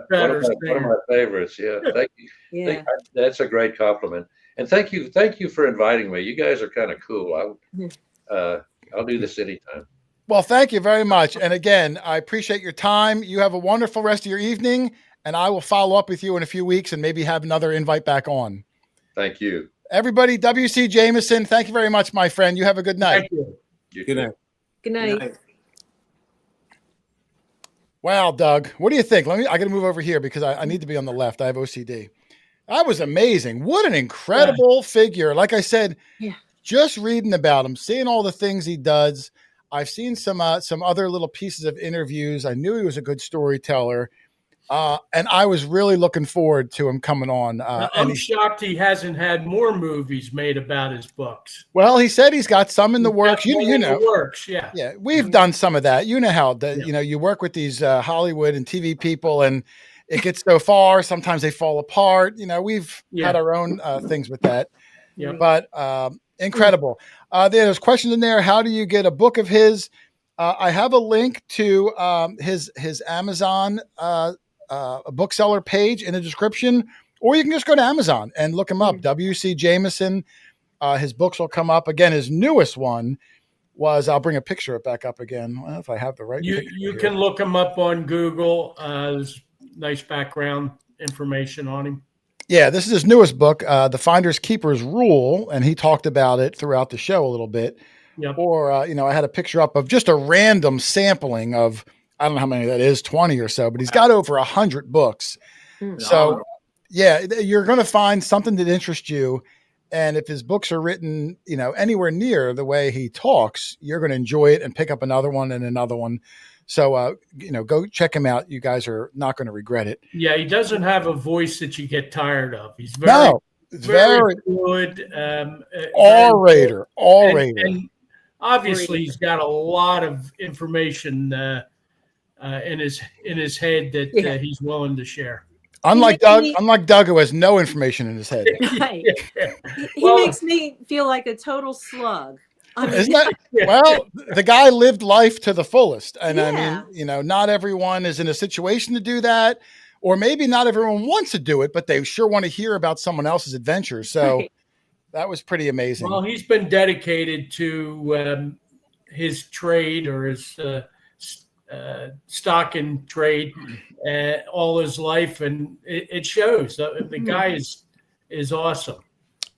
Speaker 4: better.
Speaker 5: One of my favorites. Yeah, thank you.
Speaker 3: yeah.
Speaker 5: That's a great compliment. And thank you for inviting me. You guys are kind of cool. I'll do this anytime.
Speaker 1: Well, thank you very much. And again, I appreciate your time. You have a wonderful rest of your evening, and I will follow up with you in a few weeks and maybe have another invite back on.
Speaker 5: Thank you.
Speaker 1: Everybody, WC Jameson, thank you very much, my friend. You have a good night.
Speaker 4: Thank you.
Speaker 2: Good night.
Speaker 3: Good night.
Speaker 1: Wow, Doug, what do you think? I got to move over here because I need to be on the left. I have OCD. That was amazing. What an incredible figure. Like I said, just reading about him, seeing all the things he does. I've seen some other little pieces of interviews. I knew he was a good storyteller. And I was really looking forward to him coming on.
Speaker 4: I'm shocked he hasn't had more movies made about his books.
Speaker 1: Well, he said he's got some in the works.
Speaker 4: In the works, yeah.
Speaker 1: Yeah, we've done some of that. You know how you work with these Hollywood and TV people, and it gets so far. Sometimes they fall apart. We've had our own things with that.
Speaker 4: Yeah.
Speaker 1: But incredible. There's questions in there. How do you get a book of his? I have a link to his Amazon a bookseller page in the description, or you can just go to Amazon and look him up. WC Jameson. His books will come up again. His newest one was, I'll bring a picture of it back up again. Well, if I have the right.
Speaker 4: You can look him up on Google. There's nice background information on him.
Speaker 1: Yeah, this is his newest book, The Finders Keepers Rule, and he talked about it throughout the show a little bit.
Speaker 4: Yep.
Speaker 1: Or I had a picture up of just a random sampling of, I don't know how many that is, 20 or so, but he's got over 100 books. So, yeah, you're going to find something that interests you. And if his books are written, anywhere near the way he talks, you're going to enjoy it and pick up another one and another one. So, go check him out. You guys are not going to regret it.
Speaker 4: Yeah, he doesn't have a voice that you get tired of. He's very good.
Speaker 1: Orator.
Speaker 4: And obviously, he's got a lot of information in his head that he's willing to share.
Speaker 1: Unlike Doug, who has no information in his head.
Speaker 3: Right. He makes me feel like a total slug.
Speaker 1: Isn't that, well, the guy lived life to the fullest. And I mean, not everyone is in a situation to do that, or maybe not everyone wants to do it, but they sure want to hear about someone else's adventures. So that was pretty amazing.
Speaker 4: Well, he's been dedicated to his trade or his stock and trade all his life, and it shows. The guy is awesome.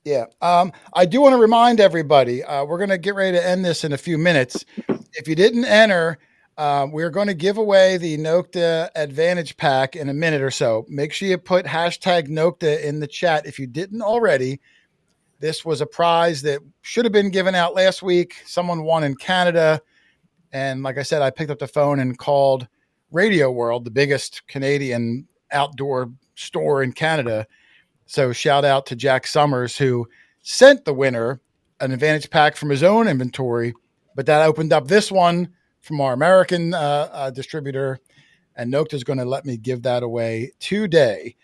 Speaker 1: Yeah. I do want to remind everybody, we're going to get ready to end this in a few minutes. If you didn't enter, we're going to give away the Nokta Advantage Pack in a minute or so. Make sure you put hashtag Nokta in the chat if you didn't already. This was a prize that should have been given out last week. Someone won in Canada. And like I said, I picked up the phone and called Radio World, the biggest Canadian outdoor store in Canada. So shout out to Jack Summers, who sent the winner an Advantage Pack from his own inventory, but that opened up this one from our American distributor, and Nokta is going to let me give that away today.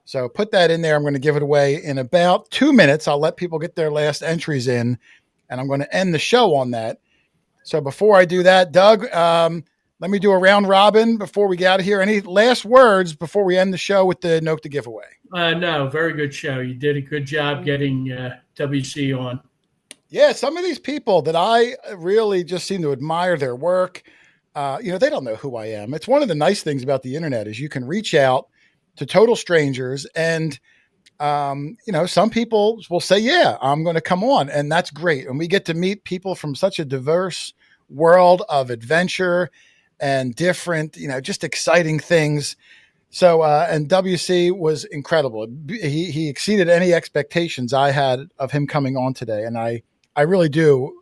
Speaker 1: So put that in there. I'm going to give it away in about 2 minutes. I'll let people get their last entries in, and I'm going to end the show on that. So before I do that, Doug, let me do a round robin before we get out of here. Any last words before we end the show with the Nokta giveaway?
Speaker 4: No, very good show. You did a good job getting WC on.
Speaker 1: Yeah, some of these people that I really just seem to admire their work. They don't know who I am. It's one of the nice things about the internet is you can reach out to total strangers, and some people will say, yeah, I'm going to come on, and that's great. And we get to meet people from such a diverse world of adventure and different, just exciting things. So, and WC was incredible. He exceeded any expectations I had of him coming on today. And I really do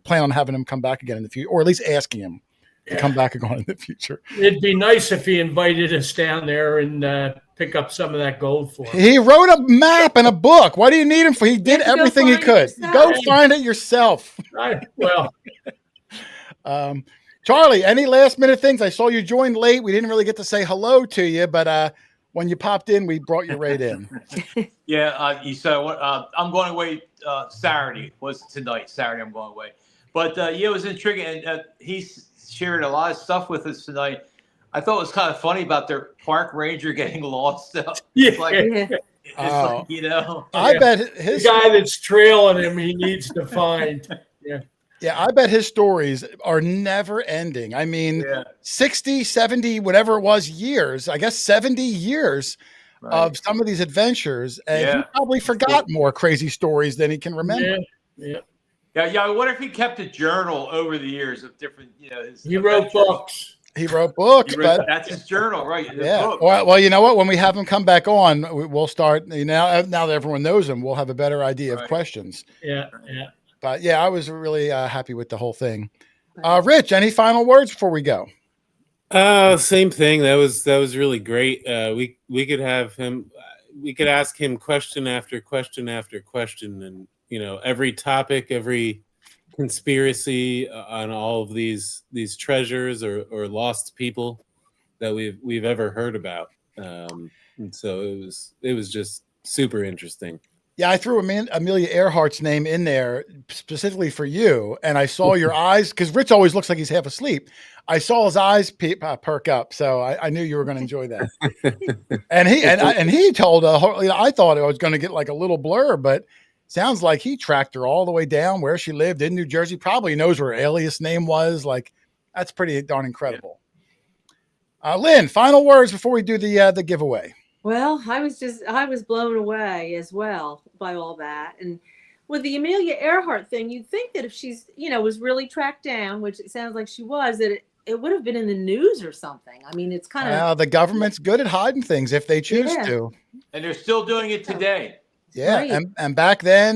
Speaker 1: plan on having him come back again in the future, or at least asking him to come back again in the future.
Speaker 4: It'd be nice if he invited us down there and pick up some of that gold for him.
Speaker 1: He wrote a map and a book. What do you need him for? He did everything he could. Go find it yourself. Charlie, any last minute things? I saw you joined late. We didn't really get to say hello to you, but when you popped in, we brought you right in.
Speaker 6: Yeah, you said I'm going away Saturday. Was tonight? Saturday, I'm going away. But it was intriguing, and he shared a lot of stuff with us tonight. I thought it was kind of funny about their park ranger getting lost. It's like,
Speaker 1: I bet his
Speaker 4: the guy that's trailing him, he needs to find.
Speaker 1: Yeah, I bet his stories are never ending. I mean, 60, 70, whatever it was, years, I guess 70 years of some of these adventures. And he probably forgot more crazy stories than he can remember.
Speaker 4: Yeah.
Speaker 6: I wonder if he kept a journal over the years of different,
Speaker 4: he wrote books.
Speaker 1: He wrote books, but
Speaker 6: that's his journal, right?
Speaker 1: Yeah. Well, you know what? When we have him come back on, we'll start. Now that everyone knows him, we'll have a better idea of questions.
Speaker 4: Yeah.
Speaker 1: But I was really happy with the whole thing. Rich, any final words before we go?
Speaker 2: Same thing. That was really great. We could have him. We could ask him question after question after question, and every topic, every conspiracy on all of these treasures or lost people that we've ever heard about. And so it was just super interesting.
Speaker 1: Yeah, I threw Amelia Earhart's name in there specifically for you, and I saw your eyes, because Rich always looks like he's half asleep. I saw his eyes perk up, so I knew you were going to enjoy that. and he told I thought I was going to get like a little blur, but sounds like he tracked her all the way down where she lived in New Jersey. Probably knows where her alias name was. Like, that's pretty darn incredible. Lynn, final words before we do the giveaway.
Speaker 3: Well, I was blown away as well by all that. And with the Amelia Earhart thing, you'd think that if she's, was really tracked down, which it sounds like she was, that it would have been in the news or something. I mean, it's kind of...
Speaker 1: the government's good at hiding things if they choose to.
Speaker 6: And they're still doing it today.
Speaker 1: Yeah.
Speaker 3: Right.
Speaker 1: And back then,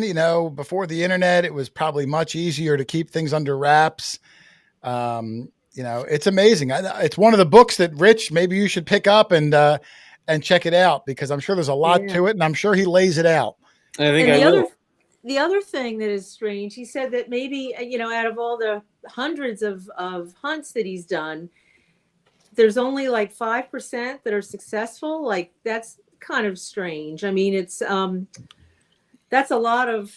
Speaker 1: before the internet, it was probably much easier to keep things under wraps. It's amazing. It's one of the books that Rich, maybe you should pick up and check it out, because I'm sure there's a lot to it, and I'm sure he lays it out.
Speaker 2: I think I will.
Speaker 3: The other thing that is strange, he said that maybe, out of all the hundreds of hunts that he's done, there's only like 5% that are successful. Like, that's kind of strange. I mean, it's that's a lot of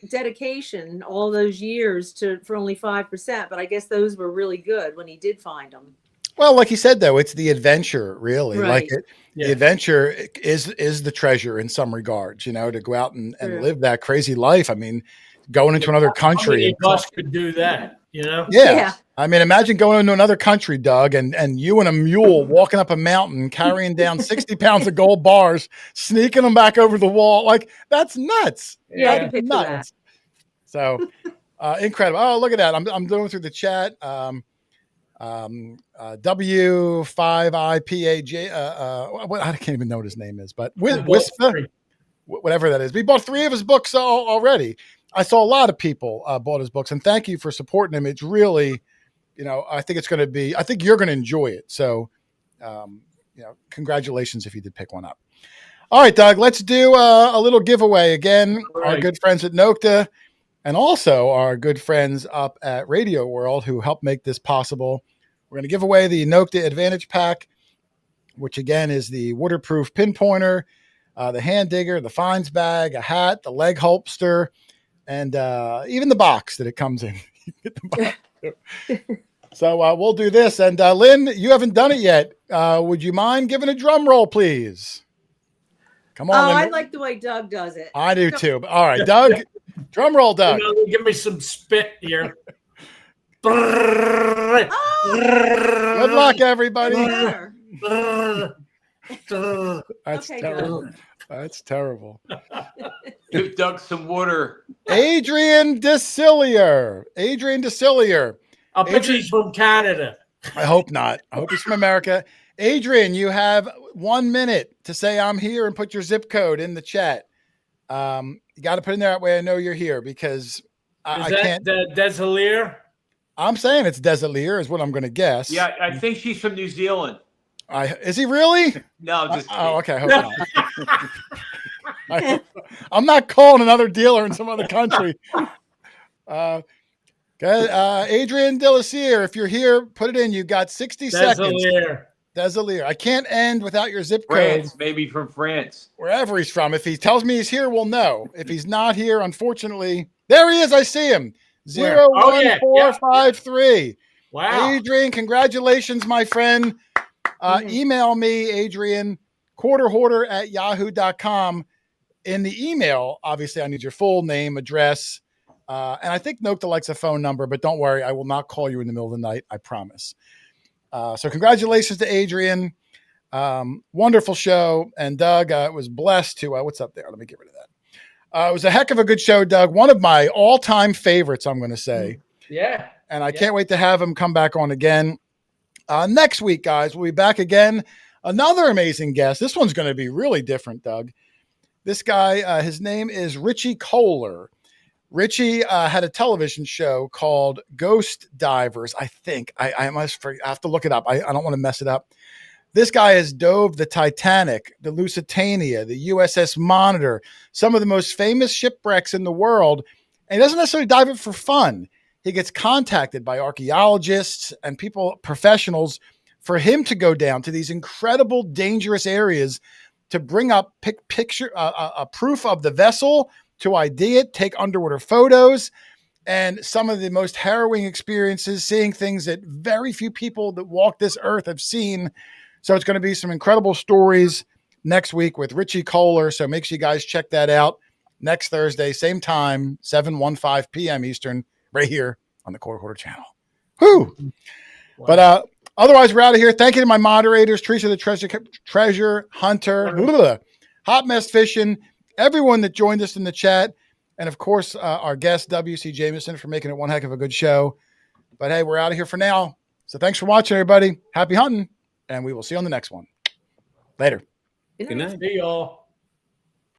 Speaker 3: dedication all those years for only 5%, but I guess those were really good when he did find them.
Speaker 1: Well, like you said, though, it's the adventure, really.
Speaker 3: Right.
Speaker 1: Like
Speaker 4: Yeah.
Speaker 1: the adventure is the treasure in some regards, to go out and
Speaker 3: True.
Speaker 1: live that crazy life. I mean, going into another
Speaker 4: How
Speaker 1: country.
Speaker 4: many of us could do that?
Speaker 1: Yeah.
Speaker 3: Yeah.
Speaker 1: I mean, imagine going into another country, Doug, and you and a mule walking up a mountain, carrying down 60 pounds of gold bars, sneaking them back over the wall. Like, that's nuts.
Speaker 3: Yeah, I
Speaker 4: Yeah.
Speaker 3: can picture that.
Speaker 1: Nuts. So incredible. Oh, look at that. I'm going through the chat. W5IPAJ. I can't even know what his name is, but Wispa, whatever that is. We bought 3 of his books already. I saw a lot of people bought his books, and thank you for supporting him. It's really, I think it's going to be. I think you're going to enjoy it. So, congratulations if you did pick one up. All right, Doug. Let's do a little giveaway again.
Speaker 4: Right.
Speaker 1: Our good friends at Nokta. And also our good friends up at Radio World who helped make this possible. We're going to give away the Nokta Advantage Pack, which again is the waterproof pinpointer, the hand digger, the finds bag, a hat, the leg holster, and even the box that it comes in. So we'll do this. And Lynn, you haven't done it yet. Would you mind giving a drum roll, please? Come on, Lynn.
Speaker 3: I like the way Doug does it.
Speaker 1: I do too. All right, Doug. Drum roll, Doug.
Speaker 4: Give me some spit here.
Speaker 1: Good luck, everybody.
Speaker 3: Better.
Speaker 1: That's
Speaker 3: Okay,
Speaker 1: terrible.
Speaker 3: Doug.
Speaker 1: That's terrible.
Speaker 6: Give Doug some water.
Speaker 1: Adrian DeCillier.
Speaker 4: I'll bet he's from Canada.
Speaker 1: I hope not. I hope he's from America. Adrian, you have 1 minute to say I'm here and put your zip code in the chat. You got to put in there that way I know you're here because I can't.
Speaker 4: Desillier?
Speaker 1: I'm saying it's Desillier is what I'm going to guess.
Speaker 6: Yeah, I think she's from New Zealand.
Speaker 1: Is he really?
Speaker 6: No, I'm just kidding.
Speaker 1: Oh, okay. I hope not. I'm not calling another dealer in some other country. Adrian DeCillier, if you're here, put it in. You got 60 seconds. Desillier. I can't end without your zip code.
Speaker 6: France, maybe from France.
Speaker 1: Wherever he's from. If he tells me he's here, we'll know. If he's not here, unfortunately, there he is. I see him. 01453.
Speaker 4: Wow.
Speaker 1: Adrian, congratulations, my friend. Email me, Adrian, quarterhoarder@yahoo.com. In the email, obviously, I need your full name, address, and I think Nokta likes a phone number, but don't worry, I will not call you in the middle of the night. I promise. So congratulations to Adrian. Wonderful show. And Doug, was blessed to, what's up there? Let me get rid of that. It was a heck of a good show, Doug. One of my all-time favorites, I'm going to say.
Speaker 4: Yeah.
Speaker 1: And I can't wait to have him come back on again. Next week, guys, we'll be back again. Another amazing guest. This one's going to be really different, Doug. This guy, his name is Richie Kohler. Richie had a television show called Ghost Divers, I think. I have to look it up. I don't want to mess it up. This guy has dove the Titanic, the Lusitania, the USS Monitor, some of the most famous shipwrecks in the world. And he doesn't necessarily dive it for fun. He gets contacted by archaeologists and people, professionals, for him to go down to these incredible, dangerous areas to bring up a proof of the vessel, to ID it, take underwater photos, and some of the most harrowing experiences, seeing things that very few people that walk this earth have seen. So it's going to be some incredible stories next week with Richie Kohler. So make sure you guys check that out next Thursday, same time, 7:15 p.m. Eastern, right here on the Quarter channel. Whew. Wow. But otherwise, we're out of here. Thank you to my moderators, Teresa the Treasure Hunter, Hot Mess Fishing, everyone that joined us in the chat, and of course, our guest, W.C. Jameson, for making it one heck of a good show. But hey, we're out of here for now. So thanks for watching, everybody. Happy hunting, and we will see you on the next one. Later.
Speaker 2: Good night.
Speaker 4: See y'all.